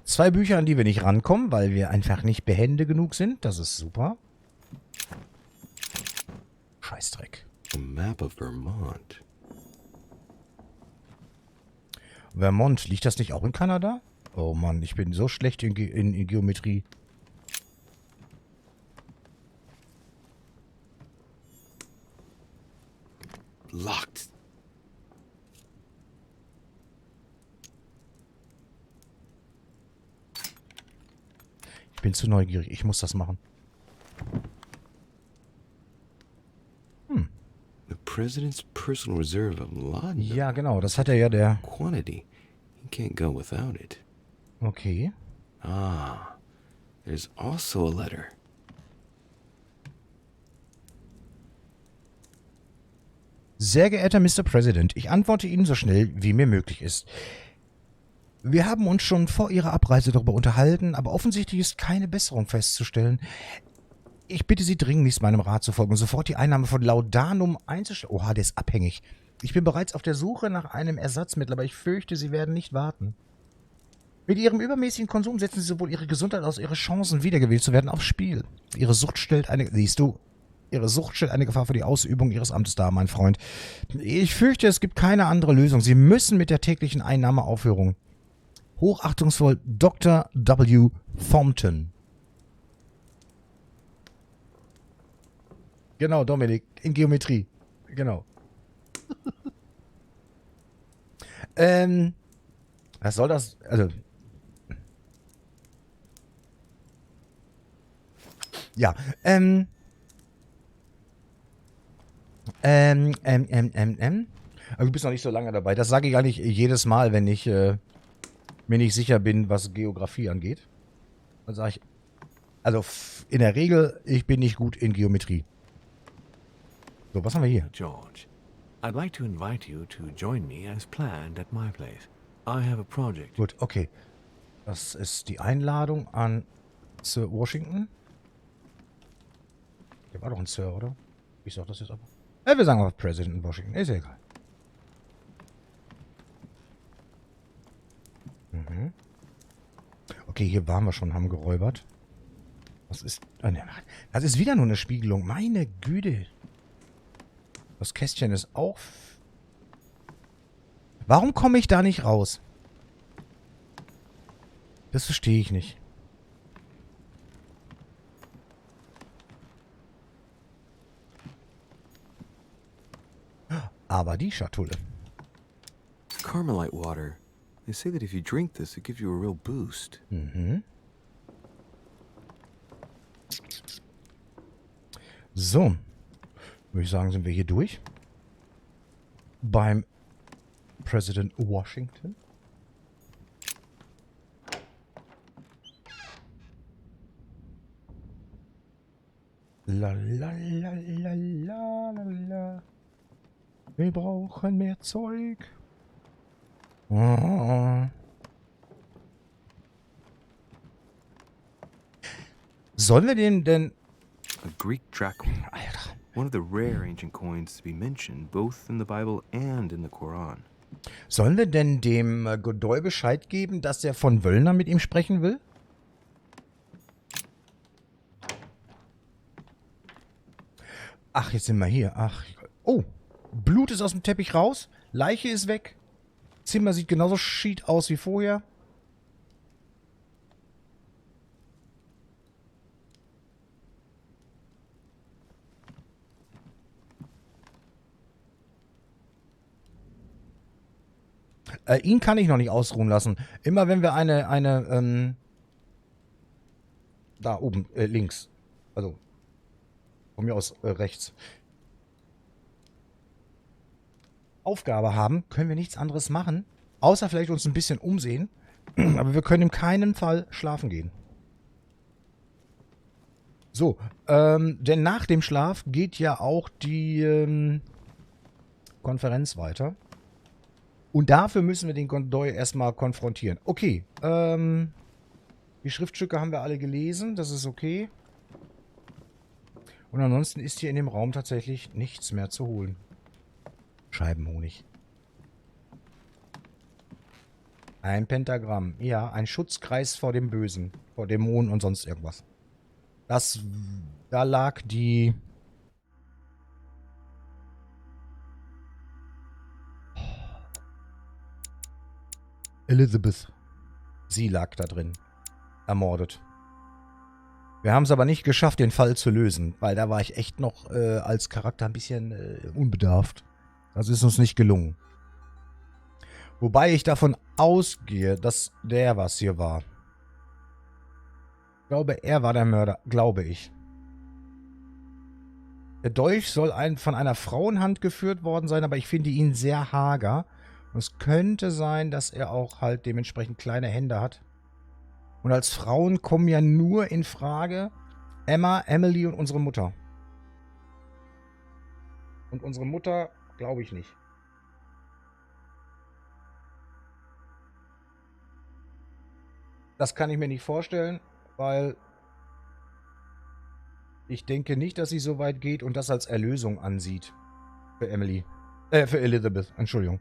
Zwei Bücher, an die wir nicht rankommen, weil wir einfach nicht behende genug sind. Das ist super. Scheißdreck. A map of Vermont. Vermont, liegt das nicht auch in Kanada? Oh Mann, ich bin so schlecht in Geometrie. Locked. Ich bin zu neugierig. Ich muss das machen. The President's Personal Reserve of Laudanum. Ja, genau. Das hat er ja der... Quantity. You can't go without it. Okay. Ah. There's also a letter. Sehr geehrter Mr. President, ich antworte Ihnen so schnell, wie mir möglich ist. Wir haben uns schon vor Ihrer Abreise darüber unterhalten, aber offensichtlich ist keine Besserung festzustellen. Ich bitte Sie dringlichst, meinem Rat zu folgen und sofort die Einnahme von Laudanum einzustellen. Oha, der ist abhängig. Ich bin bereits auf der Suche nach einem Ersatzmittel, aber ich fürchte, Sie werden nicht warten. Mit Ihrem übermäßigen Konsum setzen Sie sowohl Ihre Gesundheit als auch Ihre Chancen, wiedergewählt zu werden, aufs Spiel. Ihre Sucht stellt eine... Siehst du... Ihre Sucht stellt eine Gefahr für die Ausübung Ihres Amtes dar, mein Freund. Ich fürchte, es gibt keine andere Lösung. Sie müssen mit der täglichen Einnahme aufhören. Hochachtungsvoll Dr. W. Thornton. Genau, Dominik, in Geometrie. Genau. Was soll das? Also. Ja, Aber du bist noch nicht so lange dabei. Das sage ich eigentlich jedes Mal, wenn ich mir nicht sicher bin, was Geografie angeht. Dann sage ich, also in der Regel, ich bin nicht gut in Geometrie. So, was haben wir hier? George, I'd like to invite you to join me as planned at my place. I have a project. Gut, okay. Das ist die Einladung an Sir Washington. Der war doch ein Sir, oder? Ich sag das jetzt aber. Wir sagen mal President Washington. Ist ja egal. Mhm. Okay, hier waren wir schon, haben geräubert. Was ist... Das ist wieder nur eine Spiegelung. Meine Güte. Das Kästchen ist auch... Warum komme ich da nicht raus? Das verstehe ich nicht. Aber die Schatulle. Carmelite water. They say that if you drink this, it gives you a real boost. Mhm. So. Würde ich sagen, sind wir hier durch. Beim President Washington. La la la la la la la. Wir brauchen mehr Zeug. Oh. Sollen wir den denn... A Greek drachma. Alter. One of the rare ancient coins to be mentioned, both in the Bible and in the Quran. Sollen wir denn dem Godoy Bescheid geben, dass der von Wöllner mit ihm sprechen will? Ach, jetzt sind wir hier. Ach, oh. Blut ist aus dem Teppich raus. Leiche ist weg. Zimmer sieht genauso schied aus wie vorher. Ihn kann ich noch nicht ausruhen lassen. Immer wenn wir da oben, links. Also, von mir aus rechts. Aufgabe haben, können wir nichts anderes machen, außer vielleicht uns ein bisschen umsehen. Aber wir können in keinem Fall schlafen gehen. So, denn nach dem Schlaf geht ja auch die Konferenz weiter. Und dafür müssen wir den Godoy erstmal konfrontieren. Okay, die Schriftstücke haben wir alle gelesen, das ist okay. Und ansonsten ist hier in dem Raum tatsächlich nichts mehr zu holen. Scheibenhonig. Ein Pentagramm. Ja, ein Schutzkreis vor dem Bösen. Vor Dämonen und sonst irgendwas. Da lag die... Elizabeth. Sie lag da drin. Ermordet. Wir haben es aber nicht geschafft, den Fall zu lösen. Weil da war ich echt noch als Charakter ein bisschen unbedarft. Das ist uns nicht gelungen. Wobei ich davon ausgehe, dass der was hier war. Ich glaube, er war der Mörder. Glaube ich. Der Dolch soll von einer Frauenhand geführt worden sein, aber ich finde ihn sehr hager. Und es könnte sein, dass er auch halt dementsprechend kleine Hände hat. Und als Frauen kommen ja nur in Frage Emma, Emily und unsere Mutter. Und unsere Mutter glaube ich nicht. Das kann ich mir nicht vorstellen, weil ich denke nicht, dass sie so weit geht und das als Erlösung ansieht. Für Emily. Für Elizabeth. Entschuldigung.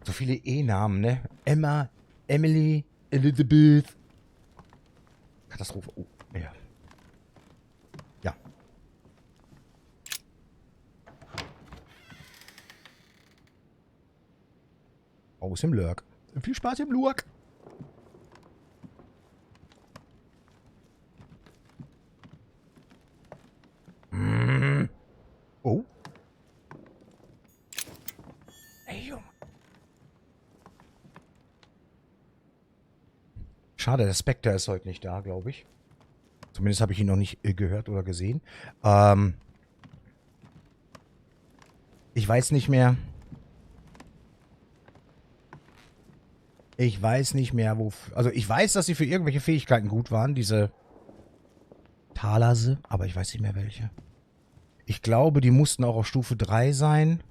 So viele E-Namen, ne? Emma, Emily, Elizabeth. Katastrophe. Oh, ja. Ja. Aus dem Lurk. Viel Spaß im Lurk. Oh. Schade, der Spectre ist heute nicht da, glaube ich. Zumindest habe ich ihn noch nicht gehört oder gesehen. Ich weiß nicht mehr. Ich weiß nicht mehr, wofür. Also ich weiß, dass sie für irgendwelche Fähigkeiten gut waren, diese Talase, aber ich weiß nicht mehr welche. Ich glaube, die mussten auch auf Stufe 3 sein,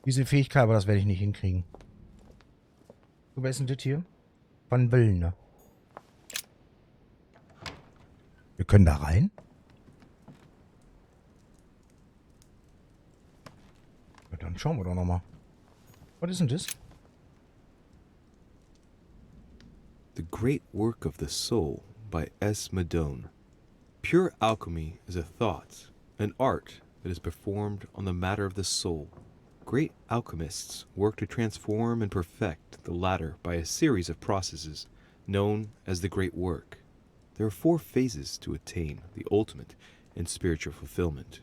diese Fähigkeit, aber das werde ich nicht hinkriegen. So, wer ist denn das hier? Van Willner. Wir können da rein? Ja, dann schauen wir doch nochmal. Was ist denn das? The Great Work of the Soul by S. Madone. Pure alchemy is a thought, an art that is performed on the matter of the soul. Great alchemists work to transform and perfect the latter by a series of processes known as the Great Work. There are 4 phases to attain the ultimate in spiritual fulfillment.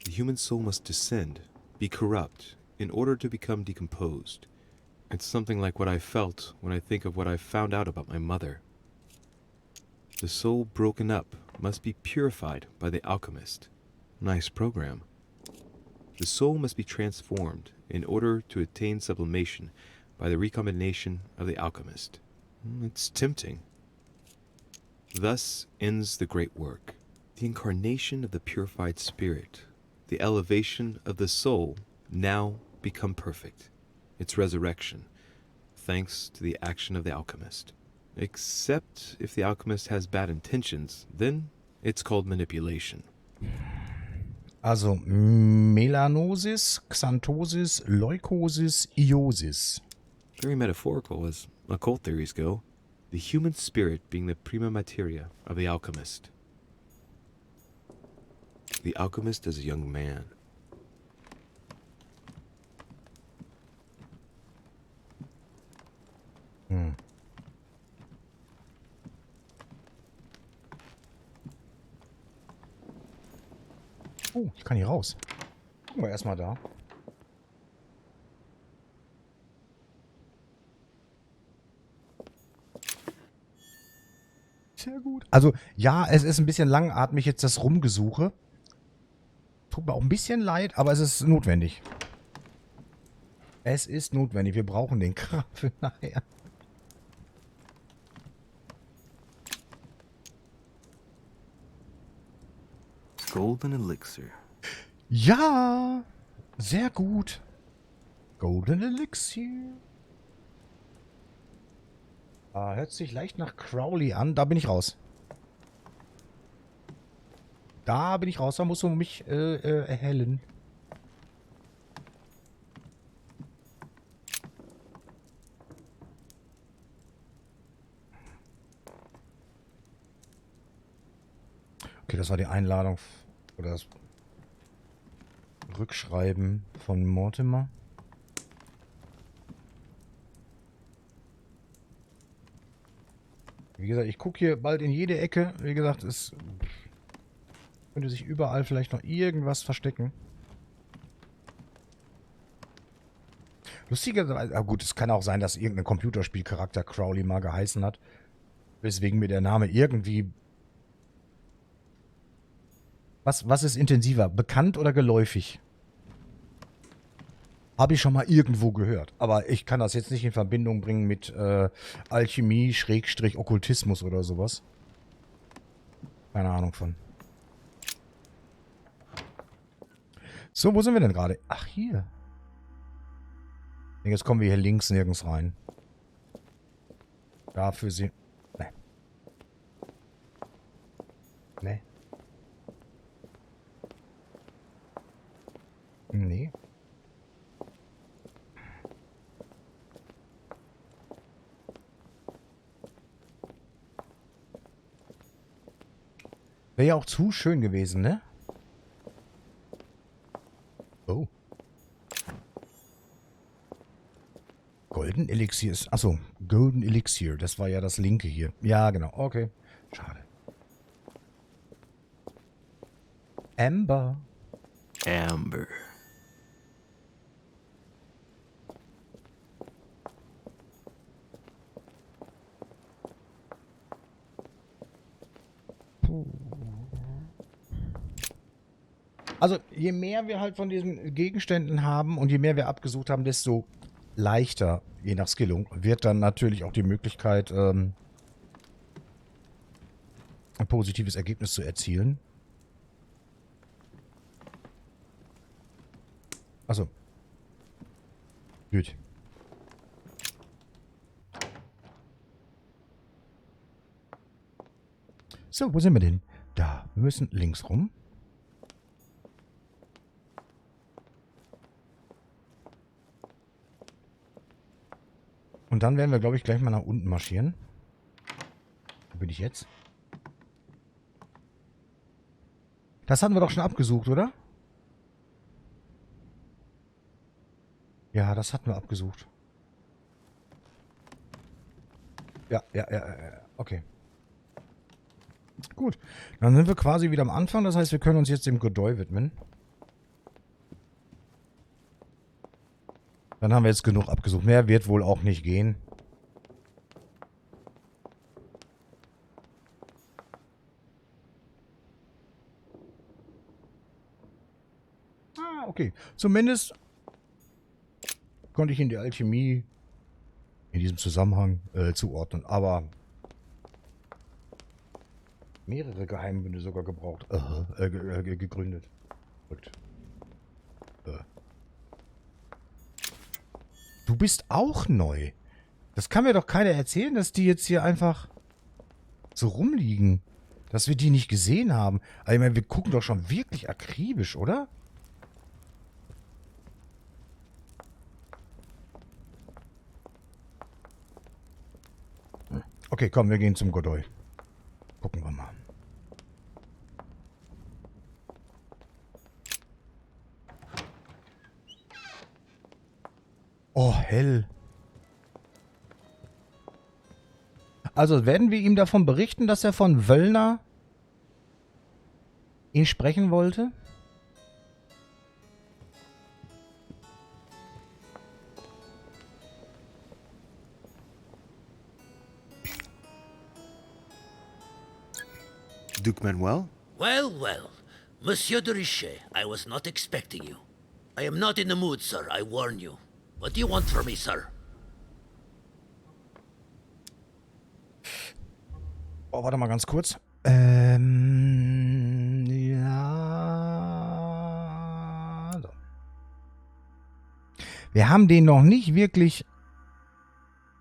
The human soul must descend, be corrupt, in order to become decomposed. It's something like what I felt when I think of what I've found out about my mother. The soul broken up must be purified by the alchemist. Nice program. The soul must be transformed in order to attain sublimation by the recombination of the alchemist. It's tempting. Thus ends the great work. The incarnation of the purified spirit, the elevation of the soul, now become perfect. Its resurrection, thanks to the action of the alchemist. Except if the alchemist has bad intentions, then it's called manipulation. Also, Melanosis, Xanthosis, Leukosis, Iosis. Very metaphorical as occult theories go. The human spirit being the prima materia of the alchemist. The alchemist is a young man. Oh, ich kann hier raus. Gucken wir erstmal da. Sehr gut. Also, ja, es ist ein bisschen langatmig jetzt das Rumgesuche. Tut mir auch ein bisschen leid, aber es ist notwendig. Es ist notwendig. Wir brauchen den Kram für nachher. Golden Elixir. Ja, sehr gut. Golden Elixir. Ah, hört sich leicht nach Crowley an. Da bin ich raus. Da bin ich raus. Da musst du mich erhellen. Okay, das war die Einladung oder das Rückschreiben von Mortimer. Wie gesagt, ich gucke hier bald in jede Ecke. Wie gesagt, es könnte sich überall vielleicht noch irgendwas verstecken. Lustigerweise, aber gut, es kann auch sein, dass irgendein Computerspielcharakter Crowley mal geheißen hat. Weswegen mir der Name irgendwie... Was ist intensiver? Bekannt oder geläufig? Habe ich schon mal irgendwo gehört. Aber ich kann das jetzt nicht in Verbindung bringen mit Alchemie, Schrägstrich, Okkultismus oder sowas. Keine Ahnung von. So, wo sind wir denn gerade? Ach, hier. Jetzt kommen wir hier links nirgends rein. Dafür sie... Ne. Ne. Nee. Wäre ja auch zu schön gewesen, ne? Oh. Golden Elixir ist... Achso, Golden Elixir. Das war ja das linke hier. Ja, genau. Okay. Schade. Amber. Amber. Also, je mehr wir halt von diesen Gegenständen haben und je mehr wir abgesucht haben, desto leichter, je nach Skillung, wird dann natürlich auch die Möglichkeit, ein positives Ergebnis zu erzielen. Also. Gut. So, wo sind wir denn? Da. Wir müssen links rum. Und dann werden wir, glaube ich, gleich mal nach unten marschieren. Wo bin ich jetzt? Das hatten wir doch schon abgesucht, oder? Ja, das hatten wir abgesucht. Ja. Okay. Gut. Dann sind wir quasi wieder am Anfang. Das heißt, wir können uns jetzt dem Godoy widmen. Dann haben wir jetzt genug abgesucht. Mehr wird wohl auch nicht gehen. Ah, okay. Zumindest konnte ich in die Alchemie in diesem Zusammenhang zuordnen. Aber mehrere Geheimbünde sogar gebraucht. Gegründet. Gut. Du bist auch neu. Das kann mir doch keiner erzählen, dass die jetzt hier einfach so rumliegen. Dass wir die nicht gesehen haben. Also ich meine, wir gucken doch schon wirklich akribisch, oder? Okay, komm, wir gehen zum Godoy. Gucken wir mal. Oh, hell. Also werden wir ihm davon berichten, dass er von Wöllner ihn sprechen wollte? Duke Manuel? Well, well. Monsieur de Richet, I was not expecting you. I am not in the mood, sir, I warn you. What do you want from me, sir? Oh, warte mal ganz kurz. Ja. So. Wir haben den noch nicht wirklich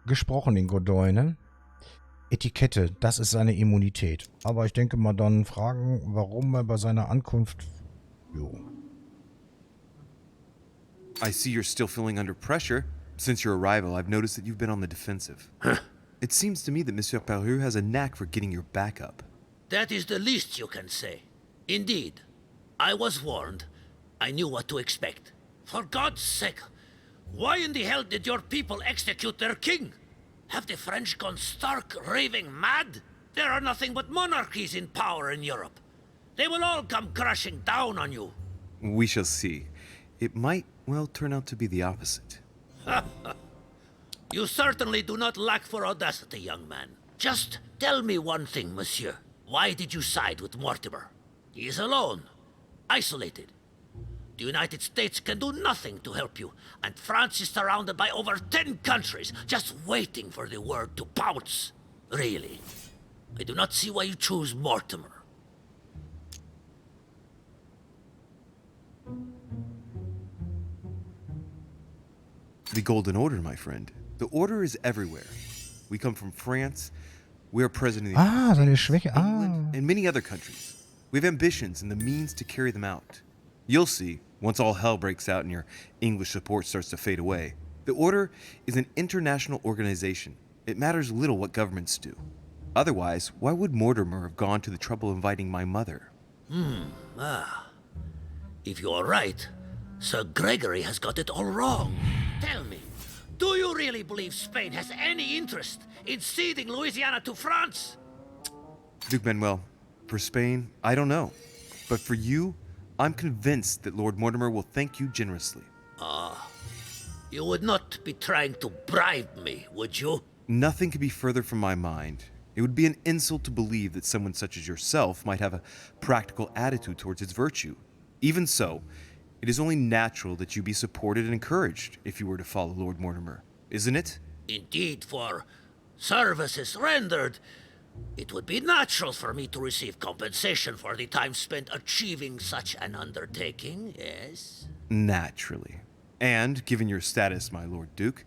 gesprochen, den Godoy, ne? Etikette, das ist seine Immunität. Aber ich denke mal dann fragen, warum er bei seiner Ankunft... Jo. I see you're still feeling under pressure. Since your arrival, I've noticed that you've been on the defensive. It seems to me that Monsieur Peru has a knack for getting your back up. That is the least you can say. Indeed. I was warned. I knew what to expect. For God's sake, why in the hell did your people execute their king? Have the French gone stark raving mad? There are nothing but monarchies in power in Europe. They will all come crashing down on you. We shall see. It might, well, turn out to be the opposite. You certainly do not lack for audacity, young man. Just tell me one thing, monsieur. Why did you side with Mortimer? He is alone, isolated. The United States can do nothing to help you, and France is surrounded by over 10 countries, just waiting for the word to pounce. Really, I do not see why you choose Mortimer. The Golden Order, my friend. The Order is everywhere. We come from France. We are president of the seine Schwäche. England, and many other countries. We have ambitions and the means to carry them out. You'll see, once all hell breaks out and your English support starts to fade away. The Order is an international organization. It matters little what governments do. Otherwise, why would Mortimer have gone to the trouble of inviting my mother? If you are right, Sir Gregory has got it all wrong. Tell me, do you really believe Spain has any interest in ceding Louisiana to France? Duke Manuel, for Spain, I don't know. But for you, I'm convinced that Lord Mortimer will thank you generously. You would not be trying to bribe me, would you? Nothing could be further from my mind. It would be an insult to believe that someone such as yourself might have a practical attitude towards its virtue. Even so, it is only natural that you be supported and encouraged if you were to follow Lord Mortimer, isn't it? Indeed, for services rendered, it would be natural for me to receive compensation for the time spent achieving such an undertaking, yes? Naturally. And, given your status, my Lord Duke,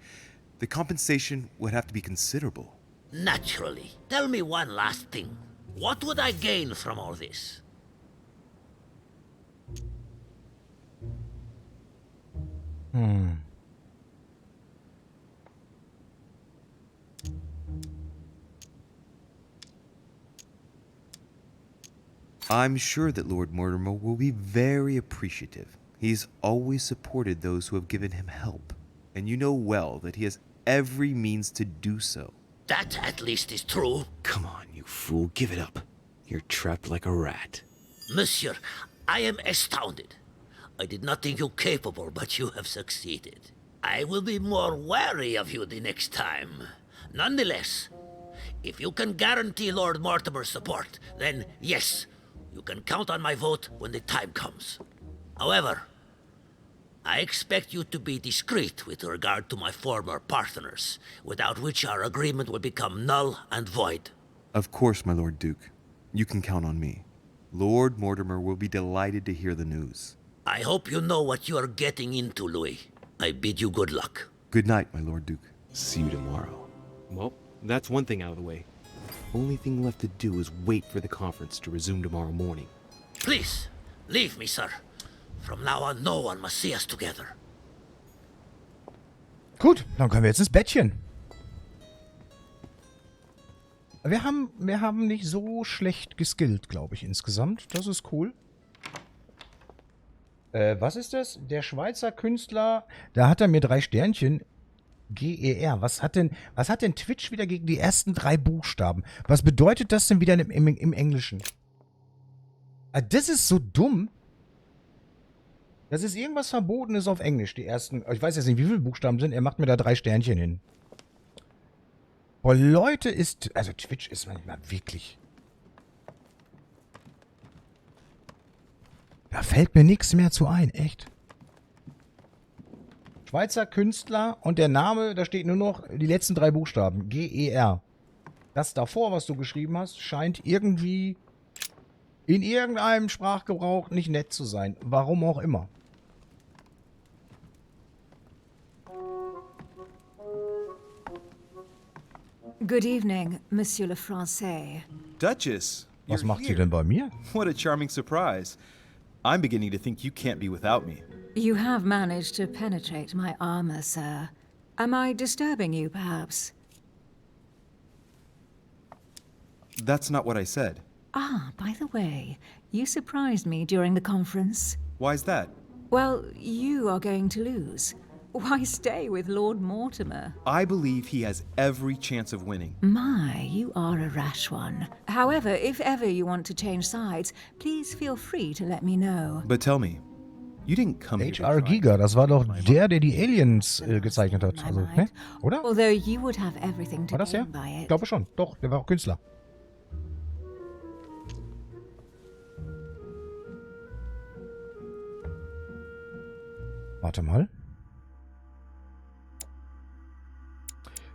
the compensation would have to be considerable. Naturally. Tell me one last thing. What would I gain from all this? I'm sure that Lord Mortimer will be very appreciative. He's always supported those who have given him help, and you know well that he has every means to do so. That at least is true. Come on, you fool, give it up. You're trapped like a rat. Monsieur, I am astounded. I did not think you capable, but you have succeeded. I will be more wary of you the next time. Nonetheless, if you can guarantee Lord Mortimer's support, then yes, you can count on my vote when the time comes. However, I expect you to be discreet with regard to my former partners, without which our agreement will become null and void. Of course, my Lord Duke. You can count on me. Lord Mortimer will be delighted to hear the news. I hope you know what you are getting into, Louis. I bid you good luck. Good night, my Lord Duke. See you tomorrow. Well, that's one thing out of the way. Only thing left to do is wait for the conference to resume tomorrow morning. Please, leave me, sir. From now on, no one must see us together. Gut, dann können wir jetzt ins Bettchen. Wir haben nicht so schlecht geskillt, glaube ich, insgesamt. Das ist cool. Was ist das? Der Schweizer Künstler, da hat er mir 3 Sternchen. GER. Was hat denn Twitch wieder gegen die ersten 3 Buchstaben? Was bedeutet das denn wieder im Englischen? Ah, das ist so dumm. Das ist irgendwas Verbotenes auf Englisch, die ersten. Ich weiß jetzt nicht, wie viele Buchstaben sind. Er macht mir da 3 Sternchen hin. Boah, Leute, also Twitch ist manchmal wirklich. Da fällt mir nichts mehr zu ein, echt. Schweizer Künstler und der Name, da steht nur noch die letzten 3 Buchstaben. GER. Das davor, was du geschrieben hast, scheint irgendwie in irgendeinem Sprachgebrauch nicht nett zu sein. Warum auch immer. Good evening, Monsieur le Français. Duchess, Was you're macht sie here. denn bei mir? What a charming surprise. I'm beginning to think you can't be without me. You have managed to penetrate my armor, sir. Am I disturbing you, perhaps? That's not what I said. Ah, by the way, you surprised me during the conference. Why's that? Well, you are going to lose. Why stay with Lord Mortimer? I believe he has every chance of winning. My, you are a rash one. However, if ever you want to change sides, please feel free to let me know. But tell me, you didn't come here to HR try. Giga, das war doch der die Aliens gezeichnet hat. Also, ne? Oder? Although you would have everything to War das der? gain by Ich it. glaube schon. Doch, der war auch Künstler. Warte mal.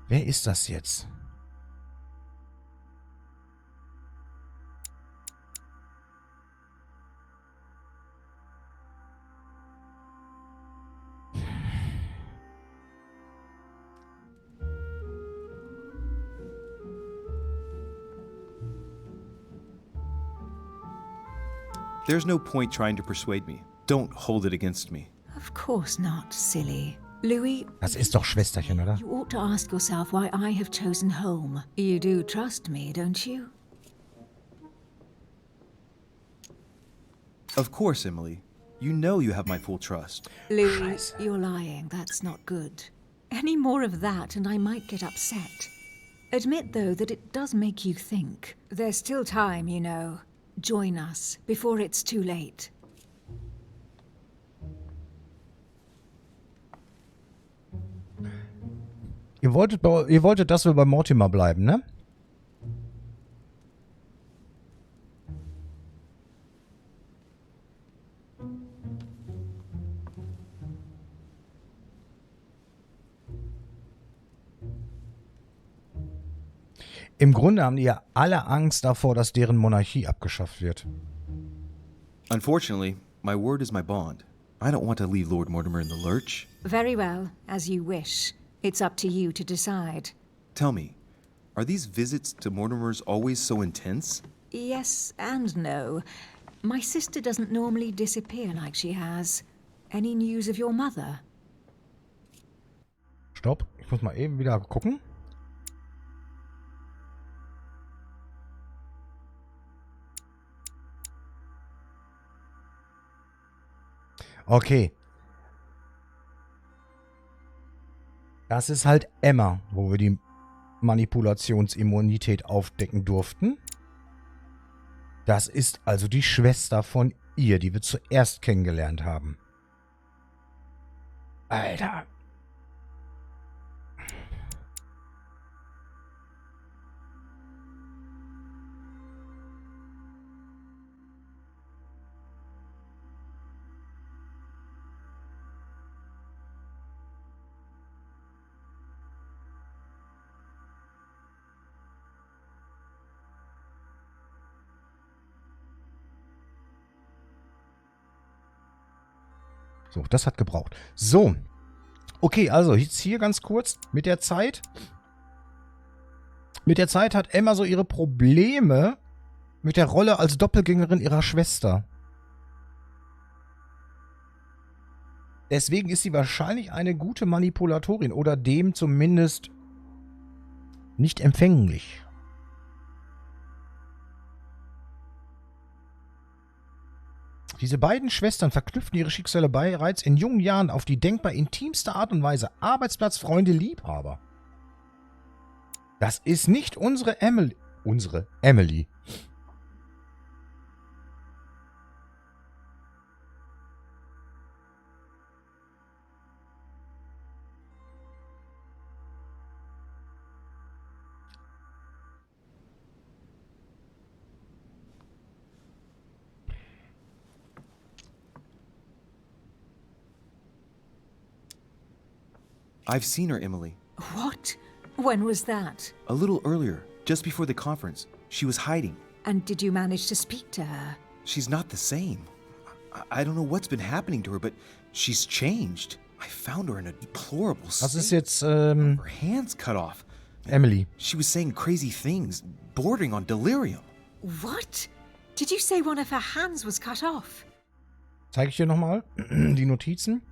Wer ist das jetzt? There's no point trying to persuade me. Don't hold it against me. Of course not, silly. Louis, Das ist doch Schwesterchen, oder? you ought to ask yourself why I have chosen home. You do trust me, don't you? Of course, Emily. You know you have my full trust. Louis, you're lying. That's not good. Any more of that and I might get upset. Admit, though, that it does make you think. There's still time, you know. Join us before it's too late. Ihr wolltet, dass wir bei Mortimer bleiben, ne? Im Grunde haben die ja alle Angst davor, dass deren Monarchie abgeschafft wird. Unfortunately, my word is my bond. I don't want to leave Lord Mortimer in the lurch. Very well, as you wish. It's up to you to decide. Tell me, are these visits to Mortimer's always so intense? Yes and no. My sister doesn't normally disappear like she has. Any news of your mother? Stopp, ich muss mal eben wieder gucken. Okay. Das ist halt Emma, wo wir die Manipulationsimmunität aufdecken durften. Das ist also die Schwester von ihr, die wir zuerst kennengelernt haben. Alter. So, das hat gebraucht. So. Okay, also jetzt hier ganz kurz mit der Zeit. Mit der Zeit hat Emma so ihre Probleme mit der Rolle als Doppelgängerin ihrer Schwester. Deswegen ist sie wahrscheinlich eine gute Manipulatorin oder dem zumindest nicht empfänglich. Diese beiden Schwestern verknüpften ihre Schicksale bereits in jungen Jahren auf die denkbar intimste Art und Weise. Arbeitsplatz, Freunde, Liebhaber. Das ist nicht unsere Emily. Unsere Emily. I've seen her, Emily. What? When was that? A little earlier, just before the conference. She was hiding. And did you manage to speak to her? She's not the same. I don't know what's been happening to her, but she's changed. I found her in a deplorable state. Was ist jetzt, Her hands cut off. Emily? She was saying crazy things, bordering on delirium. What? Did you say one of her hands was cut off? Zeige ich dir nochmal die Notizen.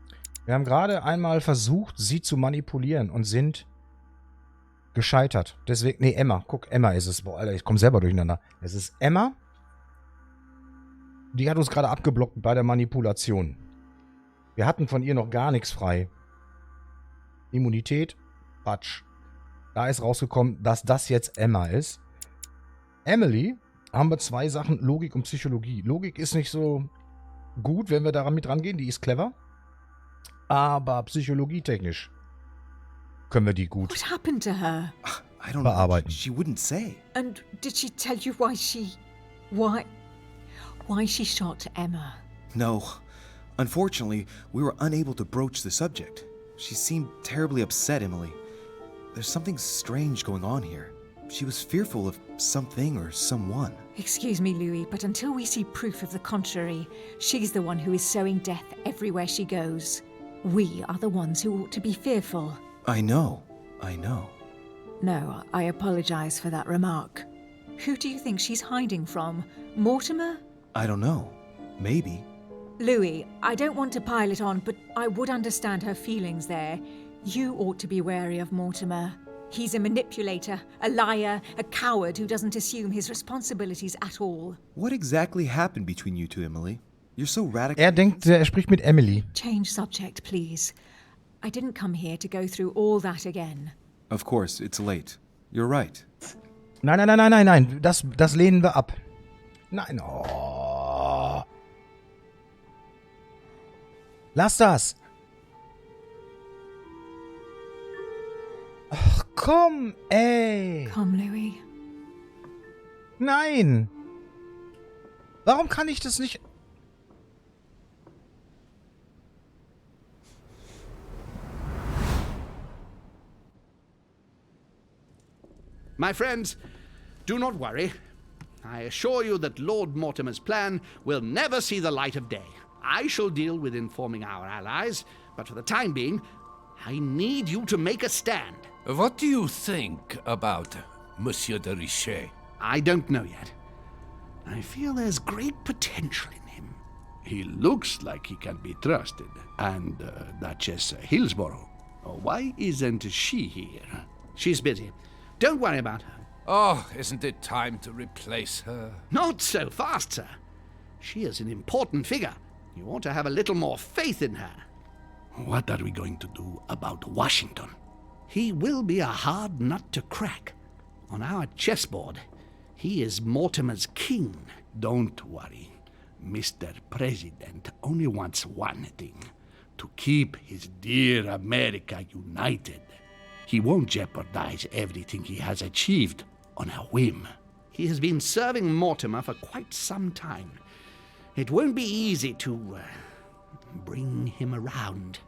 Wir haben gerade einmal versucht, sie zu manipulieren und sind gescheitert. Deswegen, nee, Emma. Guck, Emma ist es. Boah, Alter, ich komme selber durcheinander. Es ist Emma. Die hat uns gerade abgeblockt bei der Manipulation. Wir hatten von ihr noch gar nichts frei. Immunität, Quatsch. Da ist rausgekommen, dass das jetzt Emma ist. Emily haben wir zwei Sachen, Logik und Psychologie. Logik ist nicht so gut, wenn wir daran mit rangehen. Die ist clever. Aber psychologietechnisch können wir die gut What happened to her? I don't bearbeiten. She wouldn't say. And did she tell you why she shot Emma? No. Unfortunately, we were unable to broach the subject. She seemed terribly upset, Emily. There's something strange going on here. She was fearful of something or someone. Excuse me, Louis, but until we see proof of the contrary, she's the one who is sowing death everywhere she goes. We are the ones who ought to be fearful. I know. No, I apologize for that remark. Who do you think she's hiding from? Mortimer? I don't know. Maybe. Louis, I don't want to pile it on, but I would understand her feelings there. You ought to be wary of Mortimer. He's a manipulator, a liar, a coward who doesn't assume his responsibilities at all. What exactly happened between you two, Emily? You're so radical. Er denkt, er spricht mit Emily. Change subject, please. I didn't come here to go through all that again. Of course, it's late. You're right. Nein. Das lehnen wir ab. Nein. Oh. Lass das. Ach, komm, ey. Komm, Louis. Nein. Warum kann ich das nicht... My friends, Do not worry. I assure you that Lord Mortimer's plan will never see the light of day. I shall deal with informing our allies, but for the time being, I need you to make a stand. What do you think about Monsieur de Richet? I don't know yet. I feel there's great potential in him. He looks like he can be trusted. And Duchess Hillsborough. Why isn't she here? She's busy. Don't worry about her. Oh, isn't it time to replace her? Not so fast, sir. She is an important figure. You ought to have a little more faith in her. What are we going to do about Washington? He will be a hard nut to crack. On our chessboard, he is Mortimer's king. Don't worry. Mr. President only wants one thing: to keep his dear America united. He won't jeopardize everything he has achieved on a whim. He has been serving Mortimer for quite some time. It won't be easy to bring him around.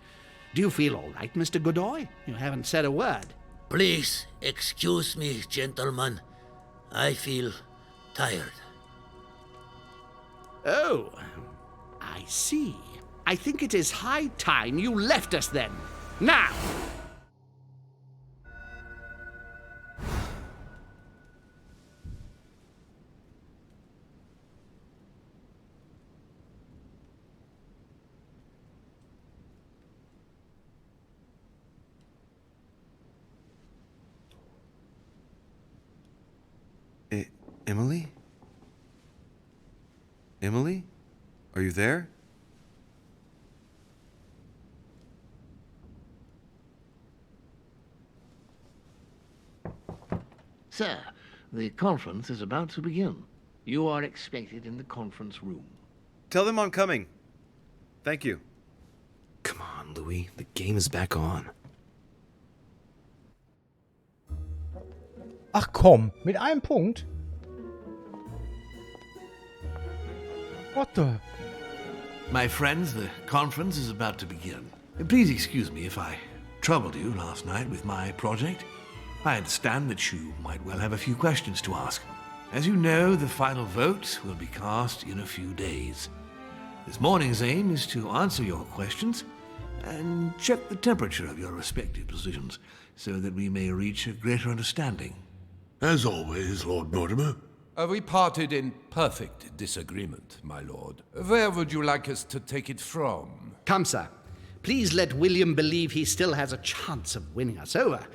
Do you feel all right, Mr. Godoy? You haven't said a word. Please excuse me, gentlemen. I feel tired. Oh, I see. I think it is high time you left us then. Now! Emily? Emily? Are you there? Sir, the conference is about to begin. You are expected in the conference room. Tell them I'm coming. Thank you. Come on, Louis. The game is back on. Ach komm, mit einem Punkt? What the? My friends, the conference is about to begin. Please excuse me if I troubled you last night with my project. I understand that you might well have a few questions to ask. As you know, the final vote will be cast in a few days. This morning's aim is to answer your questions and check the temperature of your respective positions so that we may reach a greater understanding. As always, Lord Mortimer. We parted in perfect disagreement, my lord. Where would you like us to take it from? Come, sir. Please let William believe he still has a chance of winning us over.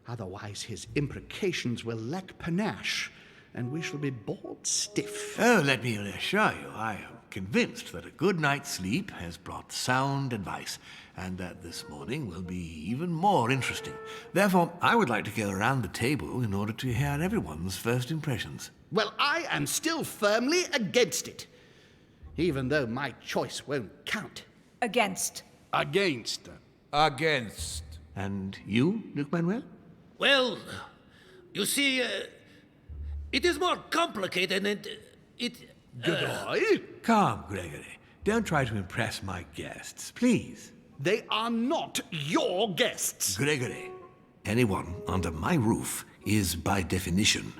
Otherwise, his imprecations will lack panache, and we shall be bored stiff. Oh, let me reassure you, I am convinced that a good night's sleep has brought sound advice, and that this morning will be even more interesting. Therefore, I would like to go around the table in order to hear everyone's first impressions. Well, I am still firmly against it, even though my choice won't count. Against. Against. Against. And you, Duke Manuel? Well, you see, it is more complicated and it... Goodbye? Calm, Gregory. Don't try to impress my guests, please. They are not your guests. Gregory, anyone under my roof is by definition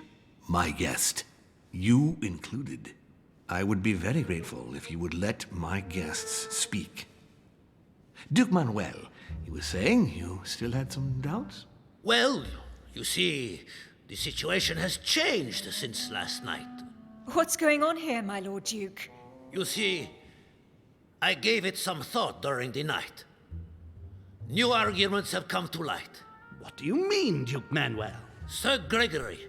my guest. You included. I would be very grateful if you would let my guests speak. Duke Manuel, you were saying you still had some doubts? Well, you see, the situation has changed since last night. What's going on here, my Lord Duke? You see, I gave it some thought during the night. New arguments have come to light. What do you mean, Duke Manuel? Sir Gregory,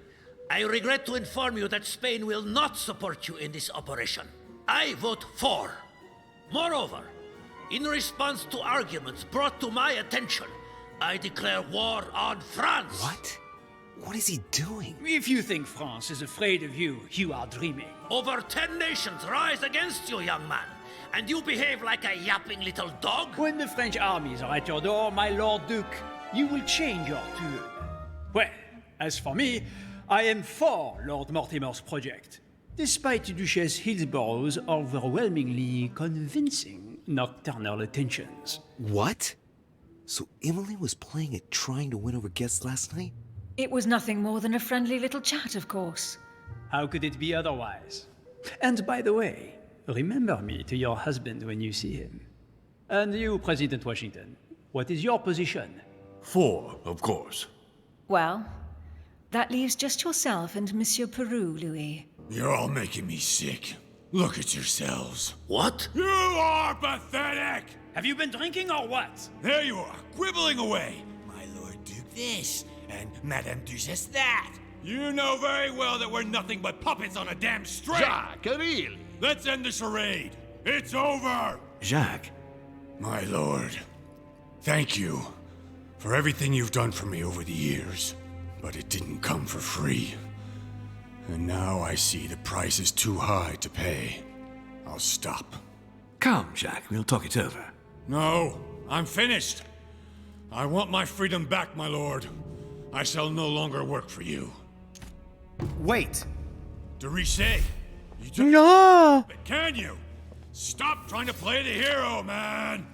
I regret to inform you that Spain will not support you in this operation. I vote for. Moreover, in response to arguments brought to my attention, I declare war on France. What? What is he doing? If you think France is afraid of you, you are dreaming. Over 10 nations rise against you, young man, and you behave like a yapping little dog? When the French armies are at your door, my Lord Duke, you will change your tune. Well, as for me, I am for Lord Mortimer's project, despite Duchess Hillsborough's overwhelmingly convincing nocturnal attentions. What? So Emily was playing at trying to win over guests last night? It was nothing more than a friendly little chat, of course. How could it be otherwise? And by the way, remember me to your husband when you see him. And you, President Washington, what is your position? 4, of course. Well, that leaves just yourself and Monsieur Peru, Louis. You're all making me sick. Look at yourselves. What? You are pathetic! Have you been drinking or what? There you are, quibbling away. My Lord Duke this, and Madame Duchess that. You know very well that we're nothing but puppets on a damn string. Jacques, really? Let's end the charade. It's over. Jacques. My lord, thank you for everything you've done for me over the years. But it didn't come for free. And now I see the price is too high to pay. I'll stop. Come, Jacques, we'll talk it over. No, I'm finished. I want my freedom back, my lord. I shall no longer work for you. Wait! De Richet, you took No! it, can you? Stop trying to play the hero, man!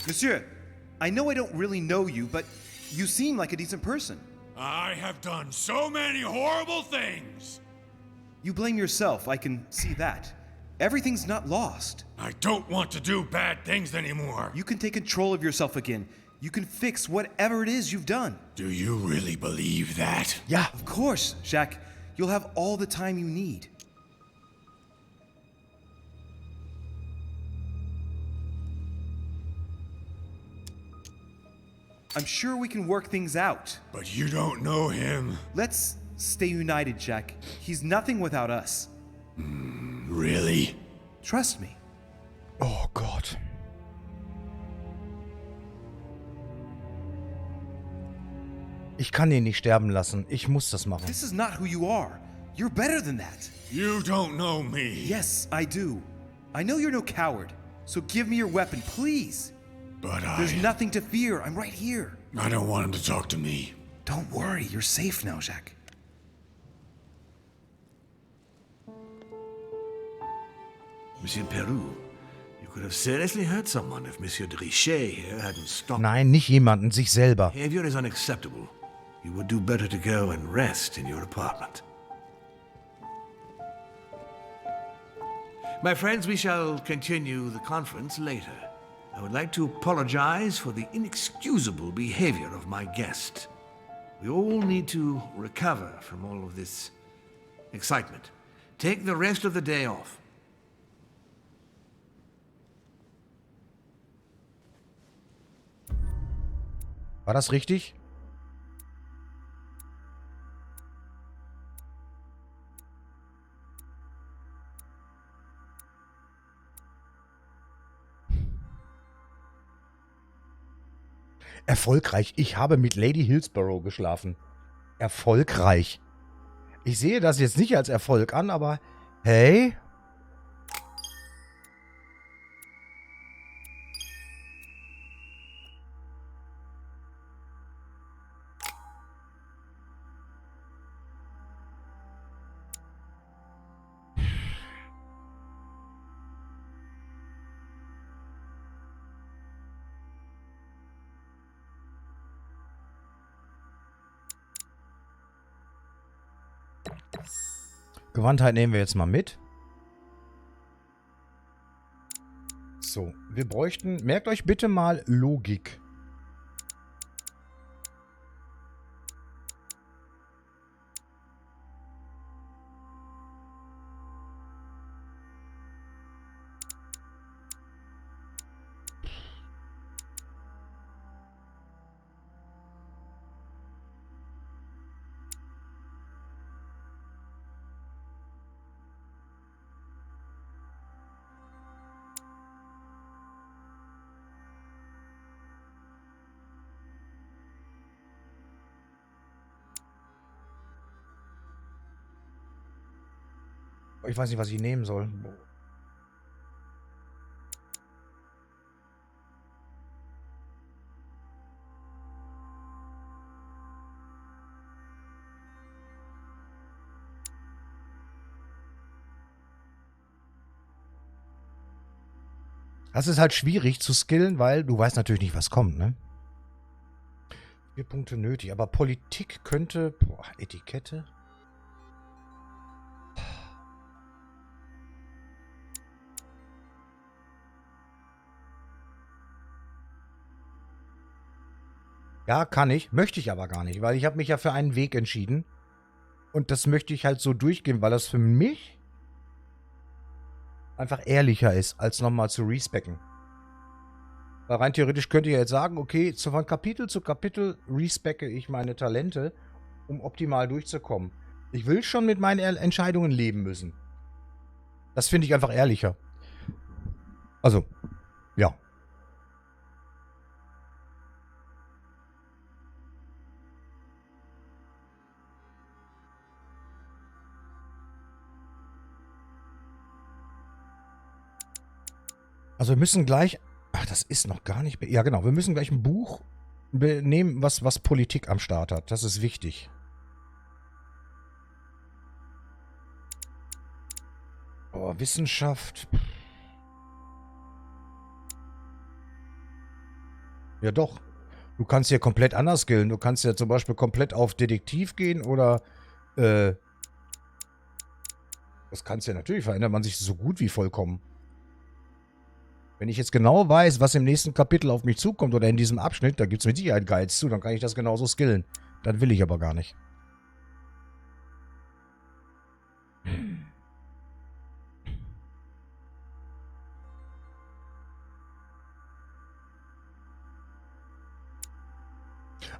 Monsieur, I know I don't really know you, but you seem like a decent person. I have done so many horrible things! You blame yourself, I can see that. Everything's not lost. I don't want to do bad things anymore. You can take control of yourself again. You can fix whatever it is you've done. Do you really believe that? Yeah, of course, Jacques. You'll have all the time you need. I'm sure we can work things out. But you don't know him. Let's stay united, Jacques. He's nothing without us. Really? Trust me. Oh Gott. Ich kann ihn nicht sterben lassen. Ich muss das machen. This is not who you are. You're better than that. You don't know me. Yes, I do. I know you're no coward. So give me your weapon, please. But There's nothing to fear. I'm right here. I don't want him to talk to me. Don't worry. You're safe now, Jacques. Monsieur Peru, you could have seriously hurt someone if Monsieur de Richet here hadn't stopped. Nein, nicht jemanden, sich selber. Behavior is unacceptable. You would do better to go and rest in your apartment. My friends, we shall continue the conference later. I would like to apologize for the inexcusable behavior of my guest. We all need to recover from all of this excitement. Take the rest of the day off. War das richtig? Erfolgreich. Ich habe mit Lady Hillsborough geschlafen. Erfolgreich. Ich sehe das jetzt nicht als Erfolg an, aber hey. Gewandtheit nehmen wir jetzt mal mit. So, wir bräuchten, merkt euch bitte mal Logik. Ich weiß nicht, was ich nehmen soll. Das ist halt schwierig zu skillen, weil du weißt natürlich nicht, was kommt, ne? 4 Punkte nötig. Aber Politik könnte... Boah, Etikette. Ja, kann ich. Möchte ich aber gar nicht, weil ich habe mich ja für einen Weg entschieden. Und das möchte ich halt so durchgehen, weil das für mich einfach ehrlicher ist, als nochmal zu respecken. Weil rein theoretisch könnte ich ja jetzt sagen, okay, von Kapitel zu Kapitel respecke ich meine Talente, um optimal durchzukommen. Ich will schon mit meinen Entscheidungen leben müssen. Das finde ich einfach ehrlicher. Also, ja. Also wir müssen gleich... Ach, das ist noch gar nicht... Ja, genau. Wir müssen gleich ein Buch nehmen, was Politik am Start hat. Das ist wichtig. Oh, Wissenschaft. Ja doch. Du kannst hier komplett anders skillen. Du kannst ja zum Beispiel komplett auf Detektiv gehen oder... das kannst ja natürlich, verändert man sich so gut wie vollkommen. Wenn ich jetzt genau weiß, was im nächsten Kapitel auf mich zukommt oder in diesem Abschnitt, da gibt es mit Sicherheit Guides zu, dann kann ich das genauso skillen. Das will ich aber gar nicht.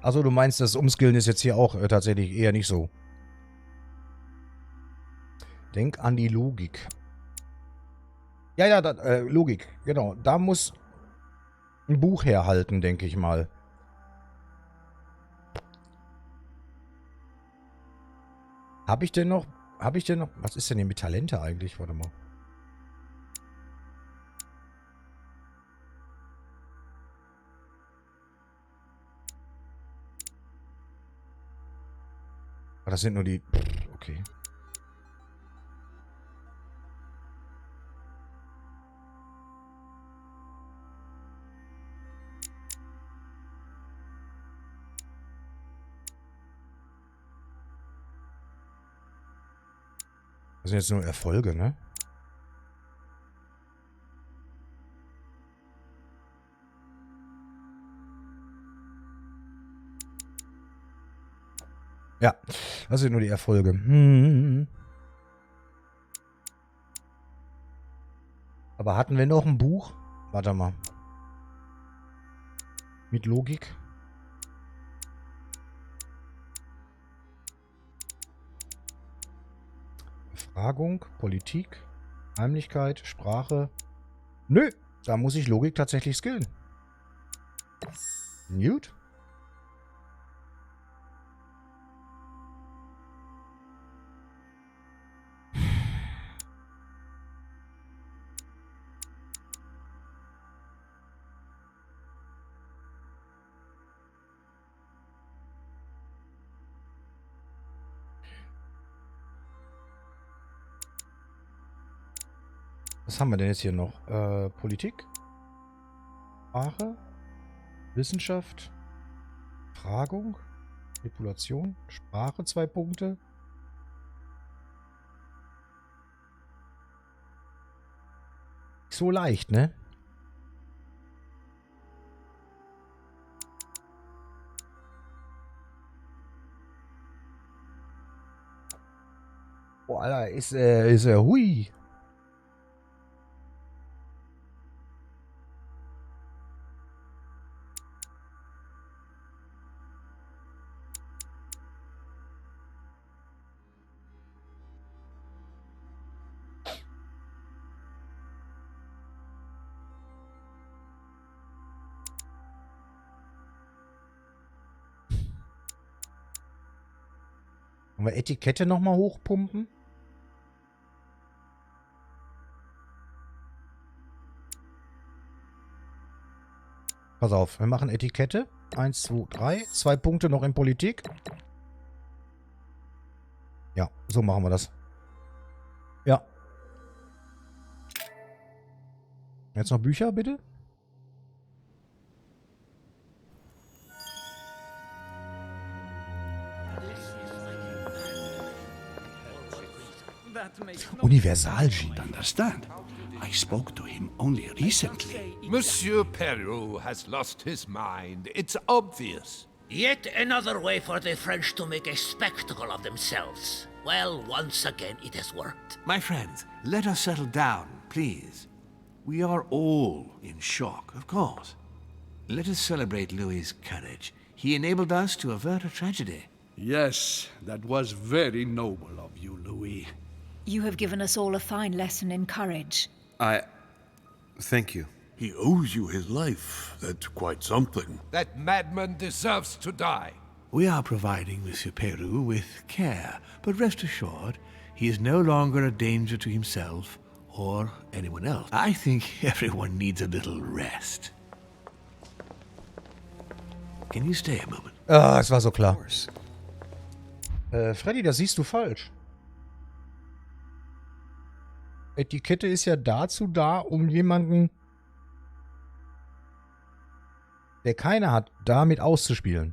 Also du meinst, das Umskillen ist jetzt hier auch tatsächlich eher nicht so. Denk an die Logik. Ja, Logik, genau. Da muss ein Buch herhalten, denke ich mal. Habe ich denn noch... Was ist denn hier mit Talente eigentlich? Warte mal. Ah, das sind nur die... Okay. Das sind jetzt nur Erfolge, ne? Ja, das sind nur die Erfolge. Aber hatten wir noch ein Buch? Warte mal. Mit Logik? Befragung, Politik, Heimlichkeit, Sprache. Nö, da muss ich Logik tatsächlich skillen. Gut. Was haben wir denn jetzt hier noch? Politik, Sprache, Wissenschaft, Befragung, Manipulation, Sprache 2 Punkte. So leicht, ne? Boah, Alter, ist hui. Wollen wir Etikette nochmal hochpumpen? Pass auf, wir machen Etikette. 1, 2, 3. 2 Punkte noch in Politik. Ja, so machen wir das. Ja. Jetzt noch Bücher, bitte? Universalgenie. Understand? I spoke to him only recently. Monsieur Peru has lost his mind. It's obvious. Yet another way for the French to make a spectacle of themselves. Well, once again, it has worked. My friends, let us settle down, please. We are all in shock, of course. Let us celebrate Louis's courage. He enabled us to avert a tragedy. Yes, that was very noble of you, Louis. You have given us all a fine lesson in courage. Thank you. He owes you his life. That's quite something. That madman deserves to die. We are providing Monsieur Peru with care, but rest assured, he is no longer a danger to himself or anyone else. I think everyone needs a little rest. Can you stay a moment? Ah, es war so klar. Freddy, das siehst du falsch. Etikette ist ja dazu da, um jemanden, der keine hat, damit auszuspielen.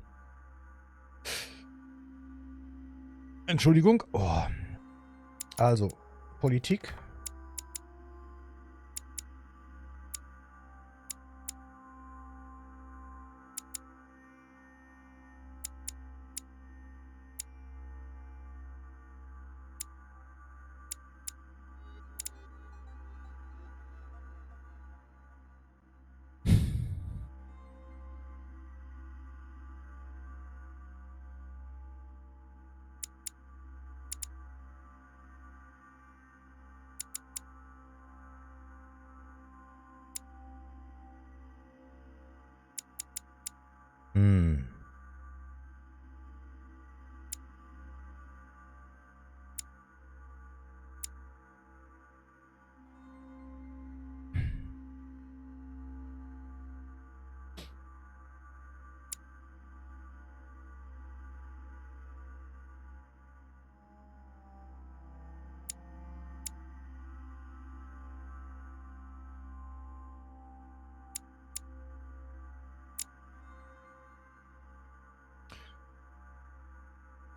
Entschuldigung. Oh. Also, Politik.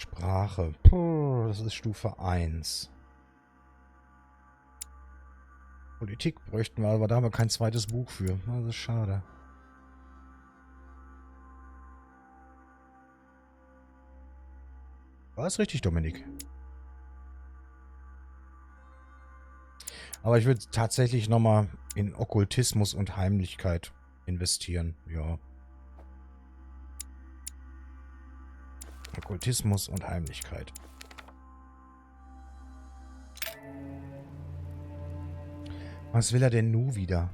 Sprache. Puh, das ist Stufe 1. Politik bräuchten wir, aber da haben wir kein zweites Buch für. Das ist schade. War es richtig, Dominik? Aber ich würde tatsächlich nochmal in Okkultismus und Heimlichkeit investieren. Ja. Okkultismus und Heimlichkeit. Was will er denn nun wieder?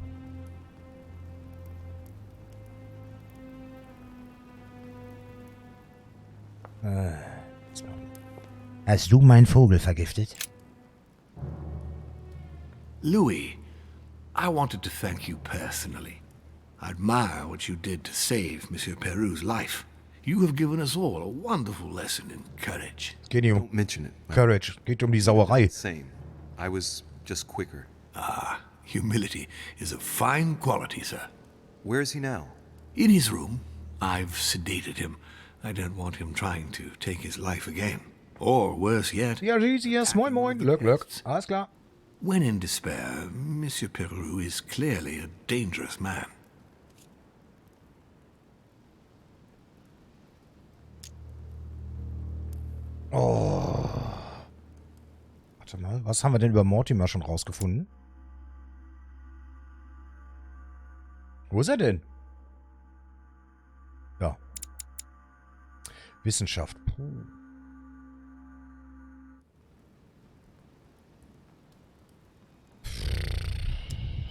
Hast du meinen Vogel vergiftet? Louis, I wanted to thank you personally. I admire what you did to save Monsieur Peru's life. You have given us all a wonderful lesson in courage. Don't mention it. Courage. Geht um die Sauerei. Same. I was just quicker. Ah, humility is a fine quality, sir. Where is he now? In his room. I've sedated him. I don't want him trying to take his life again. Or worse yet... Ja, yes, moin moin. Glück. Alles klar. When in despair, Monsieur Peru is clearly a dangerous man. Oh. Warte mal, was haben wir denn über Mortimer schon rausgefunden? Wo ist er denn? Ja. Wissenschaft. Puh.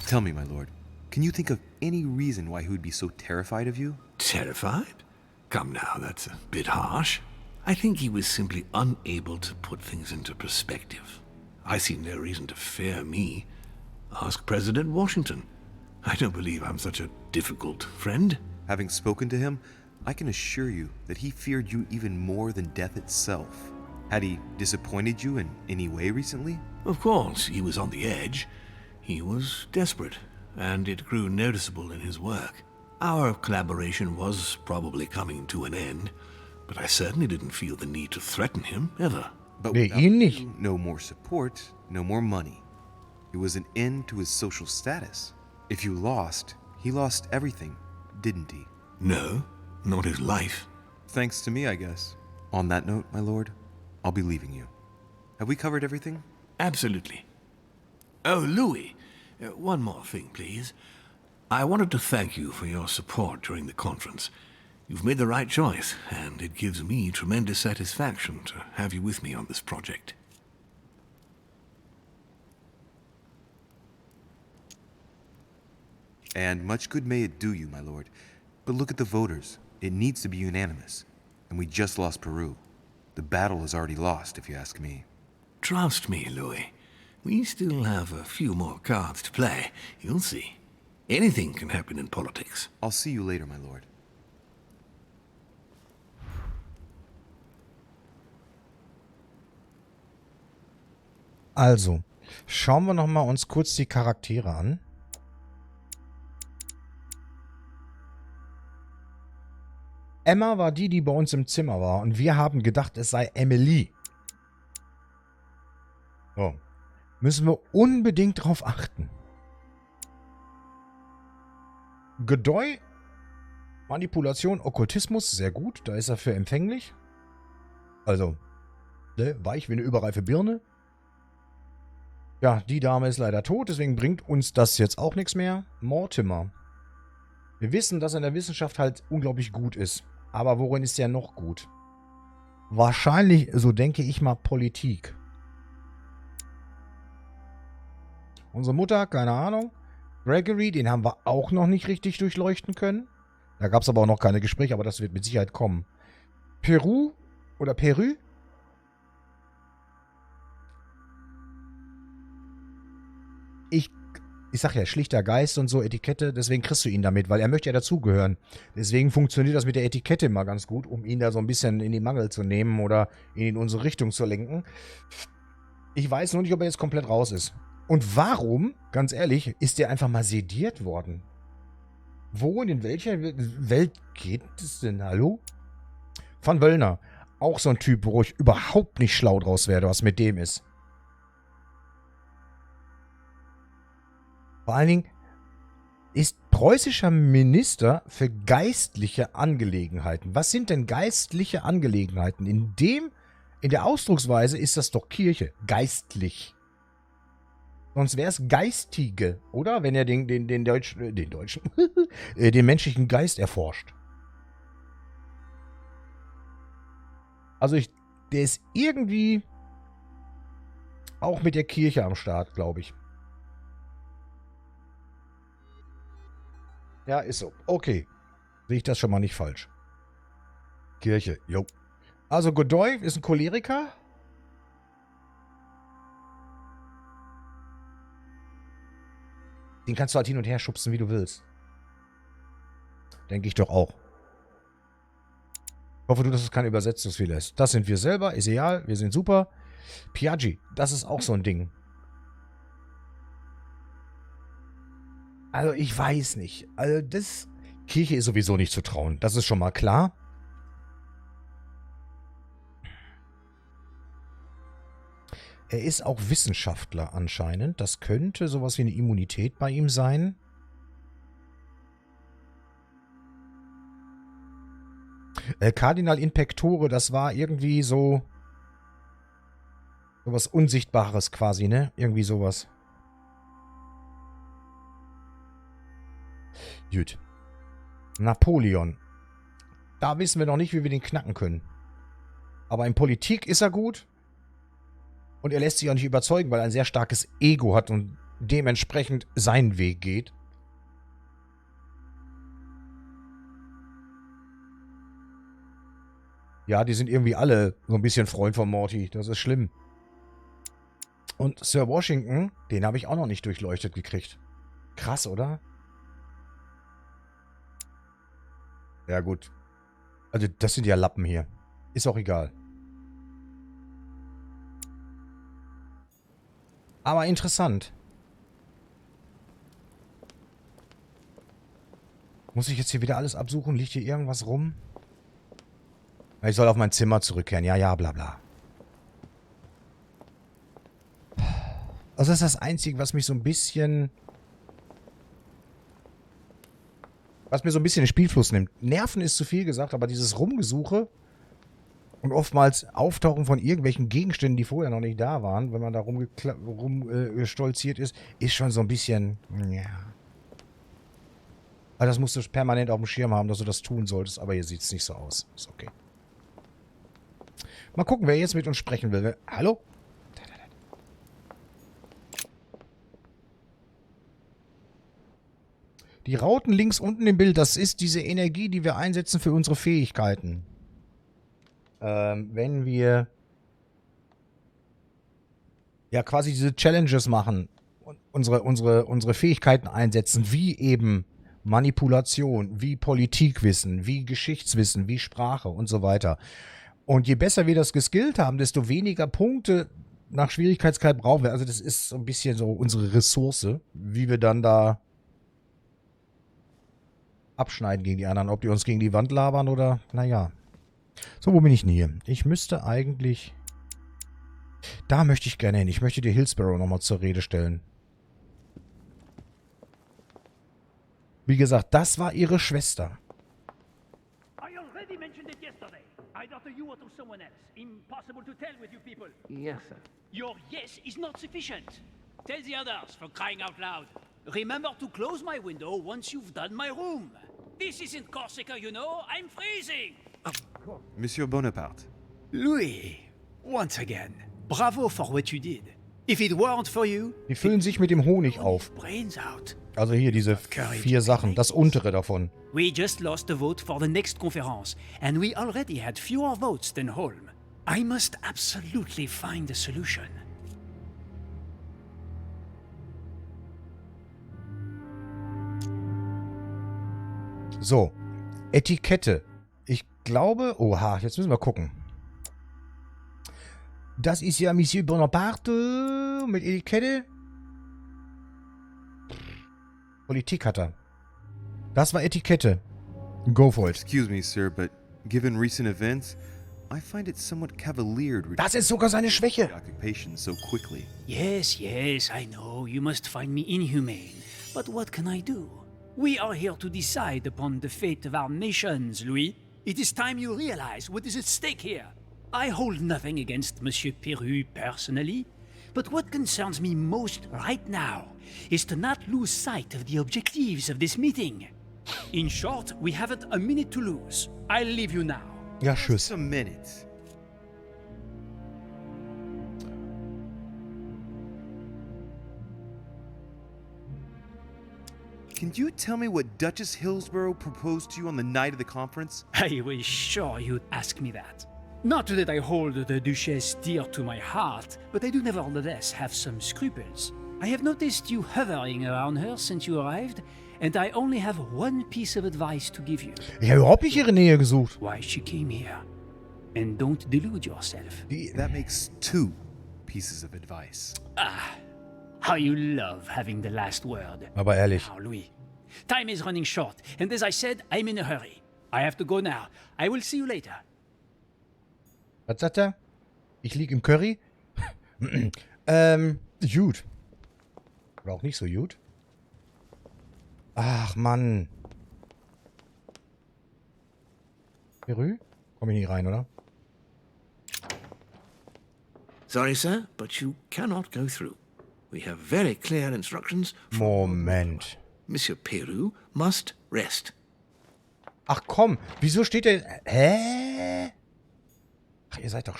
Tell me, my lord, can you think of any reason why he would be so terrified of you? Terrified? Come now, that's a bit harsh. I think he was simply unable to put things into perspective. I see no reason to fear me. Ask President Washington. I don't believe I'm such a difficult friend. Having spoken to him, I can assure you that he feared you even more than death itself. Had he disappointed you in any way recently? Of course, he was on the edge. He was desperate, and it grew noticeable in his work. Our collaboration was probably coming to an end, but I certainly didn't feel the need to threaten him, ever. But Nee, without ihn nicht. you, no more support, no more money. It was an end to his social status. If you lost, he lost everything, didn't he? No, not his life. Thanks to me, I guess. On that note, my lord, I'll be leaving you. Have we covered everything? Absolutely. Oh, Louis, one more thing, please. I wanted to thank you for your support during the conference. You've made the right choice, and it gives me tremendous satisfaction to have you with me on this project. And much good may it do you, my lord. But look at the voters. It needs to be unanimous. And we just lost Peru. The battle is already lost, if you ask me. Trust me, Louis. We still have a few more cards to play. You'll see. Anything can happen in politics. I'll see you later, my lord. Also, schauen wir noch mal uns kurz die Charaktere an. Emma war die, die bei uns im Zimmer war. Und wir haben gedacht, es sei Emily. So. Müssen wir unbedingt drauf achten. Godoy, Manipulation, Okkultismus, sehr gut. Da ist er für empfänglich. Also, ne, weich wie eine überreife Birne. Ja, die Dame ist leider tot, deswegen bringt uns das jetzt auch nichts mehr. Mortimer. Wir wissen, dass er in der Wissenschaft halt unglaublich gut ist. Aber worin ist er noch gut? Wahrscheinlich, so denke ich mal, Politik. Unsere Mutter, keine Ahnung. Gregory, den haben wir auch noch nicht richtig durchleuchten können. Da gab es aber auch noch keine Gespräche, aber das wird mit Sicherheit kommen. Peru oder Perü? Ich sag ja, schlichter Geist und so, Etikette, deswegen kriegst du ihn damit, weil er möchte ja dazugehören. Deswegen funktioniert das mit der Etikette immer ganz gut, um ihn da so ein bisschen in die Mangel zu nehmen oder ihn in unsere Richtung zu lenken. Ich weiß nur nicht, ob er jetzt komplett raus ist. Und warum, ganz ehrlich, ist der einfach mal sediert worden? Wo und in welcher Welt geht es denn? Hallo? Van Wöllner. Auch so ein Typ, wo ich überhaupt nicht schlau draus werde, was mit dem ist. Vor allen Dingen ist preußischer Minister für geistliche Angelegenheiten. Was sind denn geistliche Angelegenheiten? In der Ausdrucksweise ist das doch Kirche. Geistlich. Sonst wäre es geistige, oder? Wenn er den menschlichen Geist erforscht. Also der ist irgendwie auch mit der Kirche am Start, glaube ich. Ja, ist so. Okay. Sehe ich das schon mal nicht falsch. Kirche, jo. Also Godoy ist ein Choleriker. Den kannst du halt hin und her schubsen, wie du willst. Denke ich doch auch. Ich hoffe, dass es kein Übersetzungsfehler ist. Das sind wir selber, ist egal, wir sind super. Piaggi, das ist auch so ein Ding. Also ich weiß nicht. Also Kirche ist sowieso nicht zu trauen. Das ist schon mal klar. Er ist auch Wissenschaftler anscheinend. Das könnte sowas wie eine Immunität bei ihm sein. Kardinal in pectore, das war irgendwie so was Unsichtbares quasi, ne? Irgendwie sowas. Gut. Napoleon. Da wissen wir noch nicht, wie wir den knacken können. Aber in Politik ist er gut. Und er lässt sich auch nicht überzeugen, weil er ein sehr starkes Ego hat und dementsprechend seinen Weg geht. Ja, die sind irgendwie alle so ein bisschen Freund von Morty. Das ist schlimm. Und Sir Washington, den habe ich auch noch nicht durchleuchtet gekriegt. Krass, oder? Ja, gut. Also, das sind ja Lappen hier. Ist auch egal. Aber interessant. Muss ich jetzt hier wieder alles absuchen? Liegt hier irgendwas rum? Ich soll auf mein Zimmer zurückkehren. Ja, ja, bla bla. Also das ist das Einzige, was mich so ein bisschen... Was mir so ein bisschen den Spielfluss nimmt. Nerven ist zu viel gesagt, aber dieses Rumgesuche und oftmals Auftauchen von irgendwelchen Gegenständen, die vorher noch nicht da waren, wenn man da rumstolziert ist schon so ein bisschen... Ja. Aber das musst du permanent auf dem Schirm haben, dass du das tun solltest, aber hier sieht es nicht so aus. Ist okay. Mal gucken, wer jetzt mit uns sprechen will. Hallo? Die Rauten links unten im Bild, das ist diese Energie, die wir einsetzen für unsere Fähigkeiten. Wenn wir ja quasi diese Challenges machen und unsere Fähigkeiten einsetzen, wie eben Manipulation, wie Politikwissen, wie Geschichtswissen, wie Sprache und so weiter. Und je besser wir das geskillt haben, desto weniger Punkte nach Schwierigkeitsgrad brauchen wir. Also das ist so ein bisschen so unsere Ressource, wie wir dann da abschneiden gegen die anderen. Ob die uns gegen die Wand labern oder... Naja. So, wo bin ich denn hier? Ich müsste eigentlich... Da möchte ich gerne hin. Ich möchte die Hillsborough nochmal zur Rede stellen. Wie gesagt, das war ihre Schwester. I already mentioned it yesterday. Either to you or to someone else. Impossible to tell with you people. Yes, sir. Your yes is not sufficient. Tell the others, for crying out loud. Remember to close my window once you've done my room. This isn't Corsica, you know. I'm freezing. Monsieur Bonaparte. Louis, once again, bravo for what you did. If it weren't for you, Die füllen sich mit dem Honig auf. brains out. Also hier diese 4 Sachen, das untere davon. We just lost the vote for the next conference, and we already had fewer votes than Holm. I must absolutely find a solution. So, Etikette. Ich glaube... Oha, jetzt müssen wir gucken. Das ist ja Monsieur Bonaparte mit Etikette. Politik hat er. Das war Etikette. Go for it. Excuse me, sir, but given recent events, I find it somewhat cavalier to Das ist sogar seine Schwäche. occupation so quickly. Yes, yes, I know. You must find me inhumane. But what can I do? We are here to decide upon the fate of our nations, Louis. It is time you realize what is at stake here. I hold nothing against Monsieur Peru personally, but what concerns me most right now is to not lose sight of the objectives of this meeting. In short, we haven't a minute to lose. I'll leave you now. Ja, tschüss. Just a minute. Can you tell me what Duchess Hillsborough proposed to you on the night of the conference? I was sure you'd ask me that. Not that I hold the Duchess dear to my heart, but I do nevertheless have some scruples. I have noticed you hovering around her since you arrived, and I only have one piece of advice to give you. Ich habe überhaupt nicht ihre Nähe gesucht. Why she came here. And don't delude yourself. That makes 2 pieces of advice. How you love having the last word. Aber ehrlich. Now, Louis, time is running short, and as I said, I'm in a hurry. I have to go now. I will see you later. Was sagt er? Ich lieg im Curry? Gut. Oder auch nicht so gut. Ach, Mann. Perü? Komm ich nicht rein, oder? Sorry, sir, but you cannot go through. We have very clear instructions. Moment. Monsieur Peru must rest. Ach komm, wieso steht der... Hä? Ach, ihr seid doch...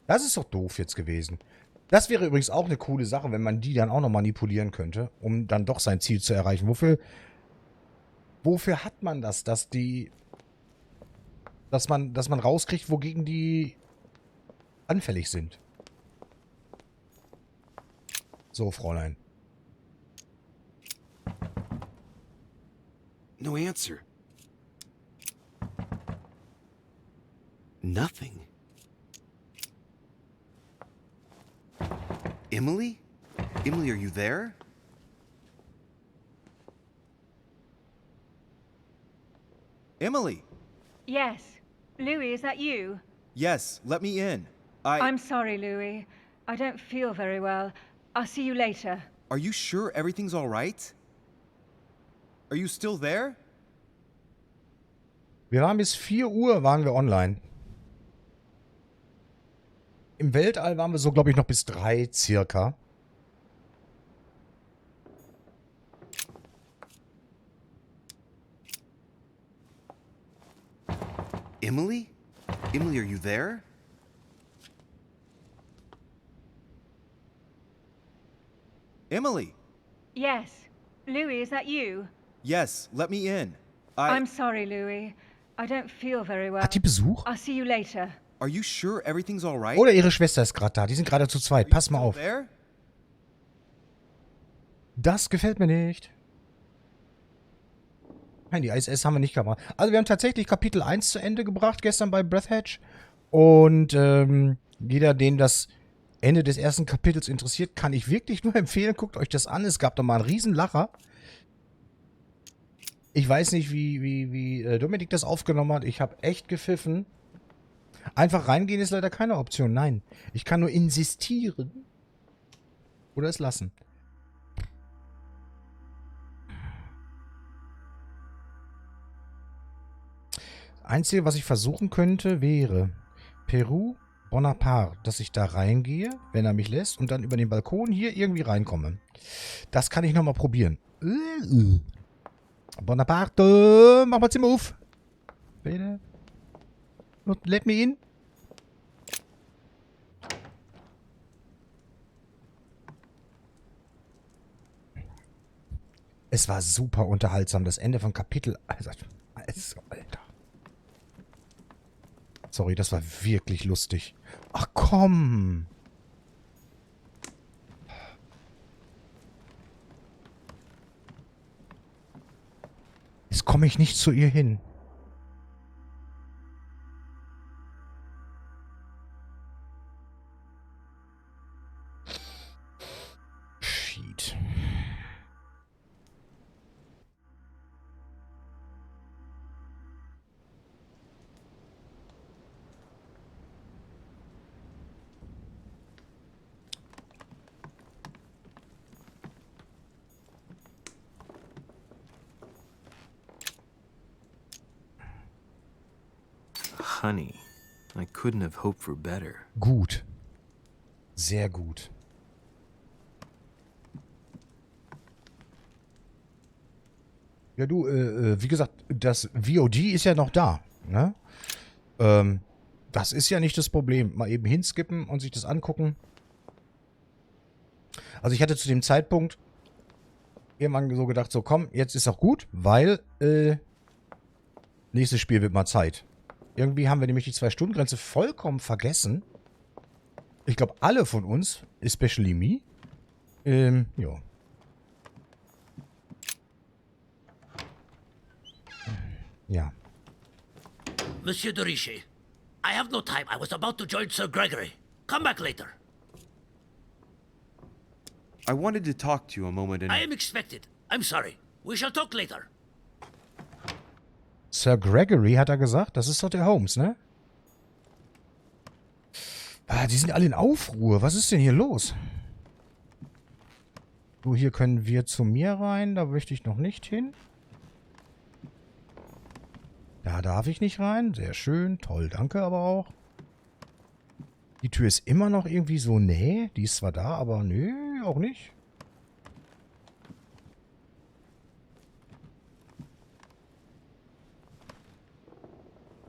Das ist doch doof jetzt gewesen. Das wäre übrigens auch eine coole Sache, wenn man die dann auch noch manipulieren könnte, um dann doch sein Ziel zu erreichen. Wofür hat man das, dass man rauskriegt, wogegen die anfällig sind? So, Fräulein. No answer. Nothing. Emily? Emily, are you there? Emily! Yes. Louis, is that you? Yes, let me in. I'm sorry, Louis. I don't feel very well. I'll see you later. Are you sure everything's all right? Are you still there? Wir waren bis 4 Uhr waren wir online. Im Weltall waren wir so, glaube ich, noch bis 3 circa. Emily? Emily, are you there? Emily! Yes. Louis, is that you? Yes, let me in. I'm sorry, Louis. I don't feel very well. Hat die Besuch? I'll see you later. Are you sure everything's all right? Oder ihre Schwester ist gerade da. Die sind gerade zu zweit. Pass mal auf. There? Das gefällt mir nicht. Nein, die ISS haben wir nicht gemacht. Also wir haben tatsächlich Kapitel 1 zu Ende gebracht gestern bei Breathedge. Und jeder, den das Ende des ersten Kapitels interessiert, kann ich wirklich nur empfehlen. Guckt euch das an. Es gab da mal einen Riesenlacher. Ich weiß nicht, wie Dominik das aufgenommen hat. Ich habe echt gepfiffen. Einfach reingehen ist leider keine Option. Nein. Ich kann nur insistieren. Oder es lassen. Das Einzige, was ich versuchen könnte, wäre Peru Bonaparte, dass ich da reingehe, wenn er mich lässt, und dann über den Balkon hier irgendwie reinkomme. Das kann ich nochmal probieren. Bonaparte, mach mal Zimmer auf. Bitte. Let me in. Es war super unterhaltsam. Das Ende von Kapitel... Also, Alter. Sorry, das war wirklich lustig. Ach komm. Jetzt komme ich nicht zu ihr hin. Shit. Honey, I couldn't have hoped for better. Gut. Sehr gut. Ja, du, wie gesagt, das VOD ist ja noch da, ne? Das ist ja nicht das Problem. Mal eben hinskippen und sich das angucken. Also ich hatte zu dem Zeitpunkt irgendwann so gedacht, so komm, jetzt ist auch gut, weil nächstes Spiel wird mal Zeit. Irgendwie haben wir nämlich die 2-Stunden-Grenze vollkommen vergessen. Ich glaube, alle von uns, especially me. Ja. Ja. Monsieur de Richet, I have no time. I was about to join Sir Gregory. Come back later. I wanted to talk to you a moment and... I am expected. I'm sorry. We shall talk later. Sir Gregory, hat er gesagt? Das ist doch der Holmes, ne? Ah, die sind alle in Aufruhr. Was ist denn hier los? So, hier können wir zu mir rein. Da möchte ich noch nicht hin. Da darf ich nicht rein. Sehr schön. Toll, danke aber auch. Die Tür ist immer noch irgendwie so, nee. Die ist zwar da, aber nö, auch nicht.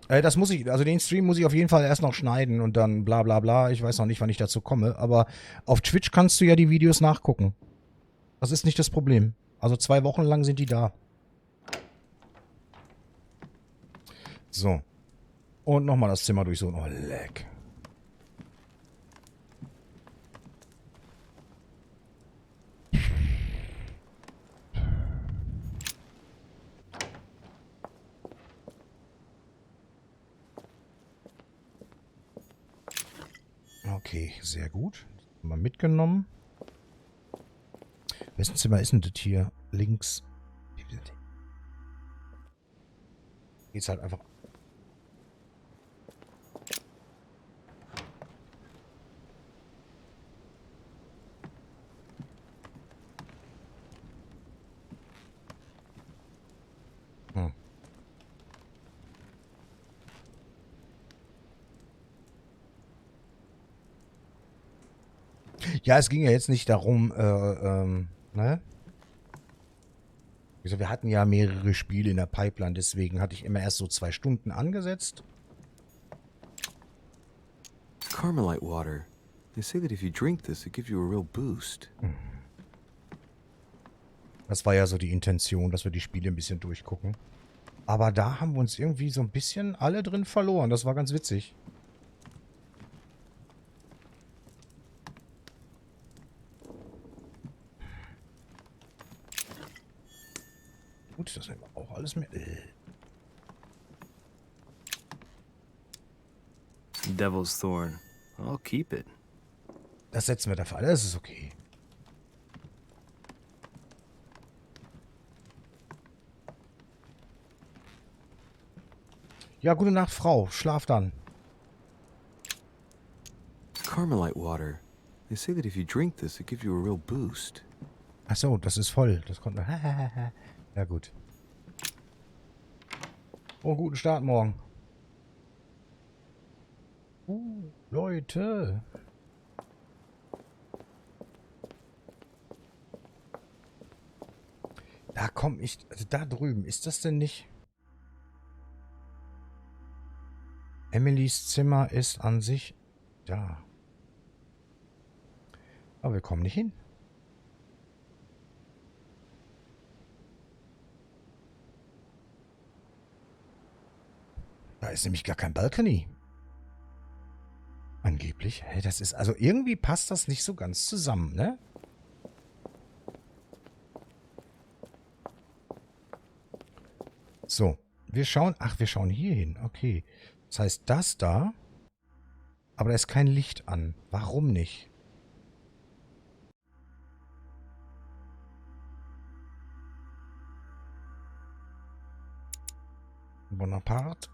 Das muss ich, also den Stream muss ich auf jeden Fall erst noch schneiden und dann bla bla bla. Ich weiß noch nicht, wann ich dazu komme. Aber auf Twitch kannst du ja die Videos nachgucken. Das ist nicht das Problem. Also 2 Wochen lang sind die da. So. Und nochmal das Zimmer durchsuchen. Oh, leck. Okay, sehr gut. Mal mitgenommen. Wessen Zimmer ist denn das hier? Links. Geht's halt einfach. Ja, es ging ja jetzt nicht darum, ne? Also wir hatten ja mehrere Spiele in der Pipeline, deswegen hatte ich immer erst so 2 Stunden angesetzt. Carmelite water. They say that if you drink this, it gives you a real boost. Das war ja so die Intention, dass wir die Spiele ein bisschen durchgucken. Aber da haben wir uns irgendwie so ein bisschen alle drin verloren. Das war ganz witzig. Gut, das nehmen wir auch alles mit. Devil's Thorn. I'll keep it. Das setzen wir dafür alle. Das ist okay. Ja, gute Nacht, Frau. Schlaf dann. Carmelite water. They say that if you drink this, it gives you a real boost. Ach so, das ist voll. Das konnte. Ja, gut. Oh, guten Start morgen. Leute. Da komme ich. Also da drüben. Ist das denn nicht? Emilys Zimmer ist an sich da. Aber wir kommen nicht hin. Da ist nämlich gar kein Balcony. Angeblich. Hä, das ist... Also irgendwie passt das nicht so ganz zusammen, ne? So. Wir schauen... Ach, wir schauen hier hin. Okay. Das heißt, das da... Aber da ist kein Licht an. Warum nicht? Bonaparte.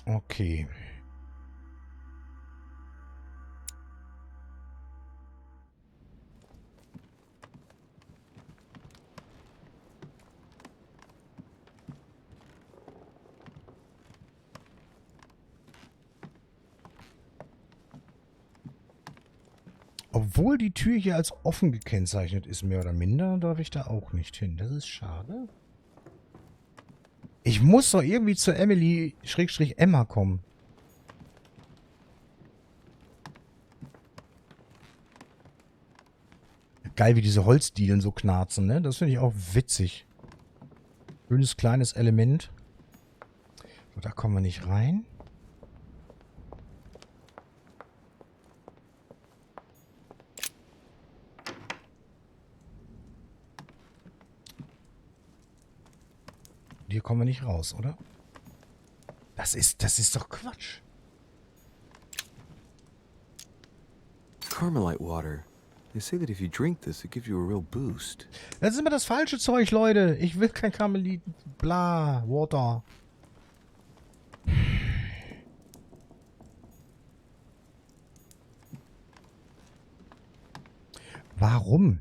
Okay. Obwohl die Tür hier als offen gekennzeichnet ist, mehr oder minder, darf ich da auch nicht hin. Das ist schade. Ich muss doch irgendwie zur Emily-Emma kommen. Geil, wie diese Holzdielen so knarzen, ne? Das finde ich auch witzig. Schönes kleines Element. So, da kommen wir nicht rein. Hier kommen wir nicht raus, oder? Das ist doch Quatsch. Carmelite water. They say that if you drink this, it gives you a real boost. Das ist immer das falsche Zeug, Leute. Ich will kein Karmelit. Bla, Water. Warum?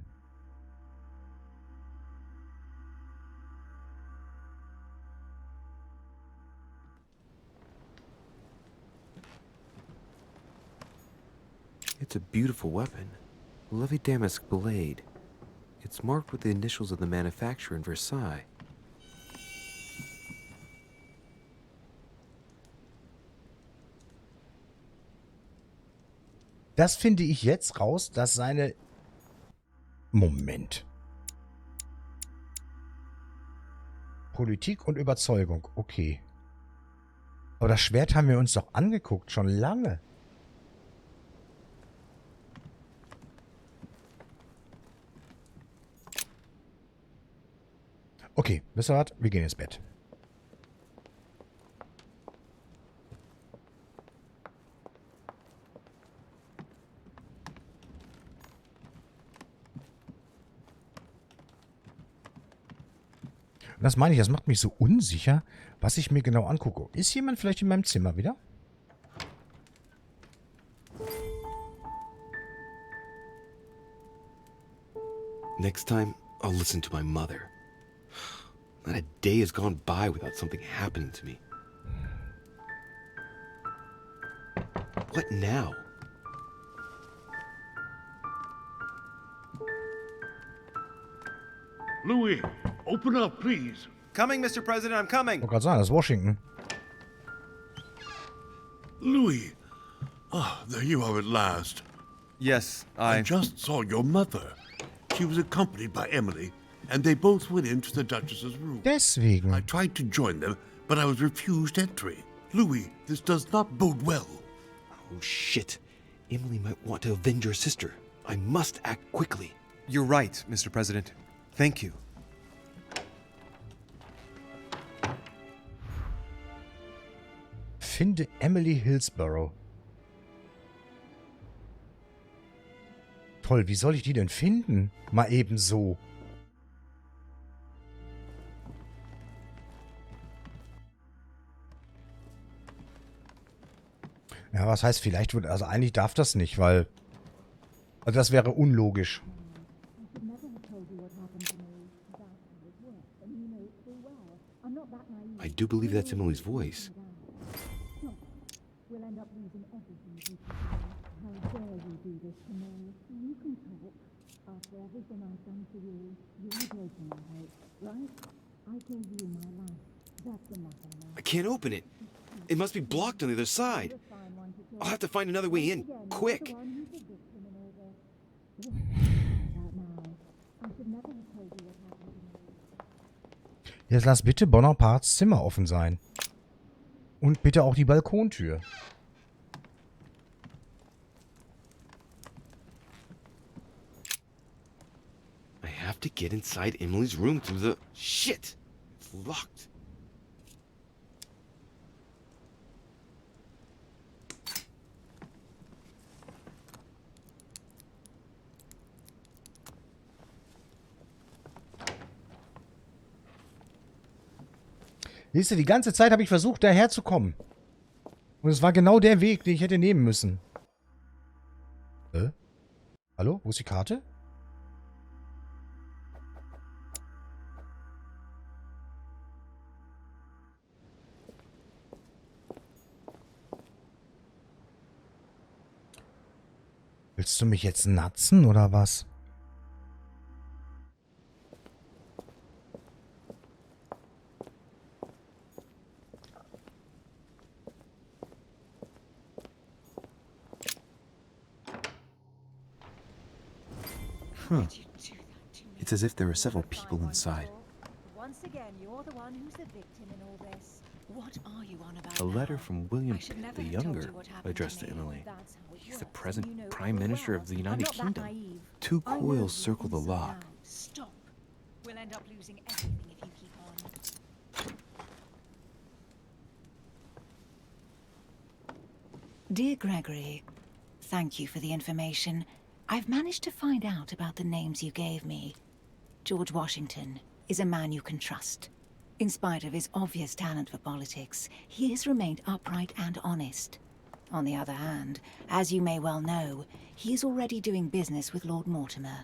It's a beautiful weapon. A lovely damask blade. It's marked with the initials of the manufacturer in Versailles. Das finde ich jetzt raus, dass seine... Moment. Politik und Überzeugung. Okay. Aber das Schwert haben wir uns doch angeguckt. Schon lange. Okay, wisst ihr was? Wir gehen ins Bett. Das meine ich, das macht mich so unsicher, was ich mir genau angucke. Ist jemand vielleicht in meinem Zimmer wieder? Next time, I'll listen to my mother. Not a day has gone by without something happening to me. What now? Louis, open up, please. Coming, Mr. President, I'm coming. Ich wollte gerade sagen, das ist Washington. Louis. There you are at last. Yes, I just saw your mother. She was accompanied by Emily, and they both went into the Duchess's room. Deswegen. I tried to join them, but I was refused entry. Louis, this does not bode well. Oh, shit. Emily might want to avenge her sister. I must act quickly. You're right, Mr. President. Thank you. Finde Emily Hillsborough. Toll, wie soll ich die denn finden? Mal eben so. Ja, was heißt vielleicht wird... Also eigentlich darf das nicht, weil... Also das wäre unlogisch. I do believe that's Emily's voice. I can't open it. It must be blocked on the other side. I'll have to find another way in, quick. Jetzt lass bitte Bonapartes Zimmer offen sein. Und bitte auch die Balkontür. I have to get inside Emily's room through the... Shit! It's locked. Siehst du, die ganze Zeit habe ich versucht, daher zu kommen. Und es war genau der Weg, den ich hätte nehmen müssen. Hallo? Wo ist die Karte? Willst du mich jetzt natzen, oder was? Huh. It's as if there are several people inside. Once again, you're the one who's the victim in all this. What are you on about? A letter from William Pitt the Younger addressed to Emily. He's the present Prime Minister of the United Kingdom. 2 coils circle the lock. Stop. We'll end up losing everything if you keep on. Dear Gregory, thank you for the information. I've managed to find out about the names you gave me. George Washington is a man you can trust. In spite of his obvious talent for politics, he has remained upright and honest. On the other hand, as you may well know, he is already doing business with Lord Mortimer.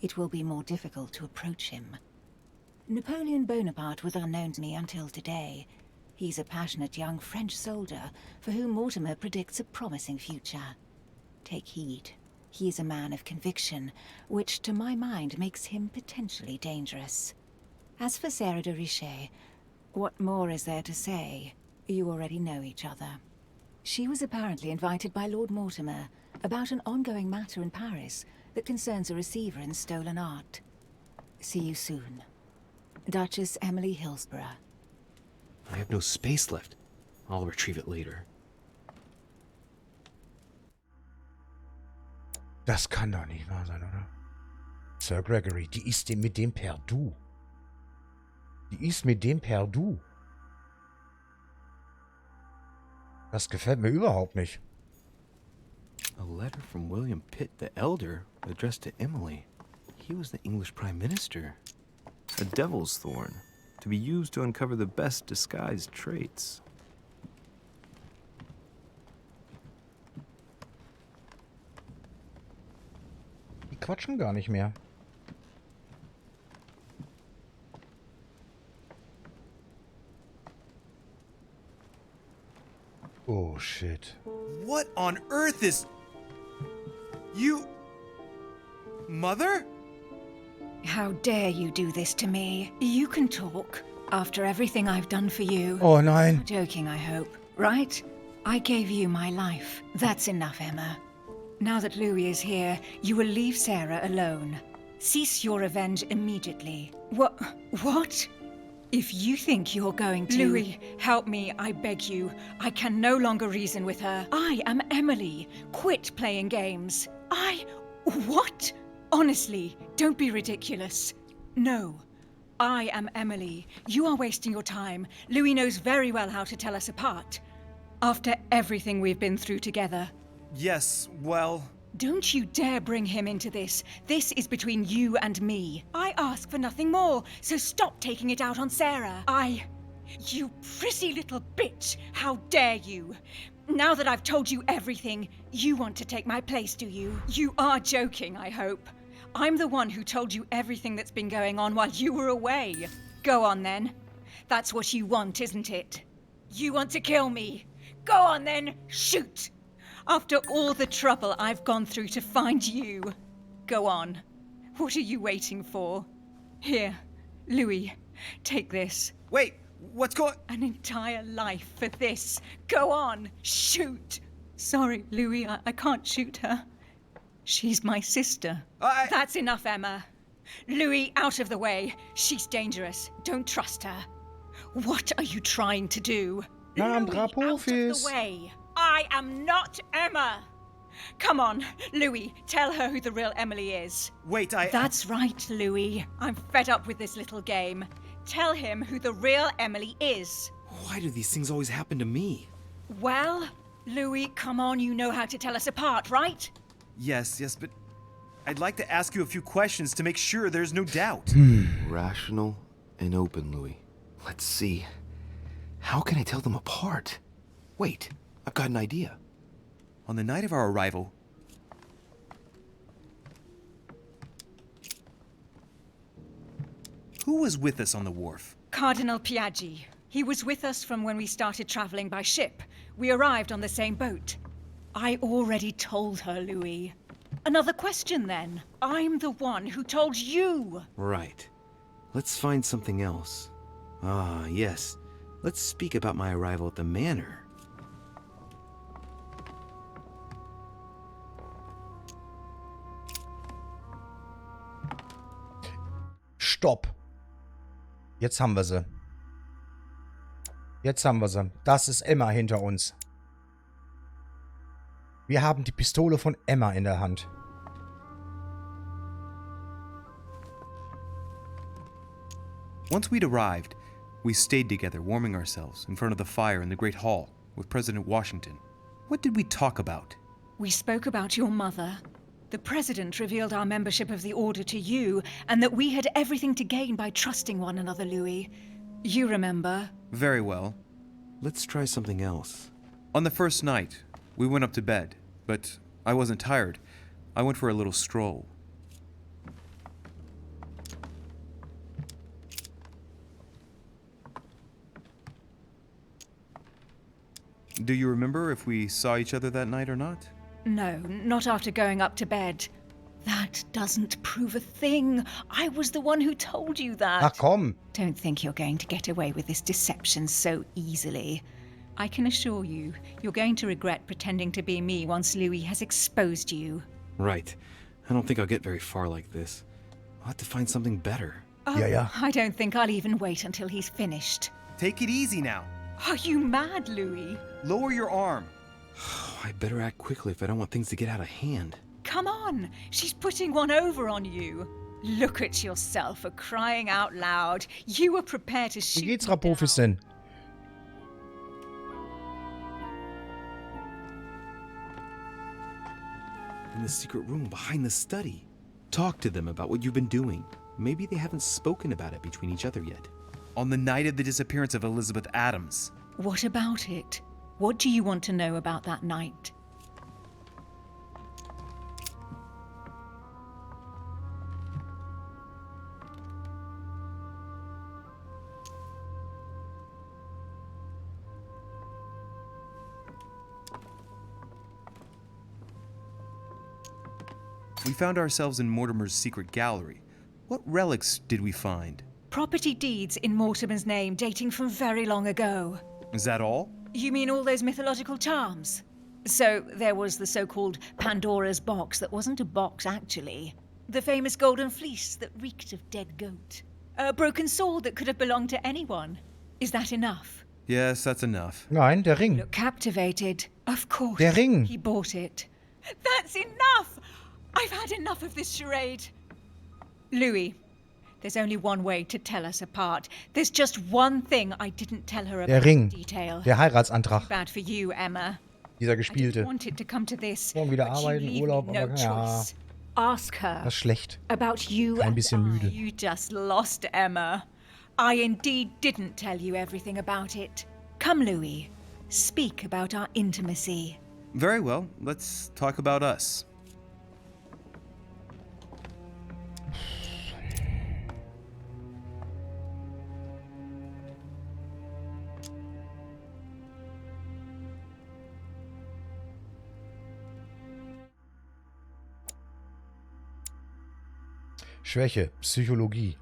It will be more difficult to approach him. Napoleon Bonaparte was unknown to me until today. He's a passionate young French soldier for whom Mortimer predicts a promising future. Take heed. He is a man of conviction, which to my mind makes him potentially dangerous. As for Sarah de Richet, what more is there to say? You already know each other. She was apparently invited by Lord Mortimer about an ongoing matter in Paris that concerns a receiver in stolen art. See you soon. Duchess Emily Hillsborough. I have no space left. I'll retrieve it later. Das kann doch nicht wahr sein, oder? Sir Gregory, die ist mit dem per Du. Die ist mit dem per Du. Das gefällt mir überhaupt nicht. A letter from William Pitt the Elder addressed to Emily. He was the English Prime Minister. A devil's thorn to be used to uncover the best disguised traits. Die quatschen gar nicht mehr. Oh, shit. What on earth is... You... Mother? How dare you do this to me? You can talk after everything I've done for you. Oh nein. You're joking, I hope. Right? I gave you my life. That's enough, Emma. Now that Louis is here, you will leave Sarah alone. Cease your revenge immediately. What? If you think you're going to... Louis, help me, I beg you. I can no longer reason with her. I am Emily. Quit playing games. What? Honestly, don't be ridiculous. No. I am Emily. You are wasting your time. Louis knows very well how to tell us apart. After everything we've been through together. Yes, well... Don't you dare bring him into this. This is between you and me. I ask for nothing more, so stop taking it out on Sarah. You prissy little bitch! How dare you! Now that I've told you everything, you want to take my place, do you? You are joking, I hope. I'm the one who told you everything that's been going on while you were away. Go on then. That's what you want, isn't it? You want to kill me. Go on then, shoot! After all the trouble I've gone through to find you. Go on. What are you waiting for? Here, Louis, take this. Wait, what's going... An entire life for this. Go on, shoot. Sorry, Louis, I can't shoot her. She's my sister. That's enough, Emma. Louis, out of the way. She's dangerous. Don't trust her. What are you trying to do? Na, am Louis, out of Drapofies. the way. I am not Emma. Come on, Louis, tell her who the real Emily is. Wait, That's right, Louis. I'm fed up with this little game. Tell him who the real Emily is. Why do these things always happen to me? Well, Louis, come on, you know how to tell us apart, right? Yes, but... I'd like to ask you a few questions to make sure there's no doubt. Rational and open, Louis. Let's see. How can I tell them apart? Wait, I've got an idea. On the night of our arrival... Who was with us on the wharf? Cardinal Piaggi. He was with us from when we started traveling by ship. We arrived on the same boat. I already told her, Louis. Another question, then. I'm the one who told you. Right. Let's find something else. Ah, yes. Let's speak about my arrival at the manor. Stopp. Jetzt haben wir sie. Jetzt haben wir sie. Das ist Emma hinter uns. Wir haben die Pistole von Emma in der Hand. Once we'd arrived, we stayed together, warming ourselves in front of the fire in the Great Hall with President Washington. What did we talk about? We spoke about your mother. The President revealed our membership of the Order to you, and that we had everything to gain by trusting one another, Louis. You remember? Very well. Let's try something else. On the first night, we went up to bed, but I wasn't tired. I went for a little stroll. Do you remember if we saw each other that night or not? No, not after going up to bed. That doesn't prove a thing. I was the one who told you that. Ach komm. Don't think you're going to get away with this deception so easily. I can assure you, you're going to regret pretending to be me once Louis has exposed you. Right. I don't think I'll get very far like this. I'll have to find something better. Yeah. I don't think I'll even wait until he's finished. Take it easy now. Are you mad, Louis? Lower your arm. I better act quickly if I don't want things to get out of hand. Come on, she's putting one over on you. Look at yourself for crying out loud. You were prepared to shoot Wie geht's, me Rapofis down. denn? In the secret room behind the study. Talk to them about what you've been doing. Maybe they haven't spoken about it between each other yet. on the night of the disappearance of Elizabeth Adams. What about it? What do you want to know about that night? We found ourselves in Mortimer's secret gallery. What relics did we find? Property deeds in Mortimer's name dating from very long ago. Is that all? You mean all those mythological charms? So there was the so-called Pandora's box that wasn't a box actually. The famous golden fleece that reeked of dead goat. A broken sword that could have belonged to anyone. Is that enough? Yes, that's enough. Nein, der Ring. Look captivated. Of course. Der Ring. He bought it. That's enough! I've had enough of this charade. Louis, there's only one way to tell us apart. There's just one thing I didn't tell her Der about Ring. in detail. Der Heiratsantrag. Bad for you, Emma. Dieser I gespielte. didn't want it to come to this. Morgen wieder but you arbeiten, leave Urlaub, me no aber ja. choice. Ask her Das ist schlecht. about you Ein and bisschen müde. You just lost, Emma. I indeed didn't tell you everything about it. Come, Louis. Speak about our intimacy. Very well, let's talk about us. Schwäche, Psychologie.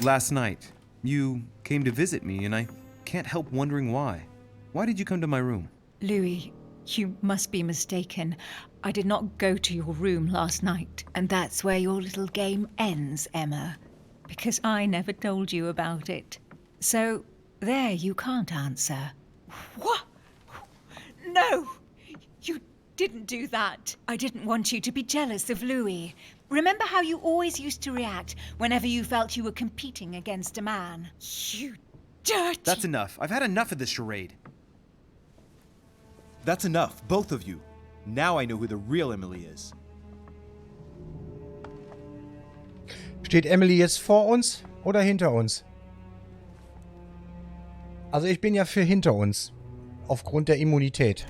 Last night, you came to visit me, and I can't help wondering why. Why did you come to my room? Louis, you must be mistaken. I did not go to your room last night, and that's where your little game ends, Emma. Because I never told you about it. So, there you can't answer. What? No! You didn't do that. I didn't want you to be jealous of Louis. Remember how you always used to react whenever you felt you were competing against a man? You dirty... That's enough. I've had enough of this charade. That's enough, both of you. Now I know who the real Emily is. Steht Emily jetzt vor uns oder hinter uns? Also ich bin ja für hinter uns. Aufgrund der Immunität.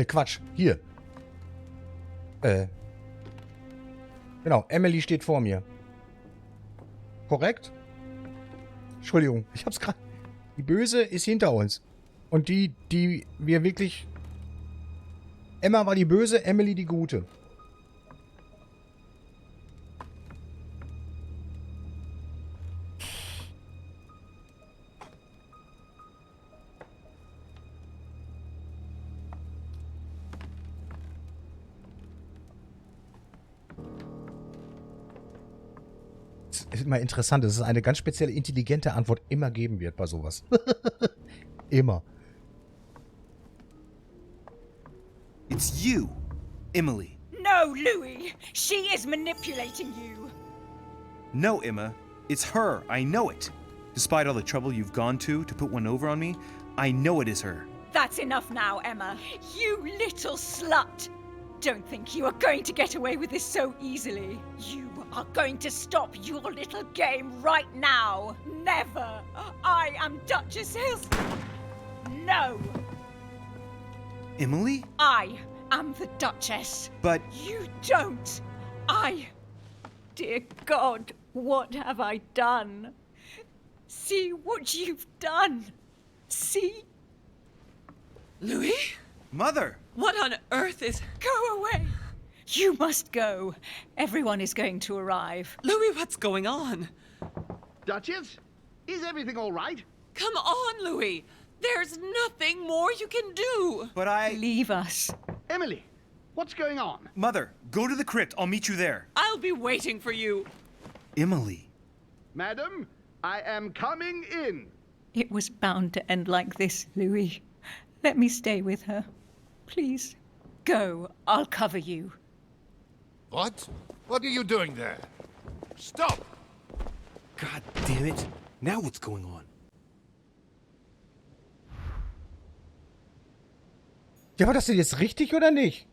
Quatsch, hier. Genau, Emily steht vor mir. Korrekt? Entschuldigung, ich hab's gerade... Die Böse ist hinter uns. Und die wir wirklich... Emma war die Böse, Emily die Gute. Ist immer interessant, dass es eine ganz spezielle, intelligente Antwort immer geben wird bei sowas. Immer. It's you, Emily. No, Louis! She is manipulating you! No, Emma. It's her. I know it. Despite all the trouble you've gone to put one over on me, I know it is her. That's enough now, Emma. You little slut! Don't think you are going to get away with this so easily. You are going to stop your little game right now. Never. I am Duchess Hills. No. Emily? I am the Duchess. But... You don't. Dear God, what have I done? See what you've done. See? Louis? Mother! What on earth is... Go away! You must go. Everyone is going to arrive. Louis, what's going on? Duchess? Is everything all right? Come on, Louis. There's nothing more you can do. But I... Leave us. Emily, what's going on? Mother, go to the crypt. I'll meet you there. I'll be waiting for you. Emily. Madam, I am coming in. It was bound to end like this, Louis. Let me stay with her. Please. Go. I'll cover you. What? What are you doing there? Stop! God damn it. Now what's going on? Ja, war das denn jetzt richtig oder nicht?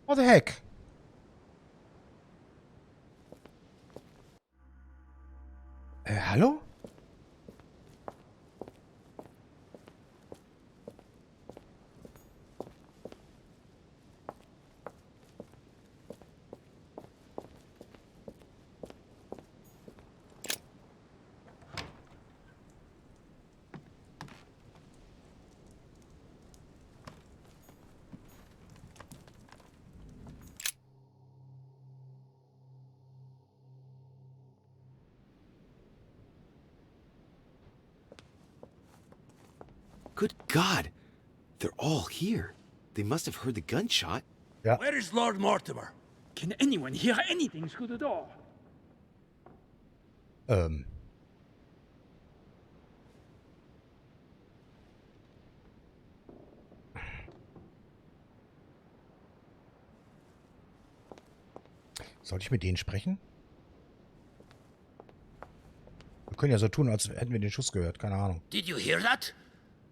What the heck? Hallo? Good God! They're all here. They must have heard the gunshot. Where is Lord Mortimer? Can anyone hear anything through the door? Soll ich mit denen sprechen? Wir können ja so tun, als hätten wir den Schuss gehört. Keine Ahnung. Did you hear that?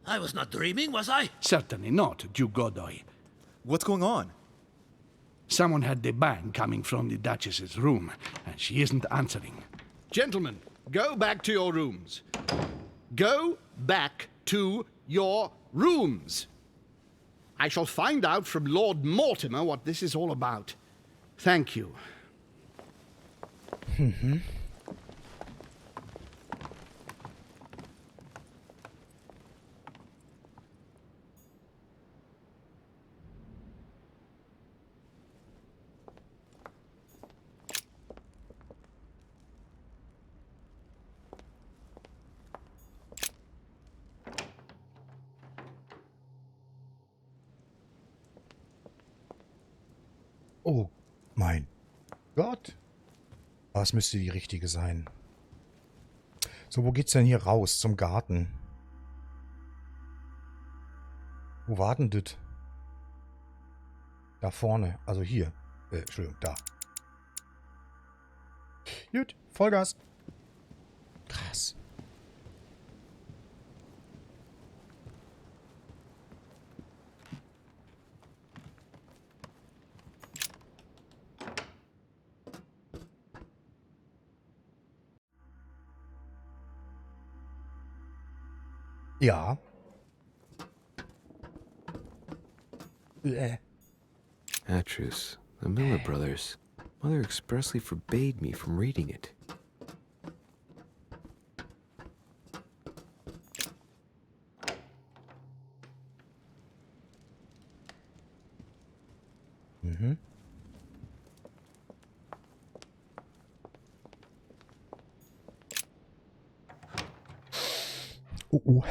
I was not dreaming, was I? Certainly not, Duke Godoy. What's going on? Someone had the bang coming from the Duchess's room, and she isn't answering. Gentlemen, go back to your rooms. Go back to your rooms. I shall find out from Lord Mortimer what this is all about. Thank you. Mhm. Oh mein Gott. Das müsste die richtige sein. So, wo geht's denn hier raus? Zum Garten. Wo war denn das? Da vorne. Also hier. Entschuldigung, da. Gut, Vollgas. Krass. Ja. Atrus, the Miller brothers. Mother expressly forbade me from reading it. Mhm. Oh.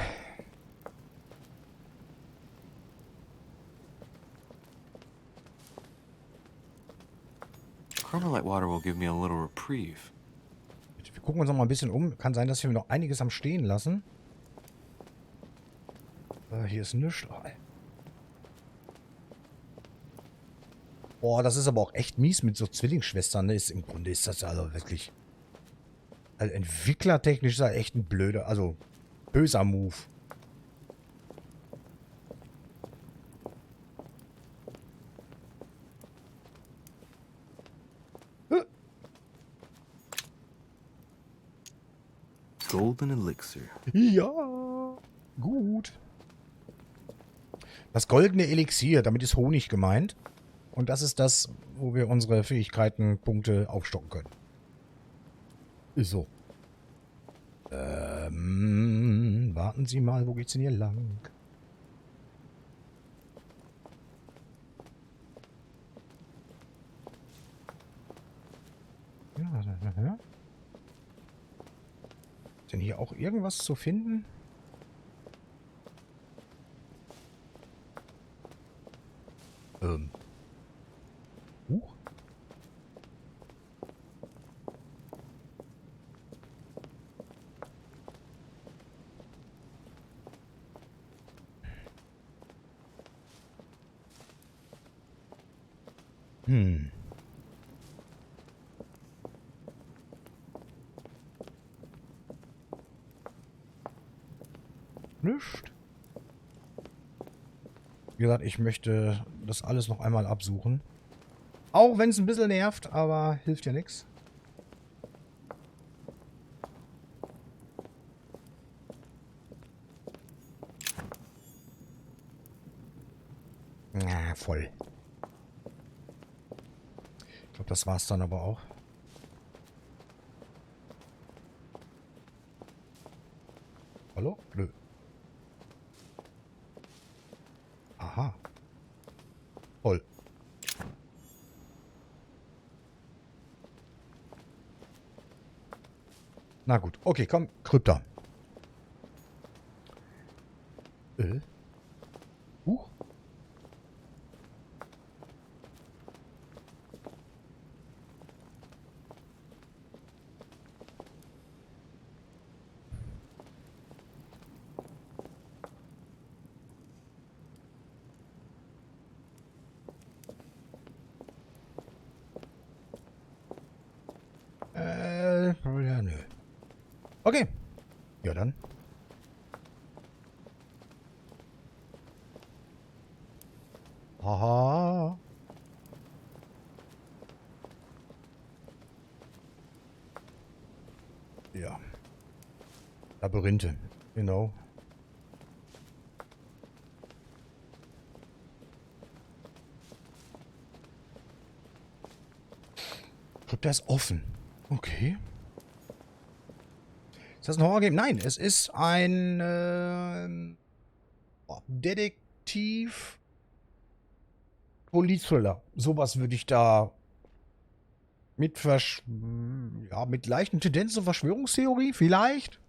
Chromalite water will give me a little reprieve. Wir gucken uns noch mal ein bisschen um. Kann sein, dass wir noch einiges am Stehen lassen. Hier ist nichts. Boah, das ist aber auch echt mies mit so Zwillingsschwestern. Ne? Im Grunde ist das also wirklich... Also entwicklertechnisch ist das echt ein blöder, also böser Move. Golden Elixir. Ja, gut. Das goldene Elixier, damit ist Honig gemeint. Und das ist das, wo wir unsere Fähigkeiten, Punkte aufstocken können. Ist so. Warten Sie mal, wo geht's denn hier lang? Ja. Ist denn hier auch irgendwas zu finden? Huch. Nicht. Wie gesagt, ich möchte das alles noch einmal absuchen. Auch wenn es ein bisschen nervt, aber hilft ja nichts. Na, voll. Ich glaube, das war's dann aber auch. Hallo? Nö. Aha. Voll. Na gut. Okay, komm. Krypta. Huch. Ja, nö. Okay. Ja, dann. Aha. Ja. Labyrinthe. Genau. Krypta ist offen. Okay. Ist das ein Horror-Game? Nein, es ist ein Detektiv Polit-Thriller. Sowas würde ich da mit mit leichten Tendenzen zur Verschwörungstheorie vielleicht.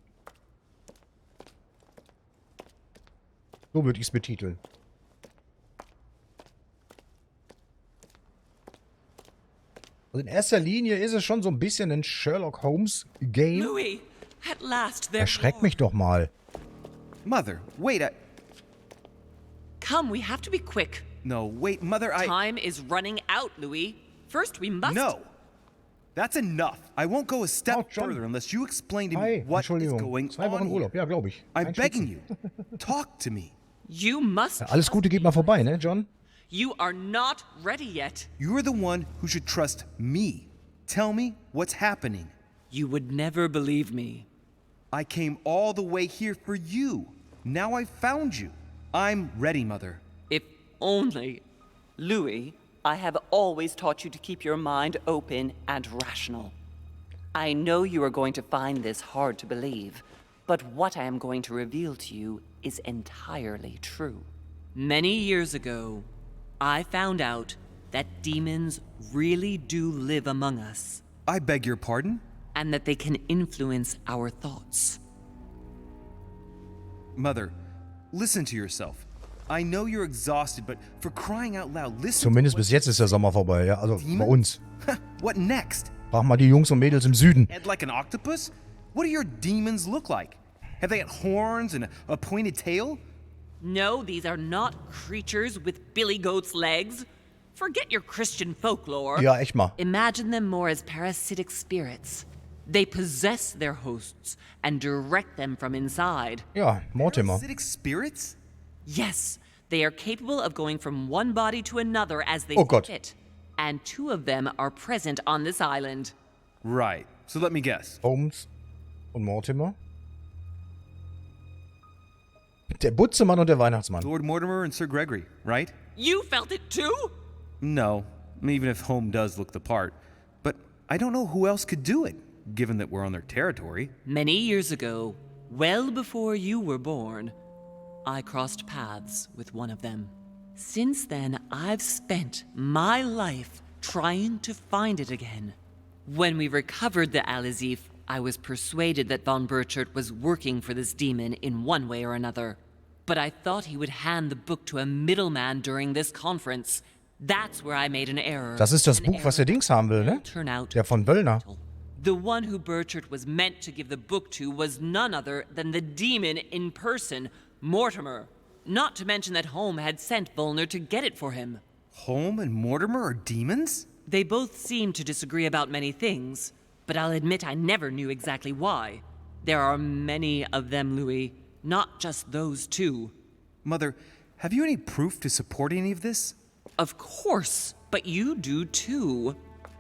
So würde ich es betiteln. Also in erster Linie ist es schon so ein bisschen ein Sherlock Holmes Game. Louis, at last they're Erschreck mich doch mal. Mother, wait, Come, we have to be quick. No, wait, Mother, Time is running out, Louis. First, we must... No. That's enough. I won't go a step further unless you explain to me what is going Zwei Wochen on Urlaub, ja, glaube ich. I'm begging you. Talk to me. You must... Ja, alles Gute geht mal vorbei, ne, John? You are not ready yet. You're the one who should trust me. Tell me what's happening. You would never believe me. I came all the way here for you. Now I found you. I'm ready, Mother. If only... Louis, I have always taught you to keep your mind open and rational. I know you are going to find this hard to believe, but what I am going to reveal to you is entirely true. Many years ago, I found out that demons really do live among us. I beg your pardon? And that they can influence our thoughts. Mother, listen to yourself. I know you're exhausted, but for crying out loud, listen. Zumindest bis jetzt ist der Sommer vorbei, ja. Also bei uns. What next? Frag mal die Jungs und Mädels im Süden. Head like an octopus? What do your demons look like? Have they got horns and a pointed tail? No, these are not creatures with billy goat's legs. Forget your Christian folklore. Ja, echt mal. Imagine them more as parasitic spirits. They possess their hosts and direct them from inside. Ja, Mortimer. Parasitic spirits? Yes, they are capable of going from one body to another as they fit. And two of them are present on this island. Right. So let me guess. Holmes und Mortimer. Der Butzemann und der Weihnachtsmann. Lord Mortimer and Sir Gregory, right? You felt it too? No, even if Home does look the part. But I don't know who else could do it, given that we're on their territory. Many years ago, well before you were born, I crossed paths with one of them. Since then, I've spent my life trying to find it again. When we recovered the Alizif, I was persuaded that von Burchard was working for this demon in one way or another. But I thought he would hand the book to a middleman during this conference. That's where I made an error. Das ist das Buch, was der Dings haben will, ne? Der von Wöllner. The one who Burchard was meant to give the book to was none other than the demon in person, Mortimer. Not to mention that Home had sent Volner to get it for him. Home and Mortimer are demons? They both seem to disagree about many things, but I'll admit I never knew exactly why. There are many of them, Louis, not just those two. Mother, have you any proof to support any of this? Of course, but you do too.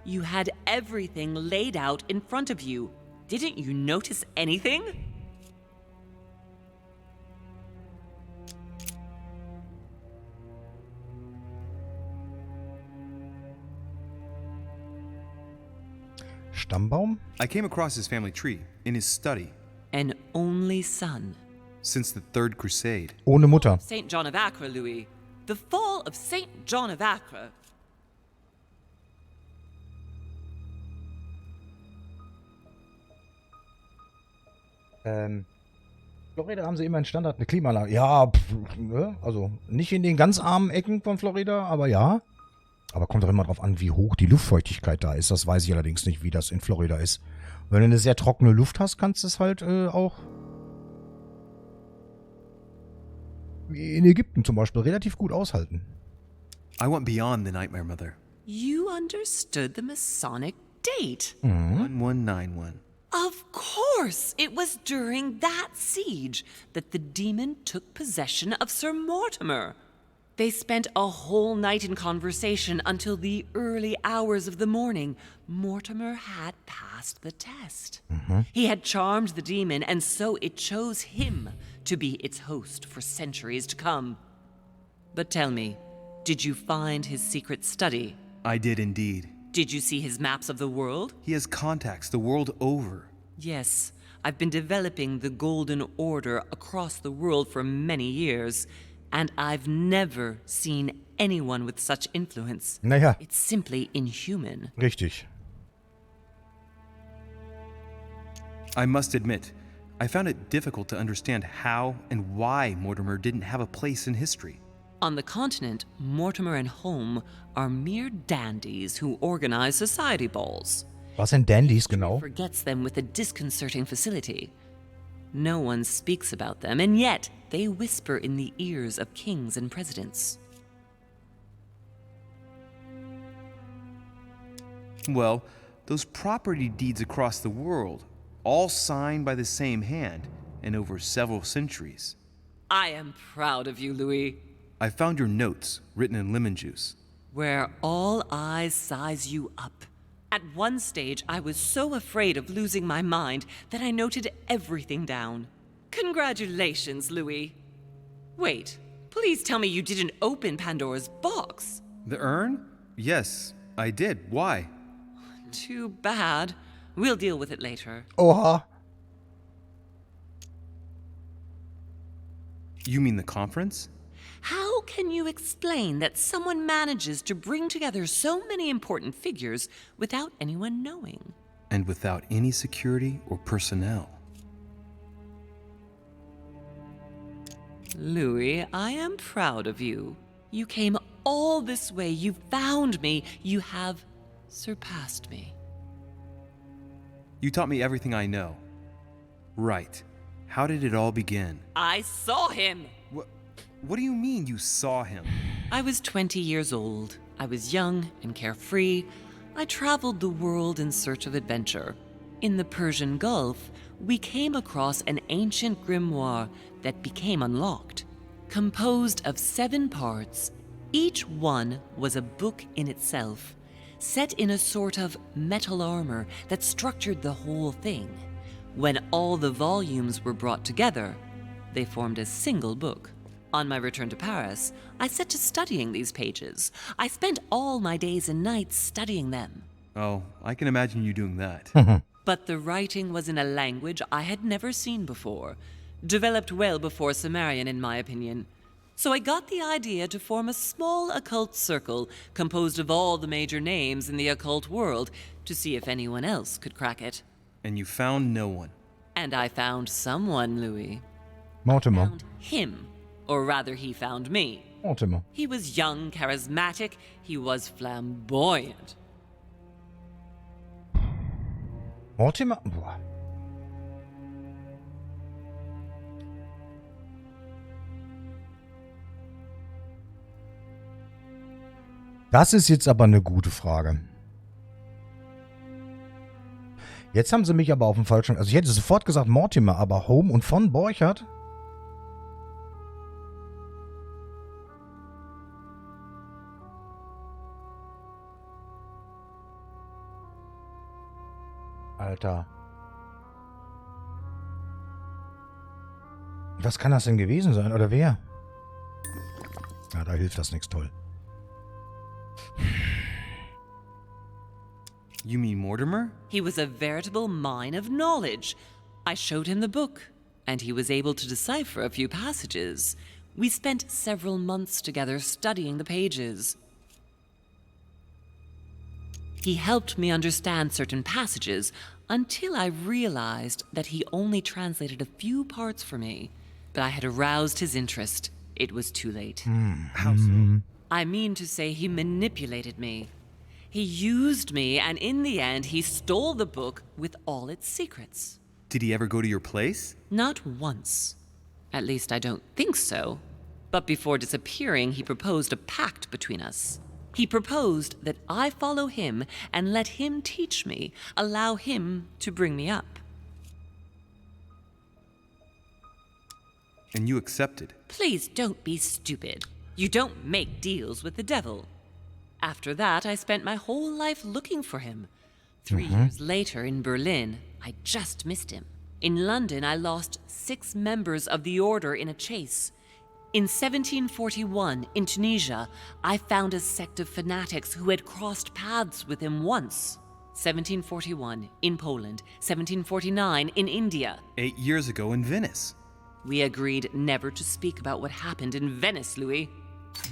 You had everything laid out in front of you. Didn't you notice anything? Stammbaum? I came across his family tree in his study. An only son. Since the Third Crusade. Ohne Mutter. St. John of Acre, Louis. The fall of St. John of Acre. Florida haben sie immer einen Standard, eine Klimaanlage. Ja, ne? Also nicht in den ganz armen Ecken von Florida, aber ja. Aber kommt doch immer drauf an, wie hoch die Luftfeuchtigkeit da ist. Das weiß ich allerdings nicht, wie das in Florida ist. Wenn du eine sehr trockene Luft hast, kannst du es halt auch wie in Ägypten zum Beispiel relativ gut aushalten. I went beyond the Nightmare Mother. You understood the Masonic date. 1191. Of course! It was during that siege that the demon took possession of Sir Mortimer. They spent a whole night in conversation until the early hours of the morning. Mortimer had passed the test. He had charmed the demon, and so it chose him to be its host for centuries to come. But tell me, did you find his secret study? I did indeed. Did you see his maps of the world? He has contacts the world over. Yes, I've been developing the Golden Order across the world for many years, and I've never seen anyone with such influence. Naja. It's simply inhuman. Richtig. I must admit, I found it difficult to understand how and why Mortimer didn't have a place in history. On the continent, Mortimer and Home are mere dandies who organize society balls. Was sind Dandys genau? Forgets them with a disconcerting facility. No one speaks about them, and yet they whisper in the ears of kings and presidents. Well, those property deeds across the world, all signed by the same hand and over several centuries. I am proud of you, Louis. I found your notes written in lemon juice. Where all eyes size you up. At one stage, I was so afraid of losing my mind that I noted everything down. Congratulations, Louis. Wait, please tell me you didn't open Pandora's box. The urn? Yes, I did. Why? Too bad. We'll deal with it later. Oha. You mean the conference? How can you explain that someone manages to bring together so many important figures without anyone knowing? And without any security or personnel. Louis, I am proud of you. You came all this way. You found me. You have surpassed me. You taught me everything I know. Right. How did it all begin? I saw him. What do you mean you saw him? I was 20 years old. I was young and carefree. I traveled the world in search of adventure. In the Persian Gulf, we came across an ancient grimoire that became unlocked. Composed of 7 parts, each one was a book in itself, set in a sort of metal armor that structured the whole thing. When all the volumes were brought together, they formed a single book. On my return to Paris, I set to studying these pages. I spent all my days and nights studying them. Oh, I can imagine you doing that. But the writing was in a language I had never seen before, developed well before Sumerian, in my opinion. So I got the idea to form a small occult circle composed of all the major names in the occult world to see if anyone else could crack it. And you found no one. And I found someone, Louis. Mortimer. I found him. Or rather, he found me. Mortimer. He was young, charismatic. He was flamboyant. Mortimer? Boah. Das ist jetzt aber eine gute Frage. Jetzt haben sie mich aber auf dem falschen... Also ich hätte sofort gesagt Mortimer, aber Home und von Borchert? Alter. Was kann das denn gewesen sein? Oder wer? Ja, da hilft das nichts toll. You mean Mortimer? He was a veritable mine of knowledge. I showed him the book, and he was able to decipher a few passages. We spent several months together studying the pages. He helped me understand certain passages until I realized that he only translated a few parts for me. But I had aroused his interest. It was too late. How so? I mean to say he manipulated me. He used me, and in the end, he stole the book with all its secrets. Did he ever go to your place? Not once. At least I don't think so. But before disappearing, he proposed a pact between us. He proposed that I follow him and let him teach me, allow him to bring me up. And you accepted? Please don't be stupid. You don't make deals with the devil. After that, I spent my whole life looking for him. 3 years later in Berlin, I just missed him. In London, I lost 6 members of the order in a chase. In 1741, in Tunisia, I found a sect of fanatics who had crossed paths with him once. 1741, in Poland. 1749, in India. 8 years ago in Venice. We agreed never to speak about what happened in Venice, Louis.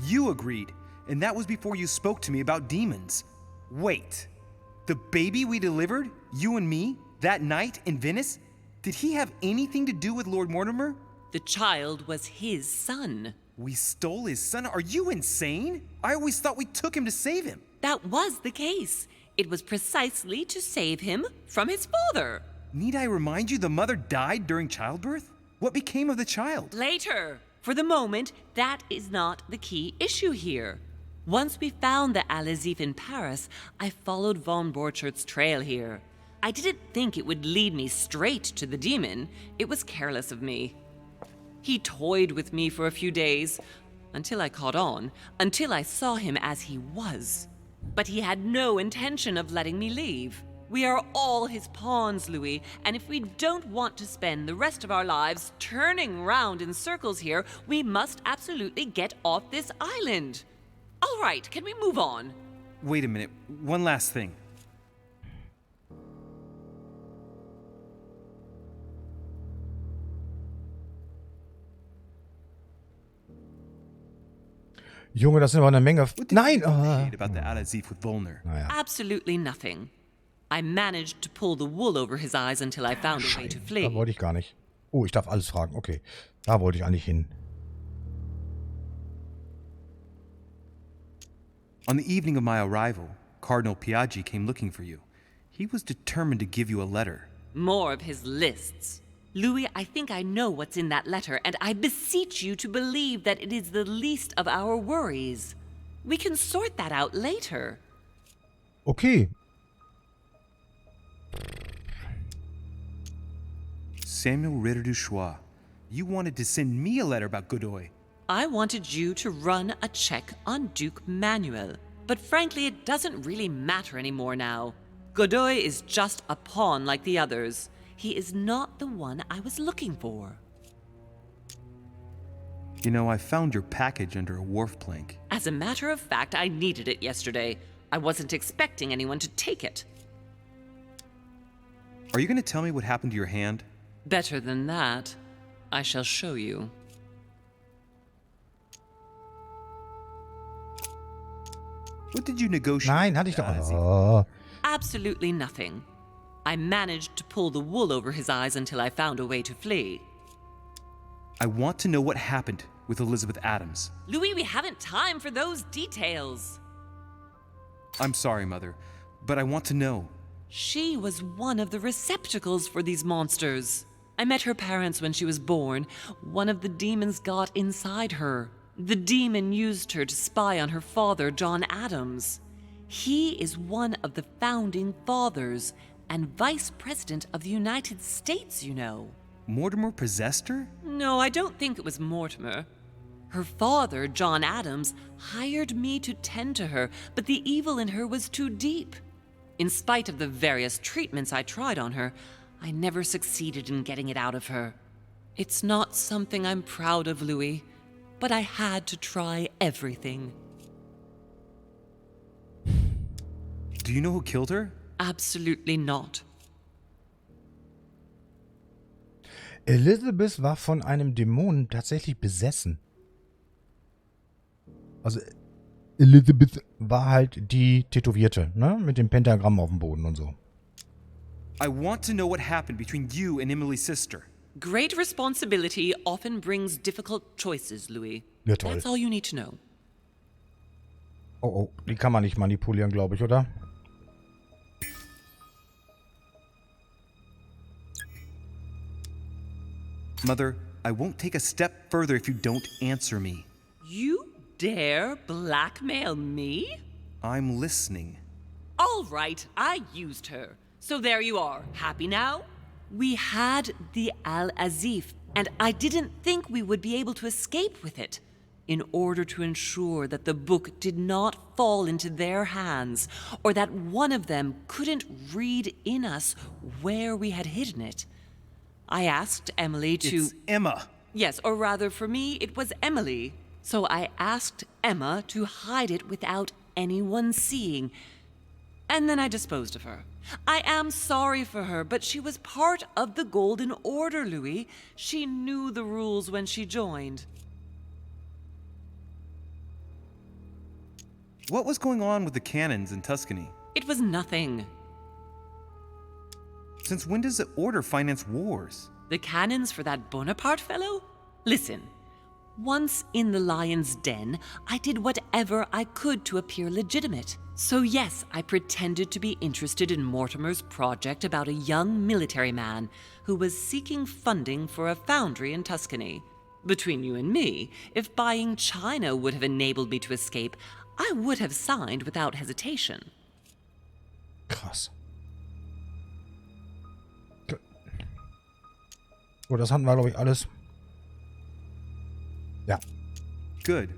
You agreed, and that was before you spoke to me about demons. Wait, the baby we delivered, you and me, that night in Venice, did he have anything to do with Lord Mortimer? The child was his son. We stole his son? Are you insane? I always thought we took him to save him. That was the case. It was precisely to save him from his father. Need I remind you the mother died during childbirth? What became of the child? Later. For the moment, that is not the key issue here. Once we found the Al-Azif in Paris, I followed von Borchart's trail here. I didn't think it would lead me straight to the demon. It was careless of me. He toyed with me for a few days, until I caught on, until I saw him as he was. But he had no intention of letting me leave. We are all his pawns, Louis, and if we don't want to spend the rest of our lives turning round in circles here, we must absolutely get off this island. All right, can we move on? Wait a minute, one last thing. Junge, das sind aber eine Menge... Nein! About the Al-Azif with Volner. Naja. Absolutely nothing. I managed to pull the wool over his eyes until I found a way to flee. Da wollte ich gar nicht. Oh, ich darf alles fragen. Okay. Da wollte ich eigentlich hin. On the evening of my arrival, Cardinal Piaggi came looking for you. He was determined to give you a letter. More of his lists. Louis, I think I know what's in that letter, and I beseech you to believe that it is the least of our worries. We can sort that out later. Okay. Samuel Ritter du Choix, you wanted to send me a letter about Godoy. I wanted you to run a check on Duke Manuel, but frankly, it doesn't really matter anymore now. Godoy is just a pawn like the others. He is not the one I was looking for. You know, I found your package under a wharf plank. As a matter of fact, I needed it yesterday. I wasn't expecting anyone to take it. Are you going to tell me what happened to your hand? Better than that, I shall show you. What did you negotiate? Nein, hatte ich doch. Oh. Absolutely nothing. I managed to pull the wool over his eyes until I found a way to flee. I want to know what happened with Elizabeth Adams. Louis, we haven't time for those details. I'm sorry, Mother, but I want to know. She was one of the receptacles for these monsters. I met her parents when she was born. One of the demons got inside her. The demon used her to spy on her father, John Adams. He is one of the founding fathers and vice president of the United States, you know. Mortimer possessed her? No, I don't think it was Mortimer. Her father, John Adams, hired me to tend to her, but the evil in her was too deep. In spite of the various treatments I tried on her, I never succeeded in getting it out of her. It's not something I'm proud of, Louis, but I had to try everything. Do you know who killed her? Absolutely not. Elizabeth war von einem Dämonen tatsächlich besessen. Also Elizabeth war halt die Tätowierte, ne? Mit dem Pentagramm auf dem Boden und so. I want to know what happened between you and Emily's sister. Great responsibility often brings difficult choices, Louis. Ja, toll. That's all you need to know. Oh, oh, die kann man nicht manipulieren, glaube ich, oder? Mother, I won't take a step further if you don't answer me. You dare blackmail me? I'm listening. All right, I used her. So there you are. Happy now? We had the Al-Azif, and I didn't think we would be able to escape with it. In order to ensure that the book did not fall into their hands, or that one of them couldn't read in us where we had hidden it, I asked Emily to... It's Emma. Yes, or rather for me, it was Emily. So I asked Emma to hide it without anyone seeing. And then I disposed of her. I am sorry for her, but she was part of the Golden Order, Louis. She knew the rules when she joined. What was going on with the cannons in Tuscany? It was nothing. Since when does the Order finance wars? The cannons for that Bonaparte fellow? Listen, once in the lion's den, I did whatever I could to appear legitimate. So yes, I pretended to be interested in Mortimer's project about a young military man who was seeking funding for a foundry in Tuscany. Between you and me, if buying China would have enabled me to escape, I would have signed without hesitation. Krass. So, das hatten wir, glaube ich, alles. Ja. Good.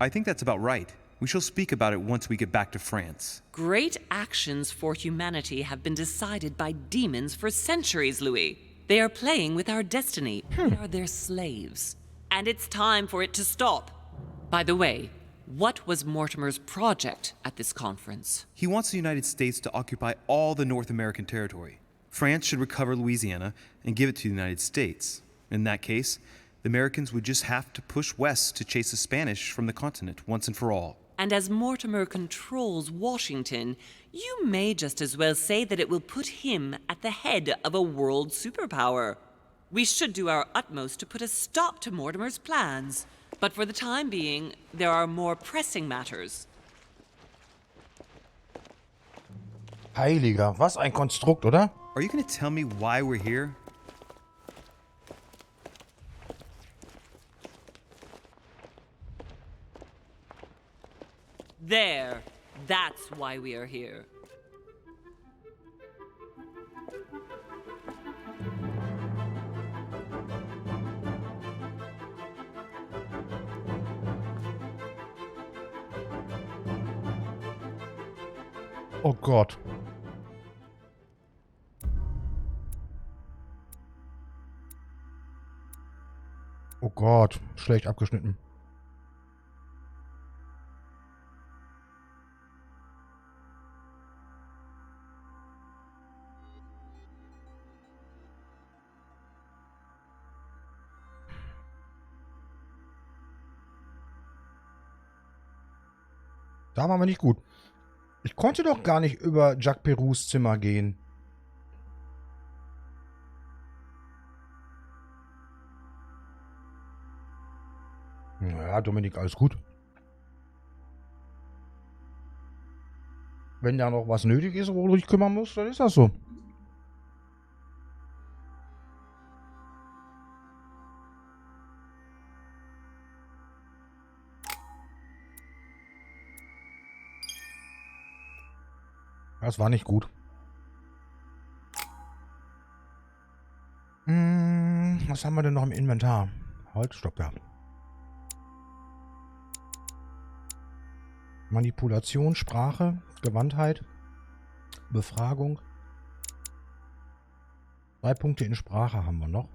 I think that's about right. We shall speak about it once we get back to France. Great actions for humanity have been decided by demons for centuries, Louis. They are playing with our destiny. We are their slaves. And it's time for it to stop. By the way, what was Mortimer's project at this conference? He wants the United States to occupy all the North American territory. France should recover Louisiana and give it to the United States. In that case, the Americans would just have to push west to chase the Spanish from the continent once and for all. And as Mortimer controls Washington, you may just as well say that it will put him at the head of a world superpower. We should do our utmost to put a stop to Mortimer's plans. But for the time being, there are more pressing matters. Heiliger, was ein Konstrukt, oder? Are you going to tell me why we're here? There. That's why we are here. Oh Gott. Oh Gott, schlecht abgeschnitten. Da waren wir nicht gut. Ich konnte doch gar nicht über Jacques Perus Zimmer gehen. Naja, Dominik, alles gut. Wenn da noch was nötig ist, wo du dich kümmern musst, dann ist das so. Das war nicht gut. Was haben wir denn noch im Inventar? Halt, stopp, ja. Manipulation, Sprache, Gewandtheit. Befragung. 3 Punkte in Sprache haben wir noch.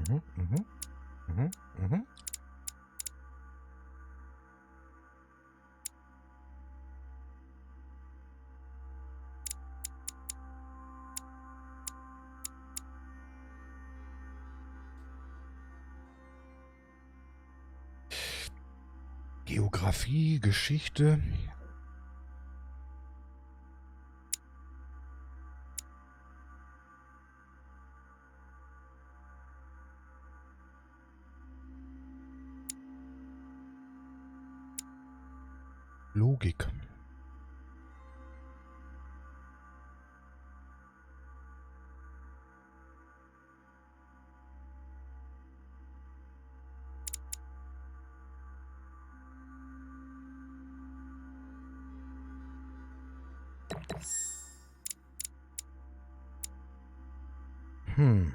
Mhm, mhm, mhm, mhm. Geografie, Geschichte. Logik. Hm.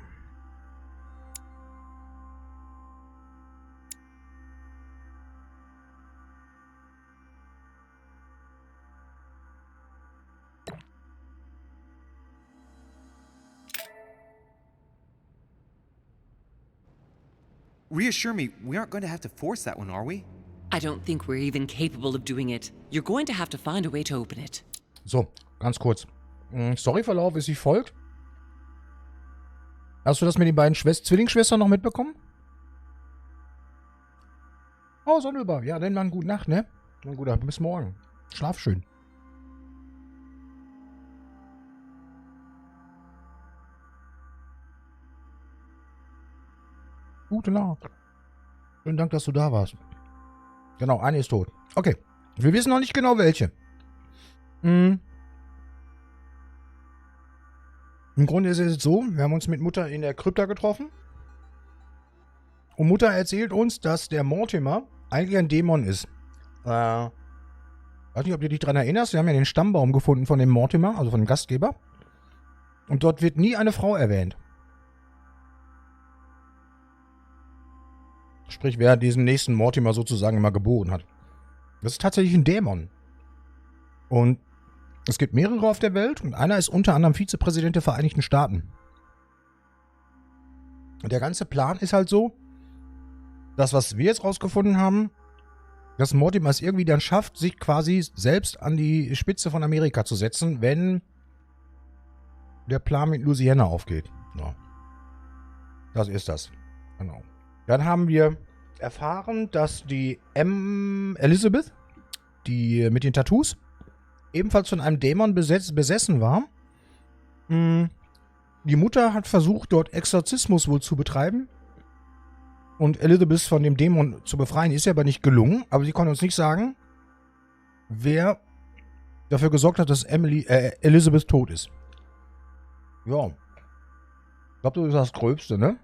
Reassure me, we aren't going to have to force that one, are we? I don't think we're even capable of doing it. You're going to have to find a way to open it. So, ganz kurz. Storyverlauf ist wie folgt. Hast du das mit den beiden Zwillingsschwestern noch mitbekommen? Oh, sonderbar. Ja, dann mal eine gute Nacht, ne? Na gut, bis morgen. Schlaf schön. Gute Nacht. Vielen Dank, dass du da warst. Genau, eine ist tot. Okay. Wir wissen noch nicht genau welche. Im Grunde ist es jetzt so, wir haben uns mit Mutter in der Krypta getroffen. Und Mutter erzählt uns, dass der Mortimer eigentlich ein Dämon ist. Weiß nicht, ob du dich daran erinnerst. Wir haben ja den Stammbaum gefunden von dem Mortimer, also von dem Gastgeber. Und dort wird nie eine Frau erwähnt. Sprich, wer diesen nächsten Mortimer sozusagen immer geboren hat. Das ist tatsächlich ein Dämon. Und es gibt mehrere auf der Welt und einer ist unter anderem Vizepräsident der Vereinigten Staaten. Und der ganze Plan ist halt so, das, was wir jetzt rausgefunden haben, dass Mortimer es irgendwie dann schafft, sich quasi selbst an die Spitze von Amerika zu setzen, wenn der Plan mit Louisiana aufgeht. Ja. Das ist das. Genau. Dann haben wir erfahren, dass die Elizabeth, die mit den Tattoos, ebenfalls von einem Dämon besessen war. Die Mutter hat versucht, dort Exorzismus wohl zu betreiben. Und Elizabeth von dem Dämon zu befreien, ist ja aber nicht gelungen. Aber sie konnte uns nicht sagen, wer dafür gesorgt hat, dass Elizabeth tot ist. Ja. Ich glaube, das ist das Gröbste, ne?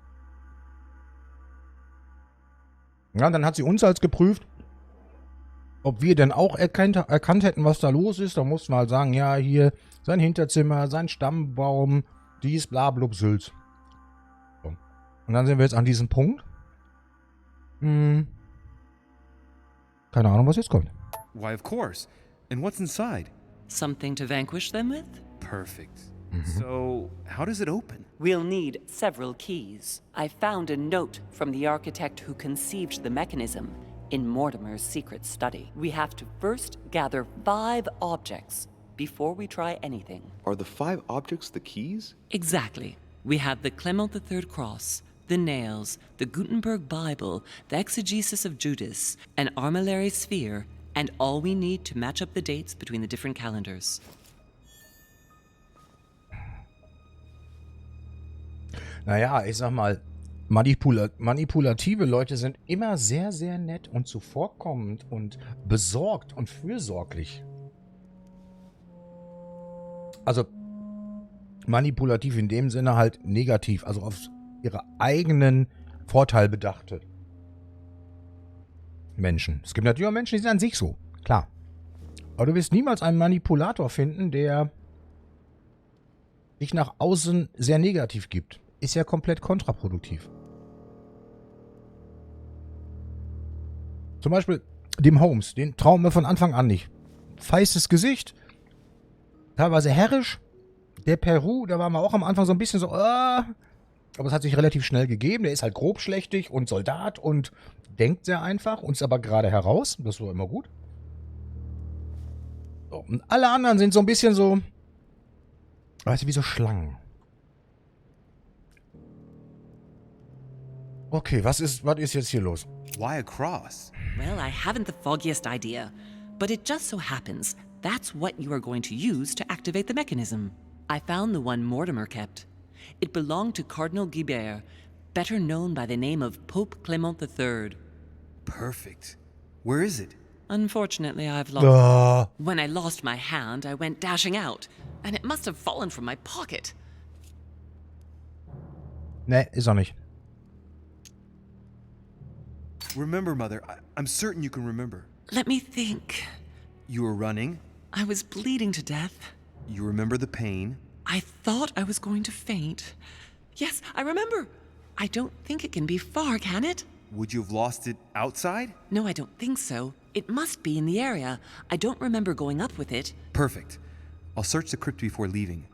Ja, dann hat sie uns als geprüft, ob wir denn auch erkannt hätten, was da los ist. Da mussten wir halt sagen, ja, hier sein Hinterzimmer, sein Stammbaum, dies, bla, blub, Sülz. So. Und dann sind wir jetzt an diesem Punkt. Keine Ahnung, was jetzt kommt. Why, of course. And what's inside? Something to vanquish them with? Perfect. So, how does it open? We'll need several keys. I found a note from the architect who conceived the mechanism in Mortimer's secret study. We have to first gather 5 objects before we try anything. Are the 5 objects the keys? Exactly. We have the Clement III cross, the nails, the Gutenberg Bible, the exegesis of Judas, an armillary sphere, and all we need to match up the dates between the different calendars. Naja, ich sag mal, manipulative Leute sind immer sehr, sehr nett und zuvorkommend und besorgt und fürsorglich. Also, manipulativ in dem Sinne halt negativ, also auf ihre eigenen Vorteil bedachte Menschen. Es gibt natürlich auch Menschen, die sind an sich so. Klar. Aber du wirst niemals einen Manipulator finden, der dich nach außen sehr negativ gibt. Ist ja komplett kontraproduktiv. Zum Beispiel dem Holmes, den trauen wir von Anfang an nicht. Feistes Gesicht, teilweise herrisch. Der Peru, da waren wir auch am Anfang so ein bisschen so, aber es hat sich relativ schnell gegeben. Der ist halt grobschlächtig und Soldat und denkt sehr einfach, uns aber gerade heraus. Das war immer gut. So, und alle anderen sind so ein bisschen so, weißt du, wie so Schlangen. Okay, was ist jetzt hier los? Why a cross? Well, I haven't the foggiest idea, but it just so happens that's what you are going to use to activate the mechanism. I found the one Mortimer kept. It belonged to Cardinal Guibert, better known by the name of Pope Clement III. Perfect. Where is it? Unfortunately, I've lost it. When I lost my hand, I went dashing out, and it must have fallen from my pocket. Ne, ist auch nicht. Remember, Mother. I'm certain you can remember. Let me think. You were running. I was bleeding to death. You remember the pain. I thought I was going to faint. Yes, I remember. I don't think it can be far, can it? Would you have lost it outside? No, I don't think so. It must be in the area. I don't remember going up with it. Perfect. I'll search the crypt before leaving.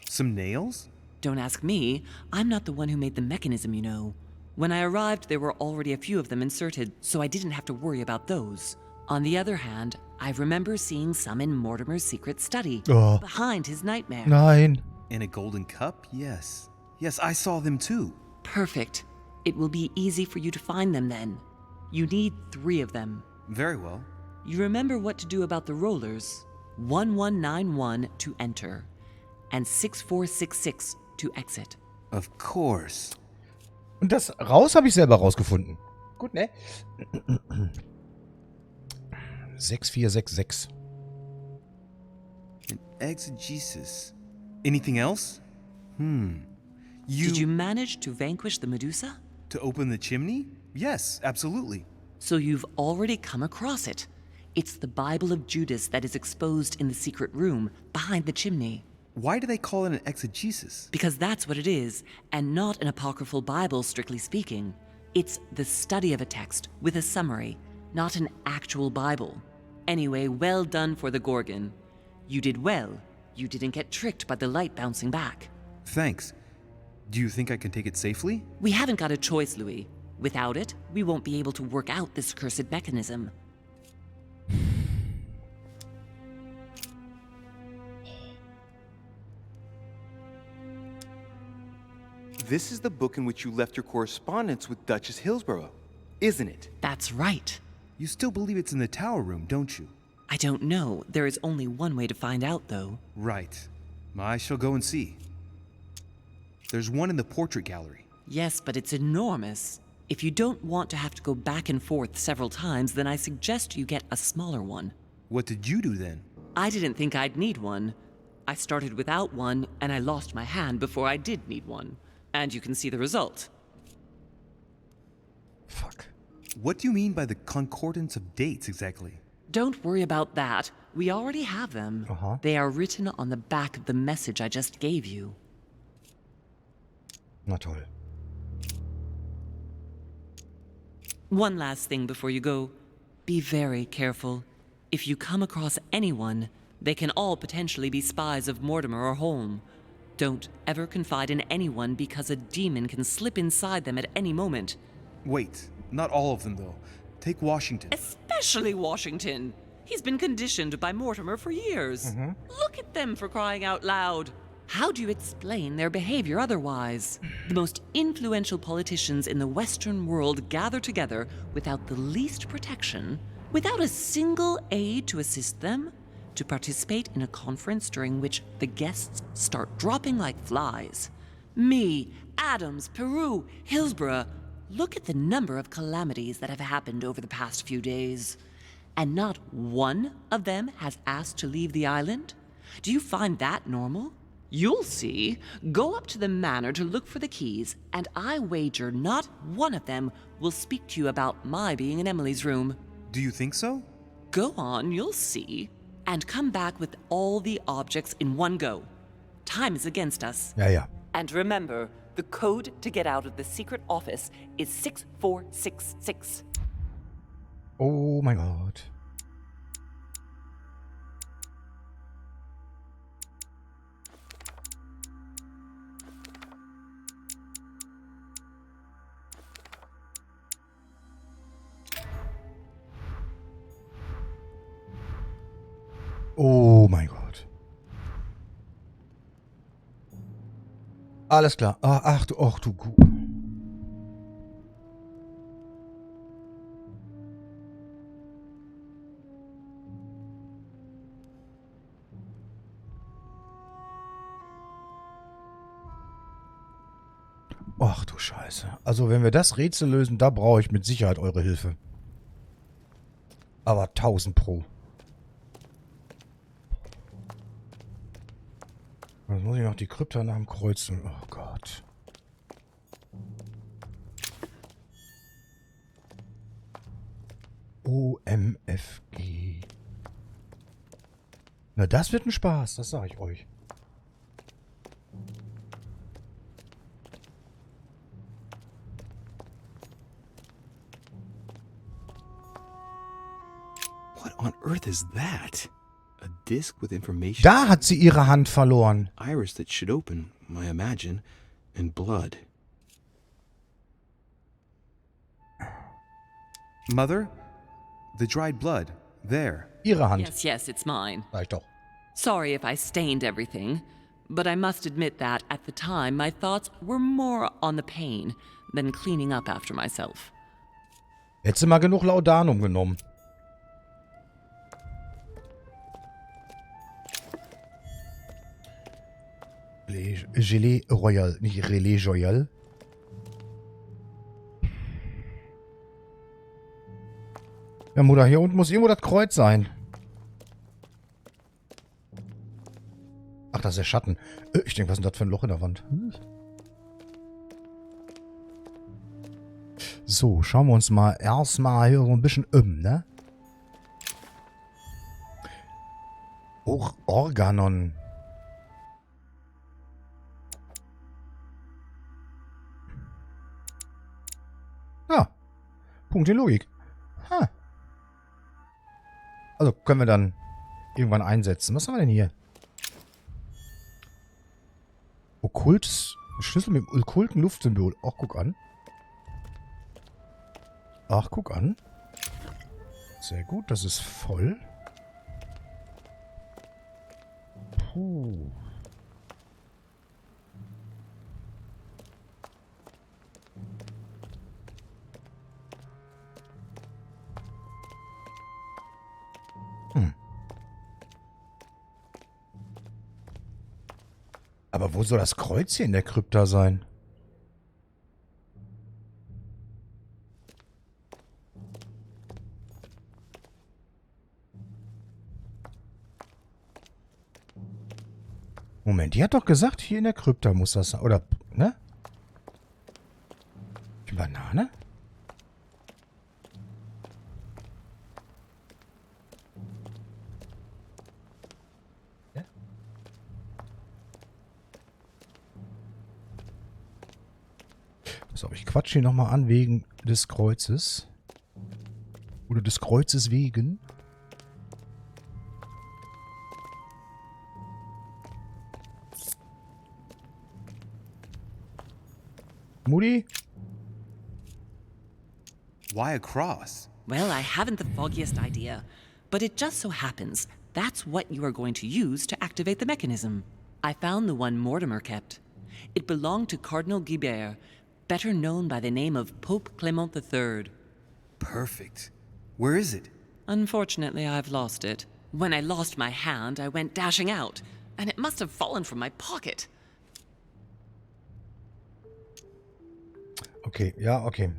Some nails? Don't ask me. I'm not the one who made the mechanism, you know. When I arrived, there were already a few of them inserted, so I didn't have to worry about those. On the other hand, I remember seeing some in Mortimer's secret study, behind his nightmare. Nein. And a golden cup? Yes. Yes, I saw them too. Perfect. It will be easy for you to find them then. You need 3 of them. Very well. You remember what to do about the rollers. 1191 to enter, and 6466 to exit. Of course. Und das raus habe ich selber rausgefunden. Gut, ne? 6466. An exegesis. Anything else? Did you manage to vanquish the Medusa? To open the chimney? Yes, absolutely. So you've already come across it. It's the Bible of Judas that is exposed in the secret room behind the chimney. Why do they call it an exegesis? Because that's what it is, and not an apocryphal Bible, strictly speaking. It's the study of a text with a summary, not an actual Bible. Anyway, well done for the Gorgon. You did well. You didn't get tricked by the light bouncing back. Thanks. Do you think I can take it safely? We haven't got a choice, Louis. Without it, we won't be able to work out this cursed mechanism. This is the book in which you left your correspondence with Duchess Hillsborough, isn't it? That's right. You still believe it's in the tower room, don't you? I don't know. There is only one way to find out, though. Right. I shall go and see. There's one in the portrait gallery. Yes, but it's enormous. If you don't want to have to go back and forth several times, then I suggest you get a smaller one. What did you do then? I didn't think I'd need one. I started without one, and I lost my hand before I did need one. And you can see the result. Fuck. What do you mean by the concordance of dates exactly? Don't worry about that. We already have them. They are written on the back of the message I just gave you. Na toll. One last thing before you go. Be very careful. If you come across anyone, they can all potentially be spies of Mortimer or Holm. Don't ever confide in anyone because a demon can slip inside them at any moment. Wait, not all of them though. Take Washington. Especially Washington. He's been conditioned by Mortimer for years. Look at them, for crying out loud. How do you explain their behavior otherwise? The most influential politicians in the Western world gather together without the least protection, without a single aid to assist them, to participate in a conference during which the guests start dropping like flies. Me, Adams, Peru, Hillsborough. Look at the number of calamities that have happened over the past few days. And not one of them has asked to leave the island? Do you find that normal? You'll see. Go up to the manor to look for the keys, and I wager not one of them will speak to you about my being in Emily's room. Do you think so? Go on, you'll see. And come back with all the objects in one go. Time is against us. Ja, ja. And remember, the code to get out of the secret office is 6466. Oh mein Gott. Oh mein Gott. Alles klar. Ach du Kuh. Ach du Scheiße. Also wenn wir das Rätsel lösen, da brauche ich mit Sicherheit eure Hilfe. Aber 1000 Pro. Jetzt muss ich noch die Krypta nach dem Kreuzen. Oh Gott. OMFG. Na, das wird ein Spaß, das sage ich euch. What on earth is that? A disc with information. Da hat sie ihre Hand verloren. Iris that should open, I imagine, and blood. Mother? The dried blood. There. Ihre Hand. Yes, it's mine. Sag ich doch. Sorry if I stained everything, but I must admit that at the time my thoughts were more on the pain than cleaning up after myself. Hättest du mal genug Laudanum genommen. Gelee Royal, nicht Relais Royal. Ja, Mutter, hier unten muss irgendwo das Kreuz sein. Ach, das ist der Schatten. Ich denke, was ist denn das für ein Loch in der Wand? So, schauen wir uns mal erstmal hier so ein bisschen ne? Organon. Ja. Punkt in Logik. Ha. Also können wir dann irgendwann einsetzen. Was haben wir denn hier? Okkultes Schlüssel mit dem okkulten Luftsymbol. Ach, guck an. Ach, guck an. Sehr gut, das ist voll. Puh. Aber wo soll das Kreuz hier in der Krypta sein? Moment, die hat doch gesagt, hier in der Krypta muss das sein. Oder, ne? Die Banane? So, ich quatsche hier nochmal an wegen des Kreuzes. Oder des Kreuzes wegen. Mutti? Why a cross? Well, I haven't the foggiest idea, but it just so happens that's what you are going to use to activate the mechanism. I found the one Mortimer kept. It belonged to Cardinal Guibert, better known by the name of Pope Clement III. Perfect. Where is it? Unfortunately, I've lost it. When I lost my hand, I went dashing out, and it must have fallen from my pocket. Okay, ja, okay.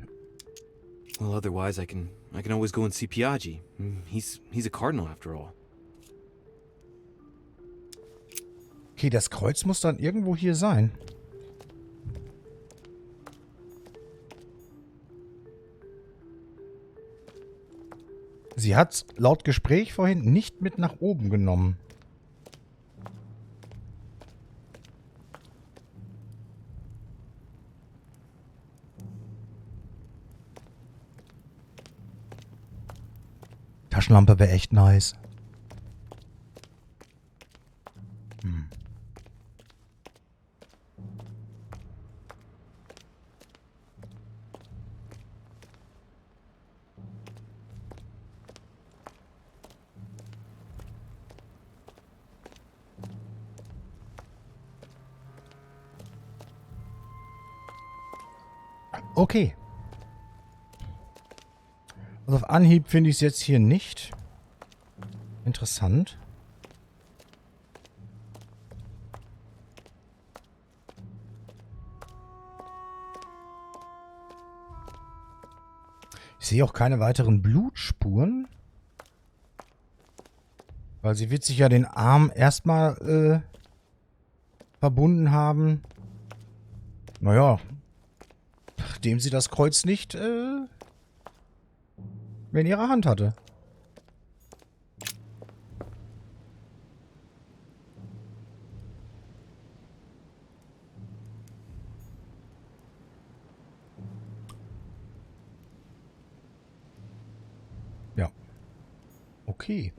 Well, otherwise I can always go and see Piaggi. He's a cardinal after all. Okay, das Kreuz muss dann irgendwo hier sein. Sie hat's laut Gespräch vorhin nicht mit nach oben genommen. Taschenlampe wäre echt nice. Okay. Also auf Anhieb finde ich es jetzt hier nicht interessant. Ich sehe auch keine weiteren Blutspuren. Weil sie wird sich ja den Arm erstmal verbunden haben. Naja. Nachdem sie das Kreuz nicht in ihrer Hand hatte. Ja. Okay.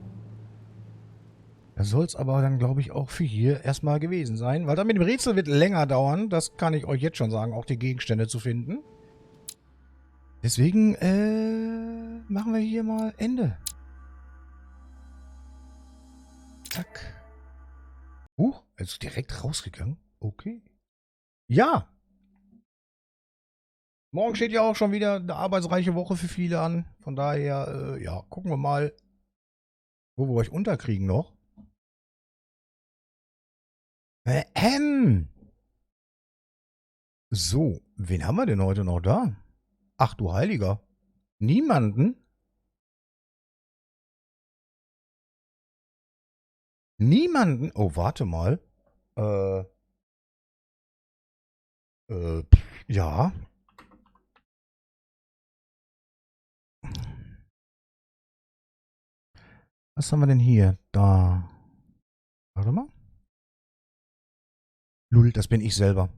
Das soll es aber dann, glaube ich, auch für hier erstmal gewesen sein. Weil dann mit dem Rätsel wird länger dauern. Das kann ich euch jetzt schon sagen, auch die Gegenstände zu finden. Deswegen machen wir hier mal Ende. Zack. Also direkt rausgegangen. Okay. Ja. Morgen steht ja auch schon wieder eine arbeitsreiche Woche für viele an. Von daher, ja, gucken wir mal, wo wir euch unterkriegen noch. So, wen haben wir denn heute noch da? Ach du Heiliger. Niemanden? Niemanden? Oh, warte mal. Ja. Was haben wir denn hier? Da. Warte mal. Lul, das bin ich selber.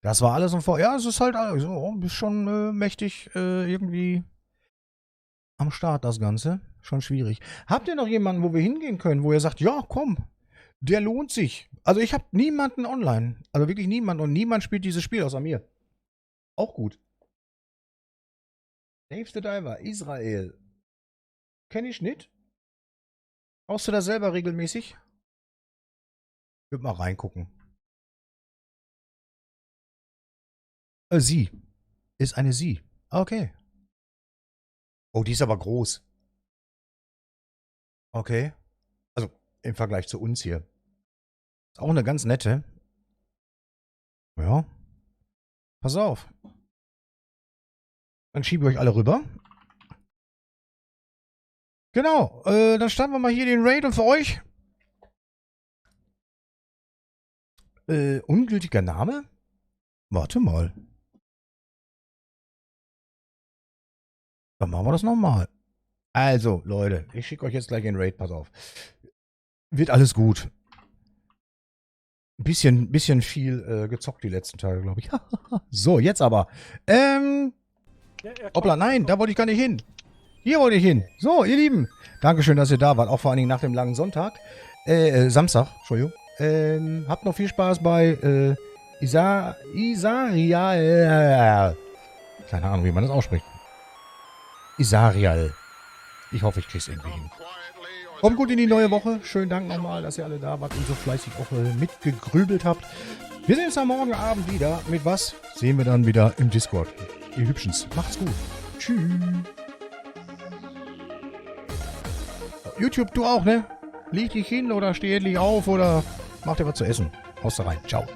Das war alles und ja, es ist halt so, ist schon mächtig irgendwie am Start das Ganze. Schon schwierig. Habt ihr noch jemanden, wo wir hingehen können, wo ihr sagt, ja, komm, der lohnt sich. Also ich habe niemanden online. Also wirklich niemanden und niemand spielt dieses Spiel außer mir. Auch gut. Dave the Diver, Israel. Kenn ich nicht. Brauchst du da selber regelmäßig? Ich würde mal reingucken. Sie. Ist eine Sie. Okay. Oh, die ist aber groß. Okay. Also im Vergleich zu uns hier. Ist auch eine ganz nette. Ja. Pass auf. Dann schiebe ich euch alle rüber. Genau. Dann starten wir mal hier den Raid und für euch. Ungültiger Name? Warte mal. Dann machen wir das nochmal. Also, Leute, ich schicke euch jetzt gleich den Raid, pass auf. Wird alles gut. Ein bisschen viel gezockt die letzten Tage, glaube ich. So, jetzt aber. Hoppla, nein, da wollte ich gar nicht hin. Hier wollte ich hin. So, ihr Lieben. Dankeschön, dass ihr da wart, auch vor allen Dingen nach dem langen Sonntag. Samstag, Entschuldigung. Habt noch viel Spaß bei Isarial. Keine Ahnung, wie man das ausspricht. Isarial. Ich hoffe, ich krieg's irgendwie hin. Kommt gut in die neue Woche. Schönen Dank nochmal, dass ihr alle da wart und so fleißig auch mitgegrübelt habt. Wir sehen uns dann morgen Abend wieder. Mit was? Sehen wir dann wieder im Discord. Ihr Hübschens. Macht's gut. Tschüss. YouTube, du auch, ne? Leg dich hin oder steh endlich auf oder mach dir was zu essen. Haust da rein. Ciao.